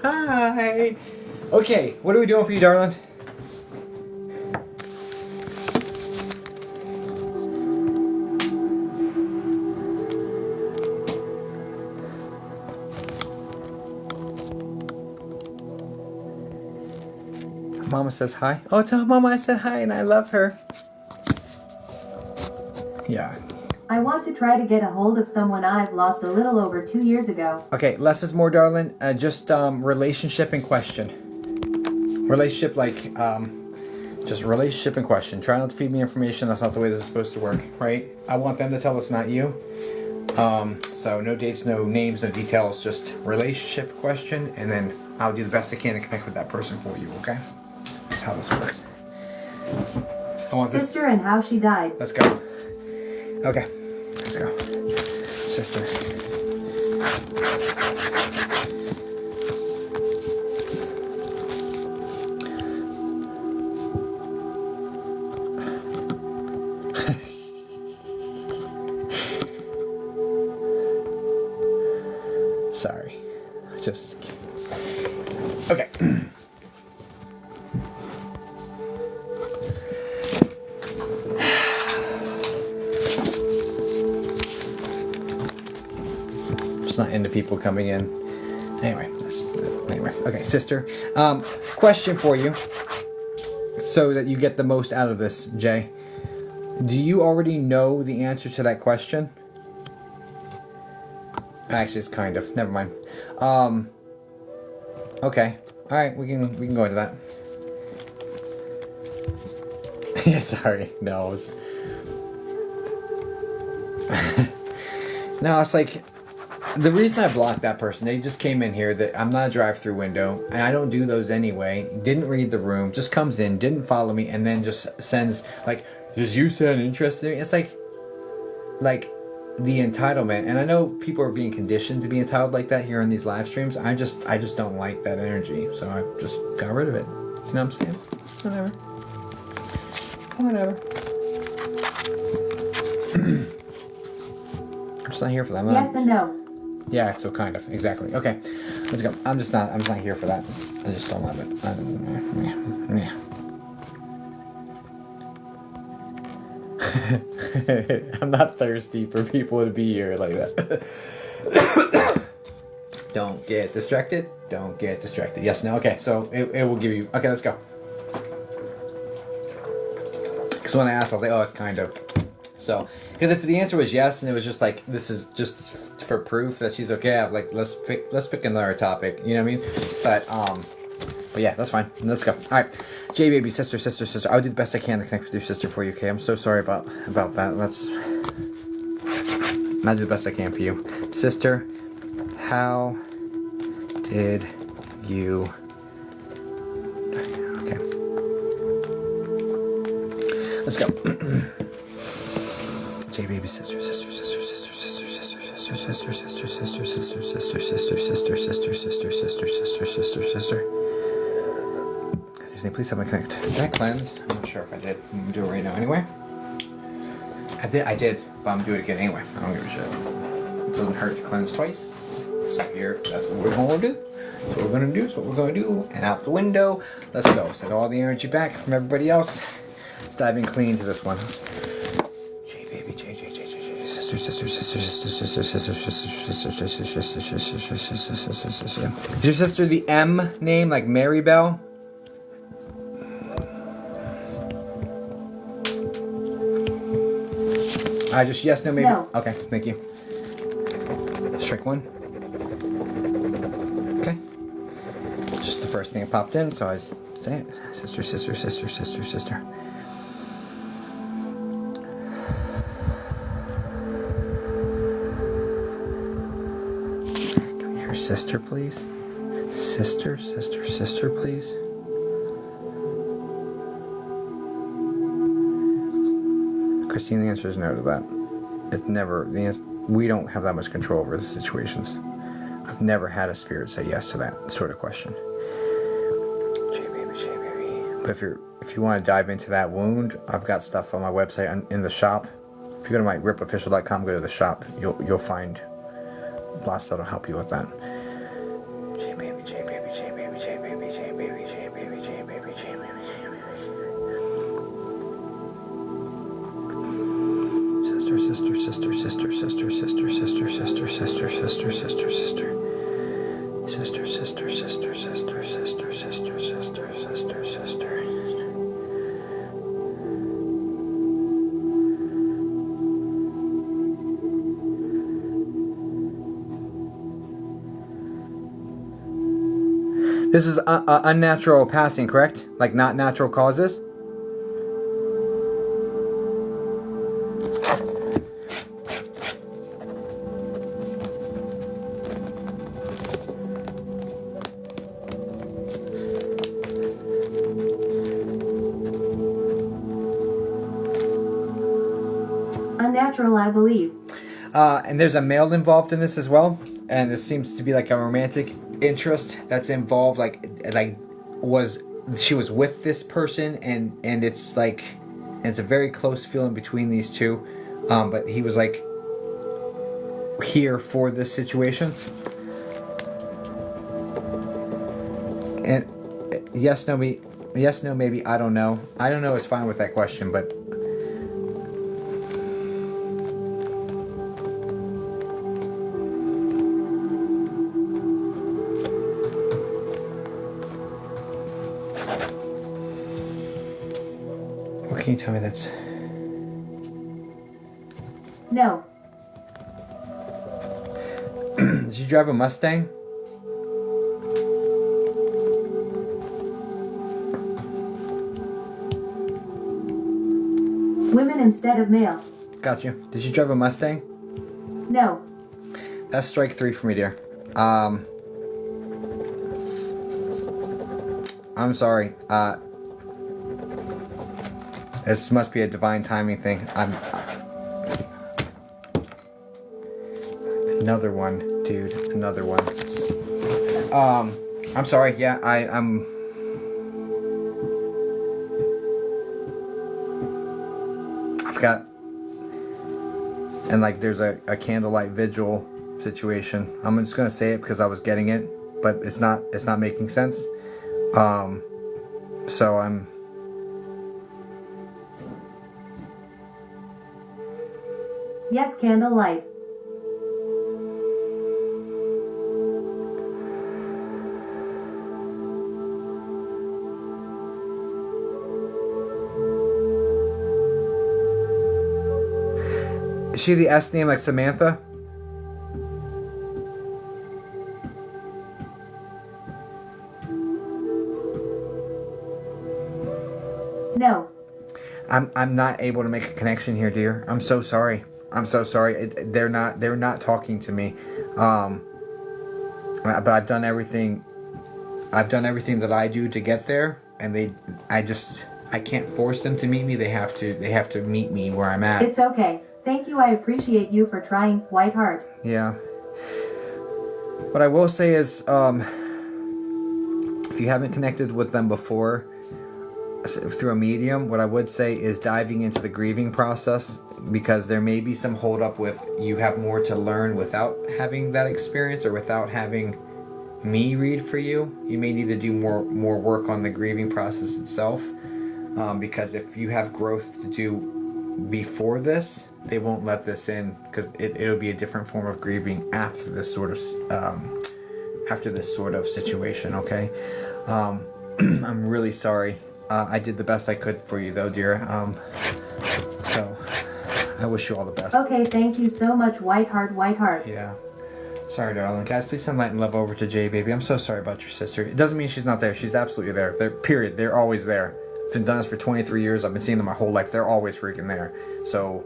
Hi. Okay, what are we doing for you, darling? Mama says hi. Oh, tell Mama I said hi and I love her. Yeah. I want to try to get a hold of someone I've lost a little over 2 years ago. Okay, less is more, darling. Just relationship in question. Relationship, like, just relationship in question. Try not to feed me information. That's not the way this is supposed to work, right? I want them to tell us, not you. So no dates, no names, no details. Just relationship question, and then I'll do the best I can to connect with that person for you, okay? That's how this works. I want Sister this. and how she died. Let's go. Okay, let's go. Sister. Sorry. Just... Okay. into people coming in. Anyway, okay, sister. Question for you, so that you get the most out of this, Jay. Do you already know the answer to that question? Actually, it's kind of. Never mind. Okay. All right, we can go into that. Yeah, sorry. No. No, it's like the reason I blocked that person. They just came in here. That I'm not a drive-through window, and I don't do those anyway. Didn't read the room. Just comes in, didn't follow me, and then just sends like, "Does you sound interesting?" It's like the entitlement. And I know people are being conditioned to be entitled like that here on these live streams. I just don't like that energy, so I just got rid of it. You know what I'm saying? Whatever. I'm just not here for that. Yes and no. Yeah, so kind of. Exactly. Okay. Let's go. I'm just not here for that. I just don't love it. I'm not thirsty for people to be here like that. Don't get distracted. Don't get distracted. Yes, no. Okay, so it will give you... Okay, let's go. Because when I asked, I was like, oh, it's kind of... So, because if the answer was yes, and it was just like, this is just for proof that she's okay, I'm like, let's pick another topic. You know what I mean? But yeah, that's fine. Let's go. All right, J baby, sister. I'll do the best I can to connect with your sister for you. Okay, I'm so sorry about that. I'll do the best I can for you, sister. How did you? Okay, let's go. J baby, sister. Please have my connect. Did I cleanse? I'm not sure if I did. I'm gonna do it right now anyway. I did, but I'm gonna do it again anyway. I don't give a shit. It doesn't hurt to cleanse twice. So here, that's what we're gonna do. So what we're gonna do. And out the window. Let's go. Send all the energy back from everybody else. Let's dive in clean to this one. J baby, J. Sister. Is your sister the M name, like Mary Bell? Just yes, no, maybe. No. Okay, thank you. Strike one. Okay. Just the first thing that popped in, so I say it. Sister. Your sister, please. Sister, please. Christine, the answer is no to that. It's never, we don't have that much control over the situations. I've never had a spirit say yes to that sort of question. J baby. But if you want to dive into that wound, I've got stuff on my website in the shop. If you go to my ripofficial.com, go to the shop, you'll find lots that'll help you with that. J baby. This is unnatural passing, correct? Like not natural causes? Unnatural, I believe. And there's a male involved in this as well, and this seems to be like a romantic interest that's involved. She was with this person, and it's like, it's a very close feeling between these two, but he was like here for this situation. And yes, no, maybe. I don't know is fine with that question, but Can you tell me that's... No. Did you drive a Mustang? Women instead of male. Got you. Did you drive a Mustang? No. That's strike 3 for me, dear. I'm sorry. This must be a divine timing thing. Another one, dude. Another one. I'm sorry. Yeah, I'm. I've got. And like, there's a candlelight vigil situation. I'm just gonna say it because I was getting it, but it's not making sense. So I'm. Yes, candlelight. Is she the S name like Samantha? No. I'm not able to make a connection here, dear. I'm so sorry. I'm so sorry. They're not talking to me. But I've done everything. I've done everything that I do to get there, and I can't force them to meet me. They have to meet me where I'm at. It's okay. Thank you. I appreciate you for trying, Whiteheart. Yeah. What I will say is, if you haven't connected with them before through a medium, what I would say is diving into the grieving process, because there may be some hold up with you have more to learn without having that experience or without having me read for you. You may need to do more work on the grieving process itself, because if you have growth to do before this, they won't let this in, because it'll be a different form of grieving after this sort of situation. Okay. I'm really sorry. I did the best I could for you, though, dear. So I wish you all the best. Okay, thank you so much, Whiteheart. Yeah. Sorry, darling. Guys, please send light and love over to Jay, baby. I'm so sorry about your sister. It doesn't mean she's not there. She's absolutely there. Period. They're always there. I've been done this for 23 years. I've been seeing them my whole life. They're always freaking there. So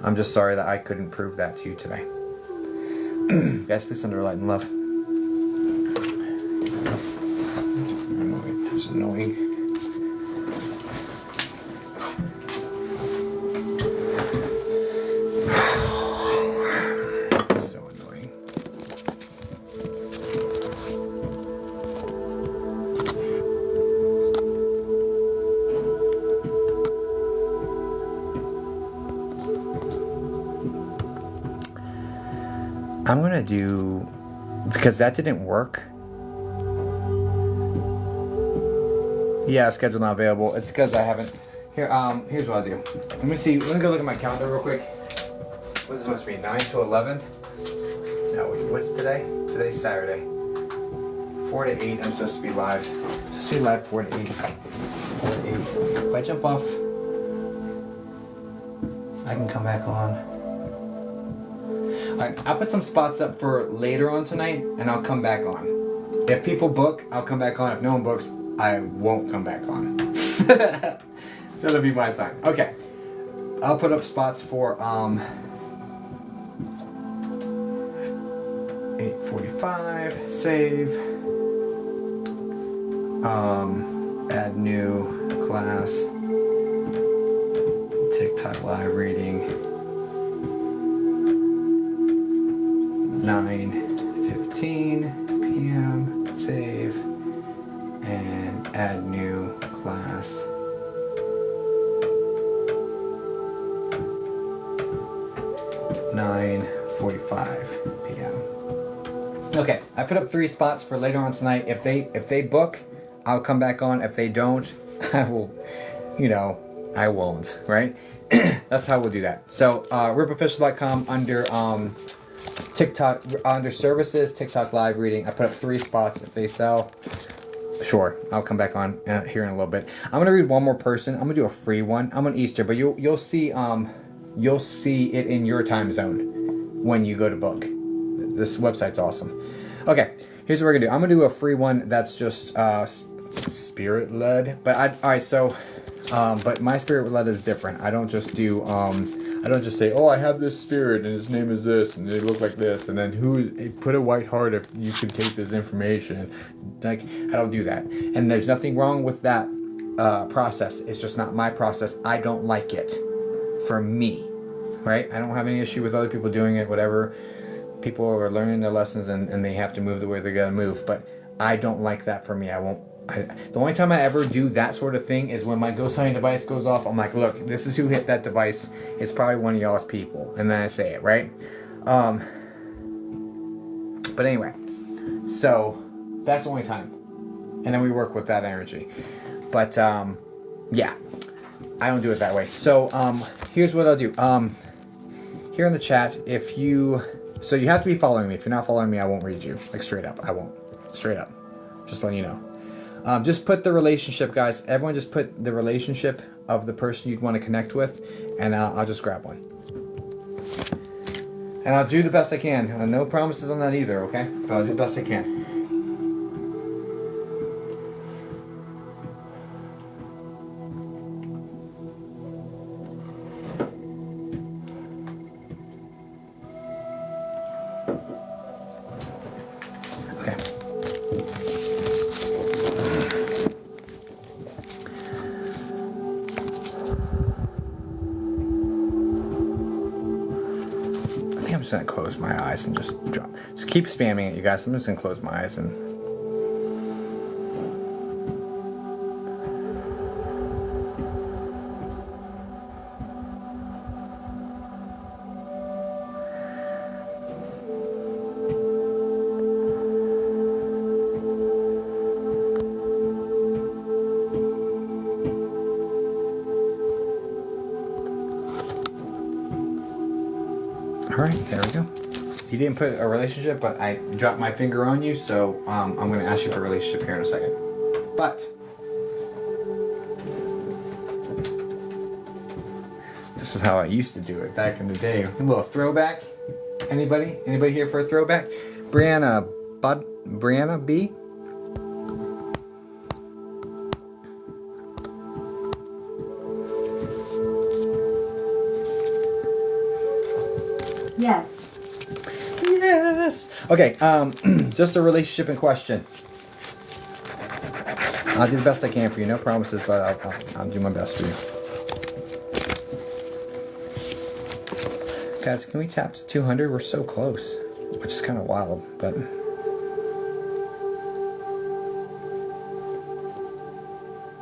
I'm just sorry that I couldn't prove that to you today. Guys, please send her light and love. It's annoying. So annoying. I'm gonna do, because that didn't work. Yeah, schedule not available. It's because I haven't. Here, here's what I'll do. Let me see. Let me go look at my calendar real quick. What is this supposed to be? 9 to 11? No, wait, what's today? Today's Saturday. 4 to 8. I'm supposed to be live. I'm supposed to be live 4 to 8. 4 to 8. If I jump off, I can come back on. Alright, I'll put some spots up for later on tonight, and I'll come back on. If people book, I'll come back on. If no one books, I won't come back on. That'll be my sign. Okay. I'll put up spots for 8:45, save. Add new class. TikTok live reading. 9:15 p.m. save. And add new class. (9:45 p.m.) Okay, I put up 3 spots for later on tonight. If they book, I'll come back on. If they don't, I will. I won't. Right? That's how we'll do that. So, ripofficial.com under TikTok under services, TikTok live reading. I put up 3 spots. If they sell, Sure, I'll come back on here in a little bit. I'm gonna read one more person. I'm gonna do a free one. I'm on Easter, but you'll see it in your time zone when you go to book. This website's awesome. Okay, here's what we're gonna do. I'm gonna do a free one that's just spirit led. But but my spirit led is different. I don't just do I don't just say, oh, I have this spirit and his name is this and they look like this and then put a white heart if you can take this information. Like, I don't do that. And there's nothing wrong with that process. It's just not my process. I don't like it for me, right? I don't have any issue with other people doing it, whatever. People are learning their lessons and they have to move the way they're going to move. But I don't like that for me. The only time I ever do that sort of thing is when my ghost hunting device goes off. I'm like, look, this is who hit that device. It's probably one of y'all's people. And then I say it, right? But anyway, so that's the only time. And then we work with that energy. But yeah, I don't do it that way. So here's what I'll do. Here in the chat, you have to be following me. If you're not following me, I won't read you. Like, straight up, I won't. Straight up. Just letting you know. Just put the relationship, guys. Everyone just put the relationship of the person you'd want to connect with, and I'll just grab one. And I'll do the best I can. No promises on that either, okay? But I'll do the best I can. I'm just gonna close my eyes and just drop. Just keep spamming it, you guys. I'm just gonna close my eyes and. Alright, there we go. You didn't put a relationship, but I dropped my finger on you, so I'm going to ask you for a relationship here in a second. But this is how I used to do it back in the day. A little throwback. Anybody? Anybody here for a throwback? Brianna B? Yes. Yes. Okay, just a relationship in question. I'll do the best I can for you. No promises, but I'll do my best for you. Guys, can we tap to 200? We're so close, which is kind of wild, but...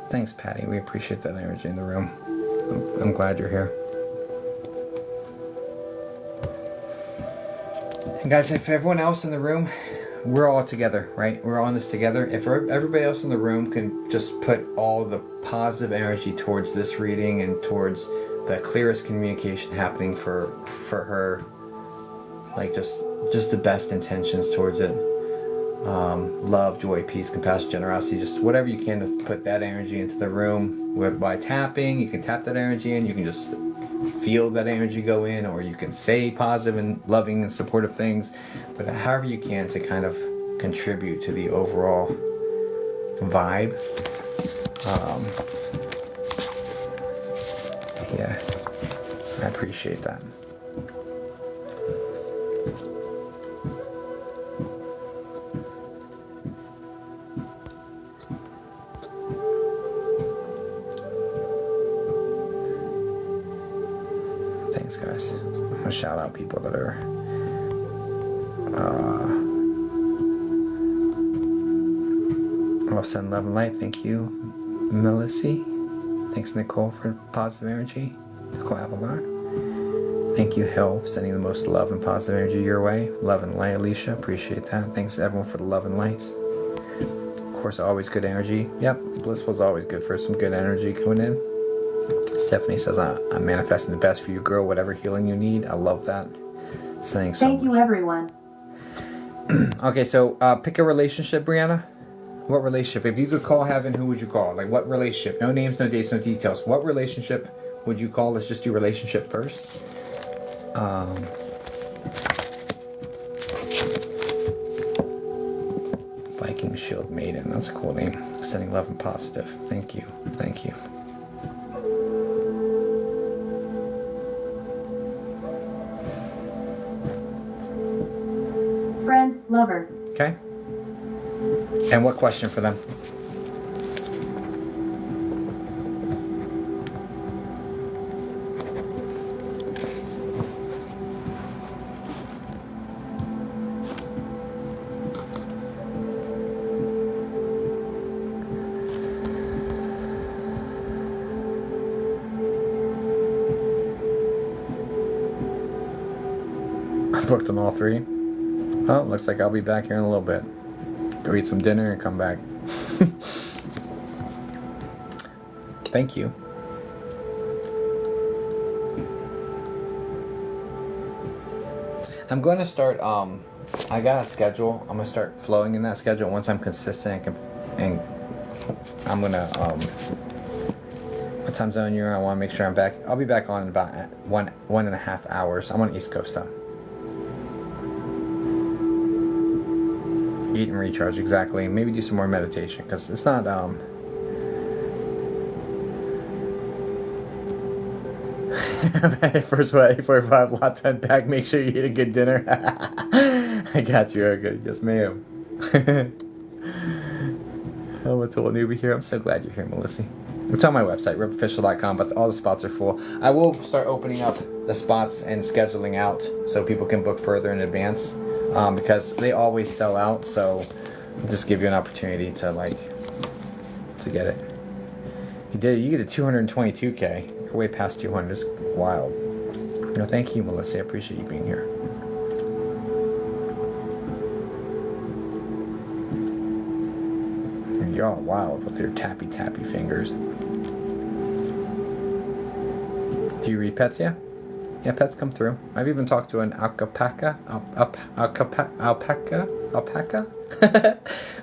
Thanks, Patty. We appreciate that energy in the room. I'm glad you're here. And guys, if everyone else in the room, we're all together, right? We're on this together. If everybody else in the room can just put all the positive energy towards this reading and towards the clearest communication happening for her, like just the best intentions towards it. Love, joy, peace, compassion, generosity, just whatever you can to put that energy into the room. By tapping, you can tap that energy in, you can just feel that energy go in, or you can say positive and loving and supportive things, but however you can to kind of contribute to the overall vibe. Yeah, I appreciate that. Thanks, guys. I'm gonna shout out people that are I'll send love and light. Thank you, Melissy. Thanks, Nicole, for positive energy. Nicole Abelard. Thank you, Hill, for sending the most love and positive energy your way. Love and light, Alicia. Appreciate that. Thanks everyone for the love and light. Of course, always good energy. Yep, Blissful's always good for some good energy coming in. Stephanie says, I'm manifesting the best for you, girl. Whatever healing you need. I love that. Thank you, everyone. Okay, so pick a relationship, Brianna. What relationship? If you could call heaven, who would you call? Like, what relationship? No names, no dates, no details. What relationship would you call? Let's just do relationship first. Viking Shield Maiden. That's a cool name. Sending love and positive. Thank you. Thank you. Friend, lover. Okay. And what question for them? I booked on all three. Oh, looks like I'll be back here in a little bit. Go eat some dinner and come back. Thank you. I'm going to start, I got a schedule. I'm going to start flowing in that schedule. Once I'm consistent, and I'm going to, what time zone you're in? I want to make sure I'm back. I'll be back on in about 1.5 hours. I'm on East Coast though. Eat and recharge, exactly. Maybe do some more meditation, because it's not, First one, 8:45 lot 10 pack. Make sure you eat a good dinner. I got you. Good. Yes, ma'am. I'm a total newbie here. I'm so glad you're here, Melissa. It's on my website, ripofficial.com, but all the spots are full. I will start opening up the spots and scheduling out so people can book further in advance, because they always sell out. So I'll just give you an opportunity to to get it. You did it. You get a 222K. You're way past 200. It's wild. No, thank you, Melissa. I appreciate you being here. And you're all wild with your tappy fingers. Do you read pets? Yeah. Yeah, pets come through. I've even talked to an alpaca. Alpaca?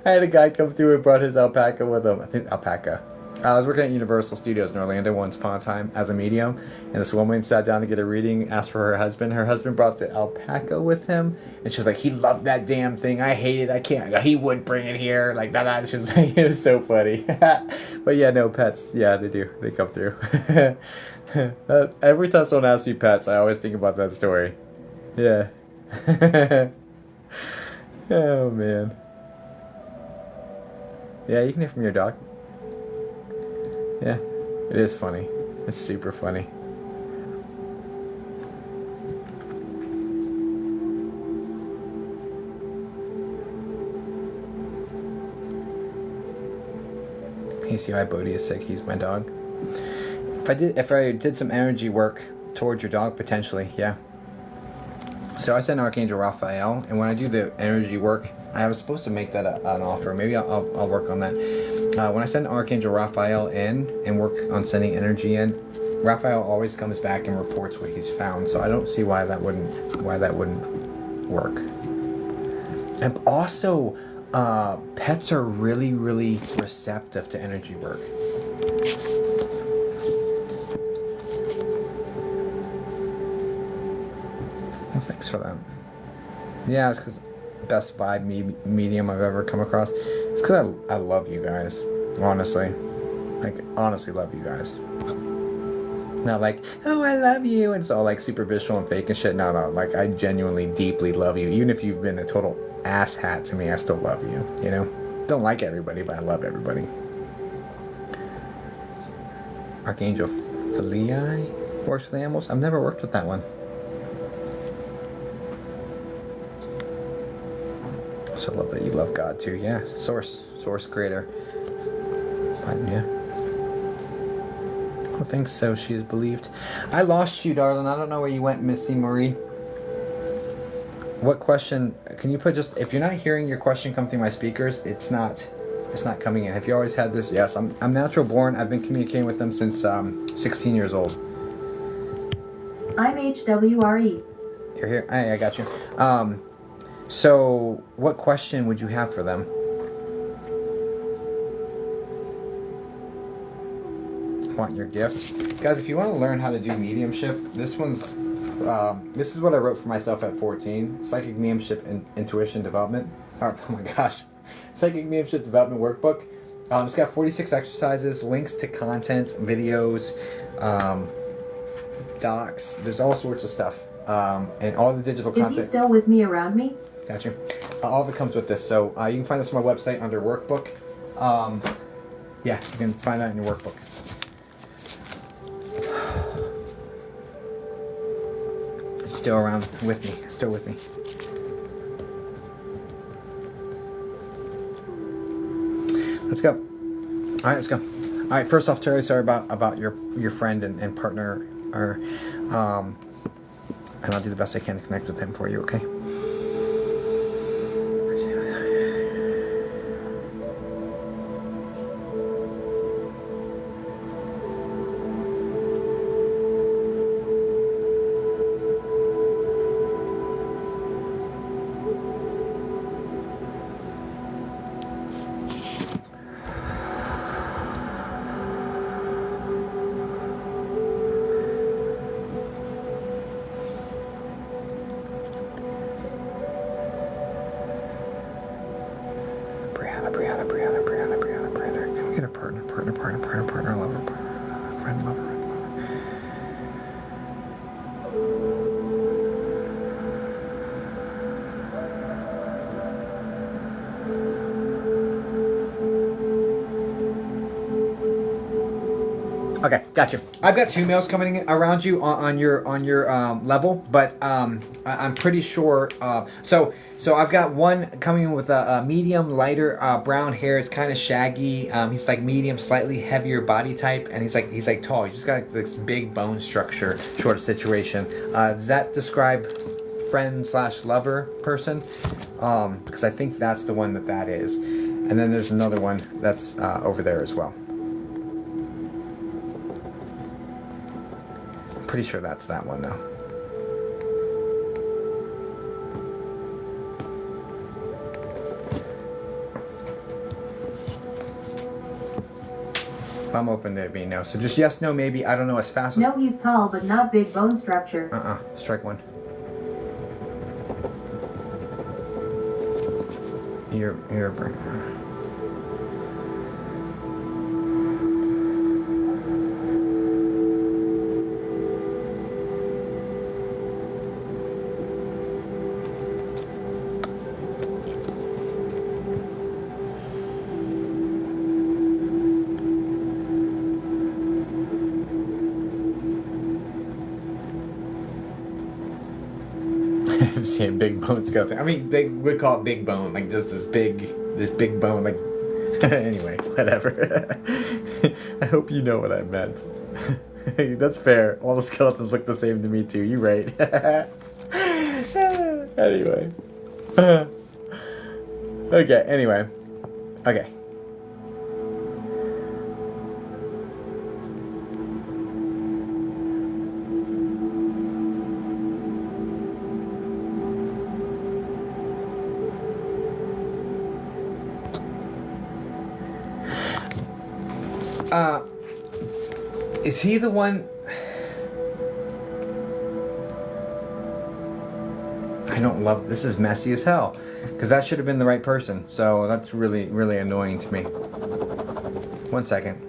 I had a guy come through and brought his alpaca with him. I think alpaca. I was working at Universal Studios in Orlando once upon a time as a medium, and this woman sat down to get a reading, asked for her husband. Her husband brought the alpaca with him, and she was like, he loved that damn thing. I hate it. I can't. He would bring it here. Like that. She was like, it was so funny. But yeah, no, pets. Yeah, they do. They come through. Every time someone asks me pets, I always think about that story. Yeah. Oh, man. Yeah, you can hear from your dog. Yeah, it is funny. It's super funny. KCI Bodhi is sick. He's my dog. If I did some energy work towards your dog, potentially, yeah. So I sent Archangel Raphael, and when I do the energy work, I was supposed to make that an offer. Maybe I'll work on that. When I send Archangel Raphael in and work on sending energy in, Raphael always comes back and reports what he's found. So I don't see why that wouldn't work. And also, pets are really, really receptive to energy work. Well, thanks for that. Yeah, it's because best vibe medium I've ever come across. It's because I love you guys, honestly. Like, honestly love you guys. Not like, oh, I love you, and it's all like superficial and fake and shit. No, like, I genuinely, deeply love you. Even if you've been a total asshat to me, I still love you, you know? Don't like everybody, but I love everybody. Archangel Filii works with animals? I've never worked with that one. So I love that you love God too. Yeah, source creator. But yeah. Oh, thanks. So she is believed. I lost you, darling. I don't know where you went, Missy Marie. What question? Can you put just, if you're not hearing your question come through my speakers, it's not coming in. Have you always had this? Yes, I'm natural born. I've been communicating with them since 16 years old. I'm HWRE. You're here. I got you. So, what question would you have for them? want your gift. Guys, if you want to learn how to do mediumship, this one's this is what I wrote for myself at 14. Psychic Mediumship and Intuition Development. Oh my gosh. Psychic Mediumship Development Workbook. It's got 46 exercises, links to content, videos, docs. There's all sorts of stuff. And all the digital content. Is he still with me around me? Gotcha. All of it comes with this. So you can find this on my website under workbook. Yeah, you can find that in your workbook. It's still around with me. Still with me. Let's go. All right, let's go. All right, first off, Terry, sorry about your friend and partner, and I'll do the best I can to connect with him for you. Okay. Brianna. Can we get a partner, lover, friend, lover. Okay, gotcha. I've got 2 males coming around you on your level, but I'm pretty sure. So I've got one coming in with a medium, lighter brown hair. It's kind of shaggy. He's like medium, slightly heavier body type, and he's like tall. He's just got like, this big bone structure, sort of situation. Does that describe friend/lover person? Because I think that's the one that is. And then there's another one that's over there as well. Pretty sure that's that one though. I'm open to being no. So just yes, no, maybe. I don't know as fast as. No, he's tall, but not big bone structure. Strike one. You're a bringer. I'm seeing big bone skeleton. I mean, they would call it big bone, like just this big bone, like. Anyway, whatever. I hope you know what I meant. That's fair. All the skeletons look the same to me too. You're right. Anyway. Okay. Anyway. Okay. Is he the one? I don't love this. Is messy as hell, because that should have been the right person. So that's really, really annoying to me. 1 second.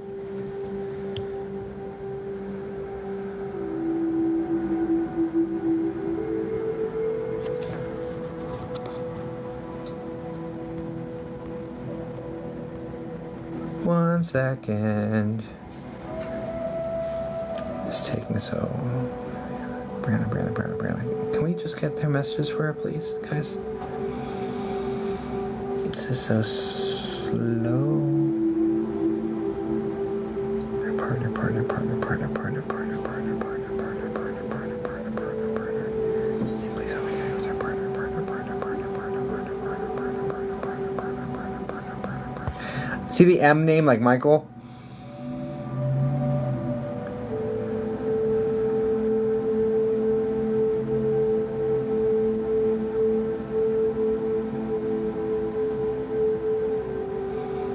One second. Just taking this home. Brianna. Can we just get their messages for her, please, guys? This is so slow. Partner. Please help me get with our partner. See the M name like Michael?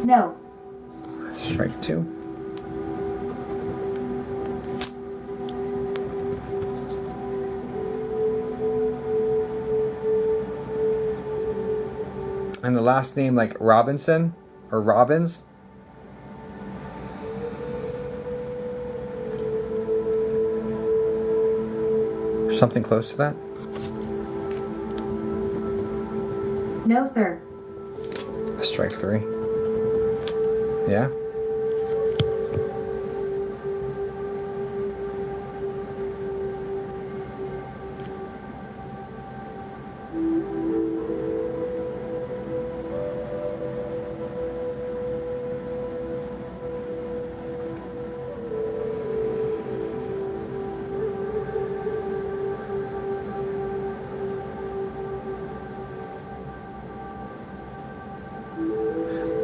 No. Strike 2. And the last name like Robinson or Robbins. Something close to that? No, sir. Strike 3. Yeah?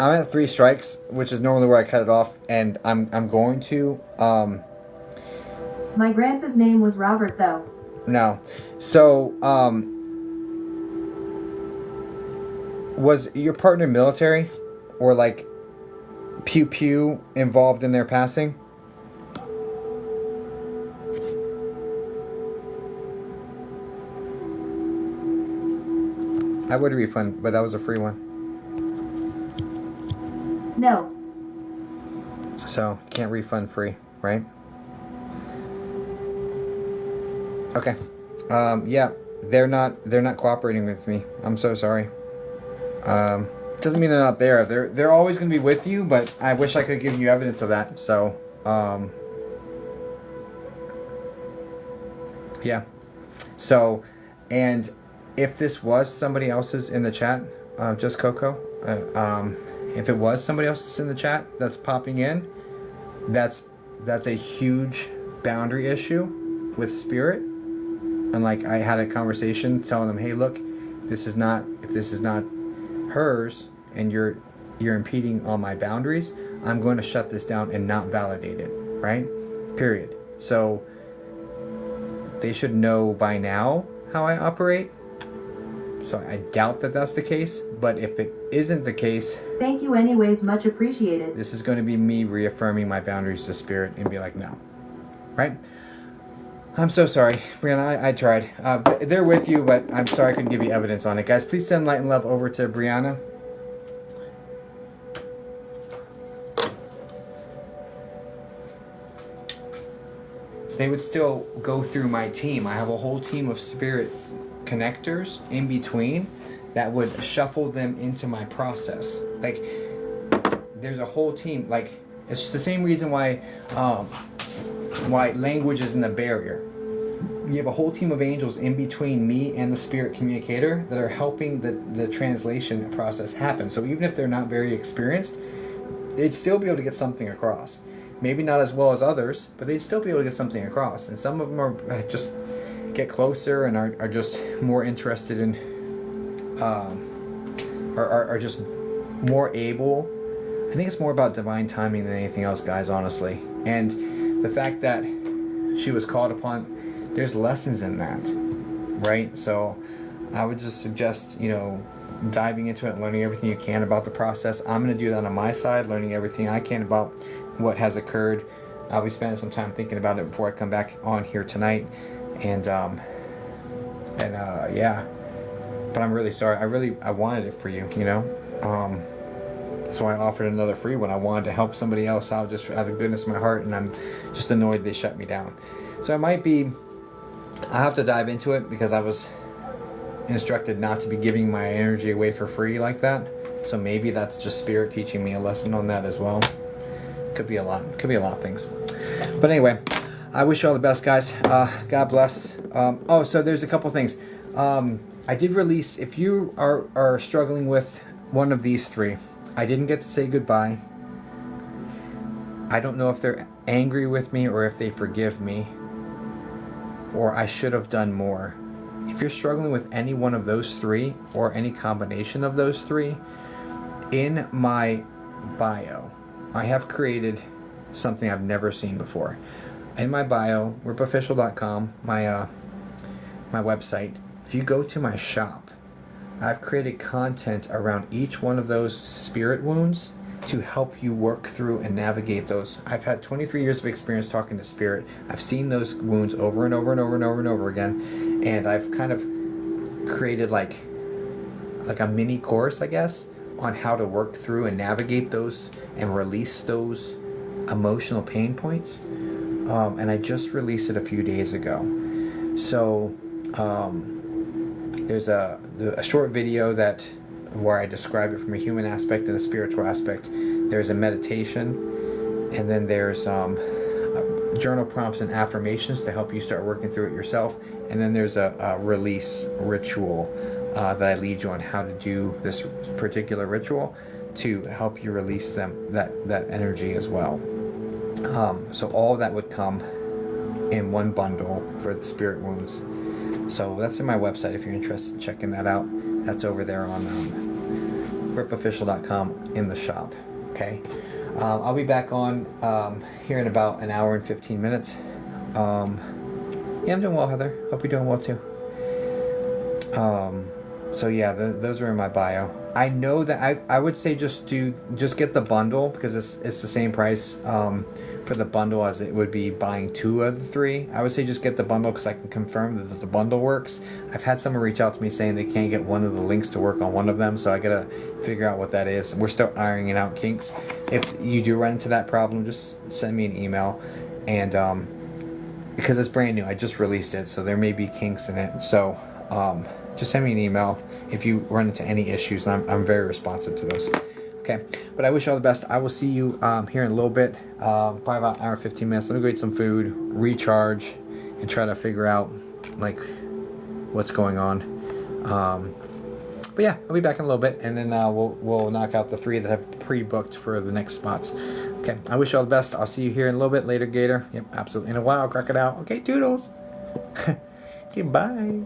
I'm at 3 strikes, which is normally where I cut it off, and I'm going to My grandpa's name was Robert, though. no. So was your partner military or like pew pew involved in their passing? I would refund, but that was a free one. No. So can't refund free, right? Okay. Yeah, they're not cooperating with me. I'm so sorry. Doesn't mean they're not there. They're always gonna be with you, but I wish I could give you evidence of that. So yeah. So, and if this was somebody else's in the chat, just Coco, if it was somebody else's in the chat that's popping in, that's a huge boundary issue with spirit. And like I had a conversation telling them, hey, look, if this is not hers, and you're impeding on my boundaries, I'm going to shut this down and not validate it, right? Period. So they should know by now how I operate. So I doubt that that's the case, but if it isn't the case, Thank you anyways, much appreciated. this is going to be me reaffirming my boundaries to spirit and be like, no, right? I'm so sorry, Brianna, I tried. They're with you, but I'm sorry I couldn't give you evidence on it. Guys, please send light and love over to Brianna. They would still go through my team. I have a whole team of spirit connectors in between that would shuffle them into my process. Like, there's a whole team. Like, it's the same reason why language isn't a barrier. You have a whole team of angels in between me and the spirit communicator that are helping the translation process happen. So even if they're not very experienced, they'd still be able to get something across. Maybe not as well as others, but they'd still be able to get something across. And some of them are just get closer and are just more interested in, are just more able. I think it's more about divine timing than anything else, guys, honestly. And the fact that she was called upon, there's lessons in that, right? So I would just suggest, diving into it, learning everything you can about the process. I'm going to do that on my side, learning everything I can about what has occurred. I'll be spending some time thinking about it before I come back on here tonight. And yeah, but I'm really sorry. I wanted it for you, that's why I offered another free one. I wanted to help somebody else out just out of the goodness of my heart, and I'm just annoyed they shut me down. So I have to dive into it because I was instructed not to be giving my energy away for free like that. So maybe that's just spirit teaching me a lesson on that as well. Could be a lot of things. But anyway, I wish you all the best, guys. God bless. So there's a couple things. I did release, if you are struggling with one of these 3, I didn't get to say goodbye. I don't know if they're angry with me or if they forgive me, or I should have done more. If you're struggling with any one of those 3 or any combination of those 3, in my bio, I have created something I've never seen before. In my bio, whipofficial.com, my website, if you go to my shop, I've created content around each one of those spirit wounds to help you work through and navigate those. I've had 23 years of experience talking to spirit. I've seen those wounds over and over and over and over and over again, and I've kind of created like like a mini course, I guess, on how to work through and navigate those and release those emotional pain points. And I just released it a few days ago. So there's a short video where I describe it from a human aspect and a spiritual aspect. There's a meditation, and then there's journal prompts and affirmations to help you start working through it yourself. And then there's a release ritual that I lead you on how to do this particular ritual to help you release that energy as well. So all of that would come in one bundle for the spirit wounds. So that's in my website if you're interested in checking that out. That's over there on ripofficial.com in the shop. Okay. I'll be back on here in about an hour and 15 minutes. Yeah, I'm doing well, Heather. Hope you're doing well too. So yeah, those are in my bio. I know that I would say just get the bundle, because it's the same price for the bundle as it would be buying 2 of the 3. I would say just get the bundle because I can confirm that the bundle works. I've had someone reach out to me saying they can't get one of the links to work on one of them, so I gotta figure out what that is. We're still ironing out kinks. If you do run into that problem, just send me an email, and because it's brand new, I just released it, so there may be kinks in it. So just send me an email if you run into any issues, and I'm very responsive to those. Okay, but I wish you all the best. I will see you here in a little bit, probably about an hour 15 minutes. Let me go eat some food, recharge, and try to figure out like what's going on. But yeah, I'll be back in a little bit, and then we'll knock out the 3 that have pre-booked for the next spots. Okay, I wish you all the best. I'll see you here in a little bit later, Gator. Yep, absolutely. In a while, crocodile. Okay, toodles. Okay, bye.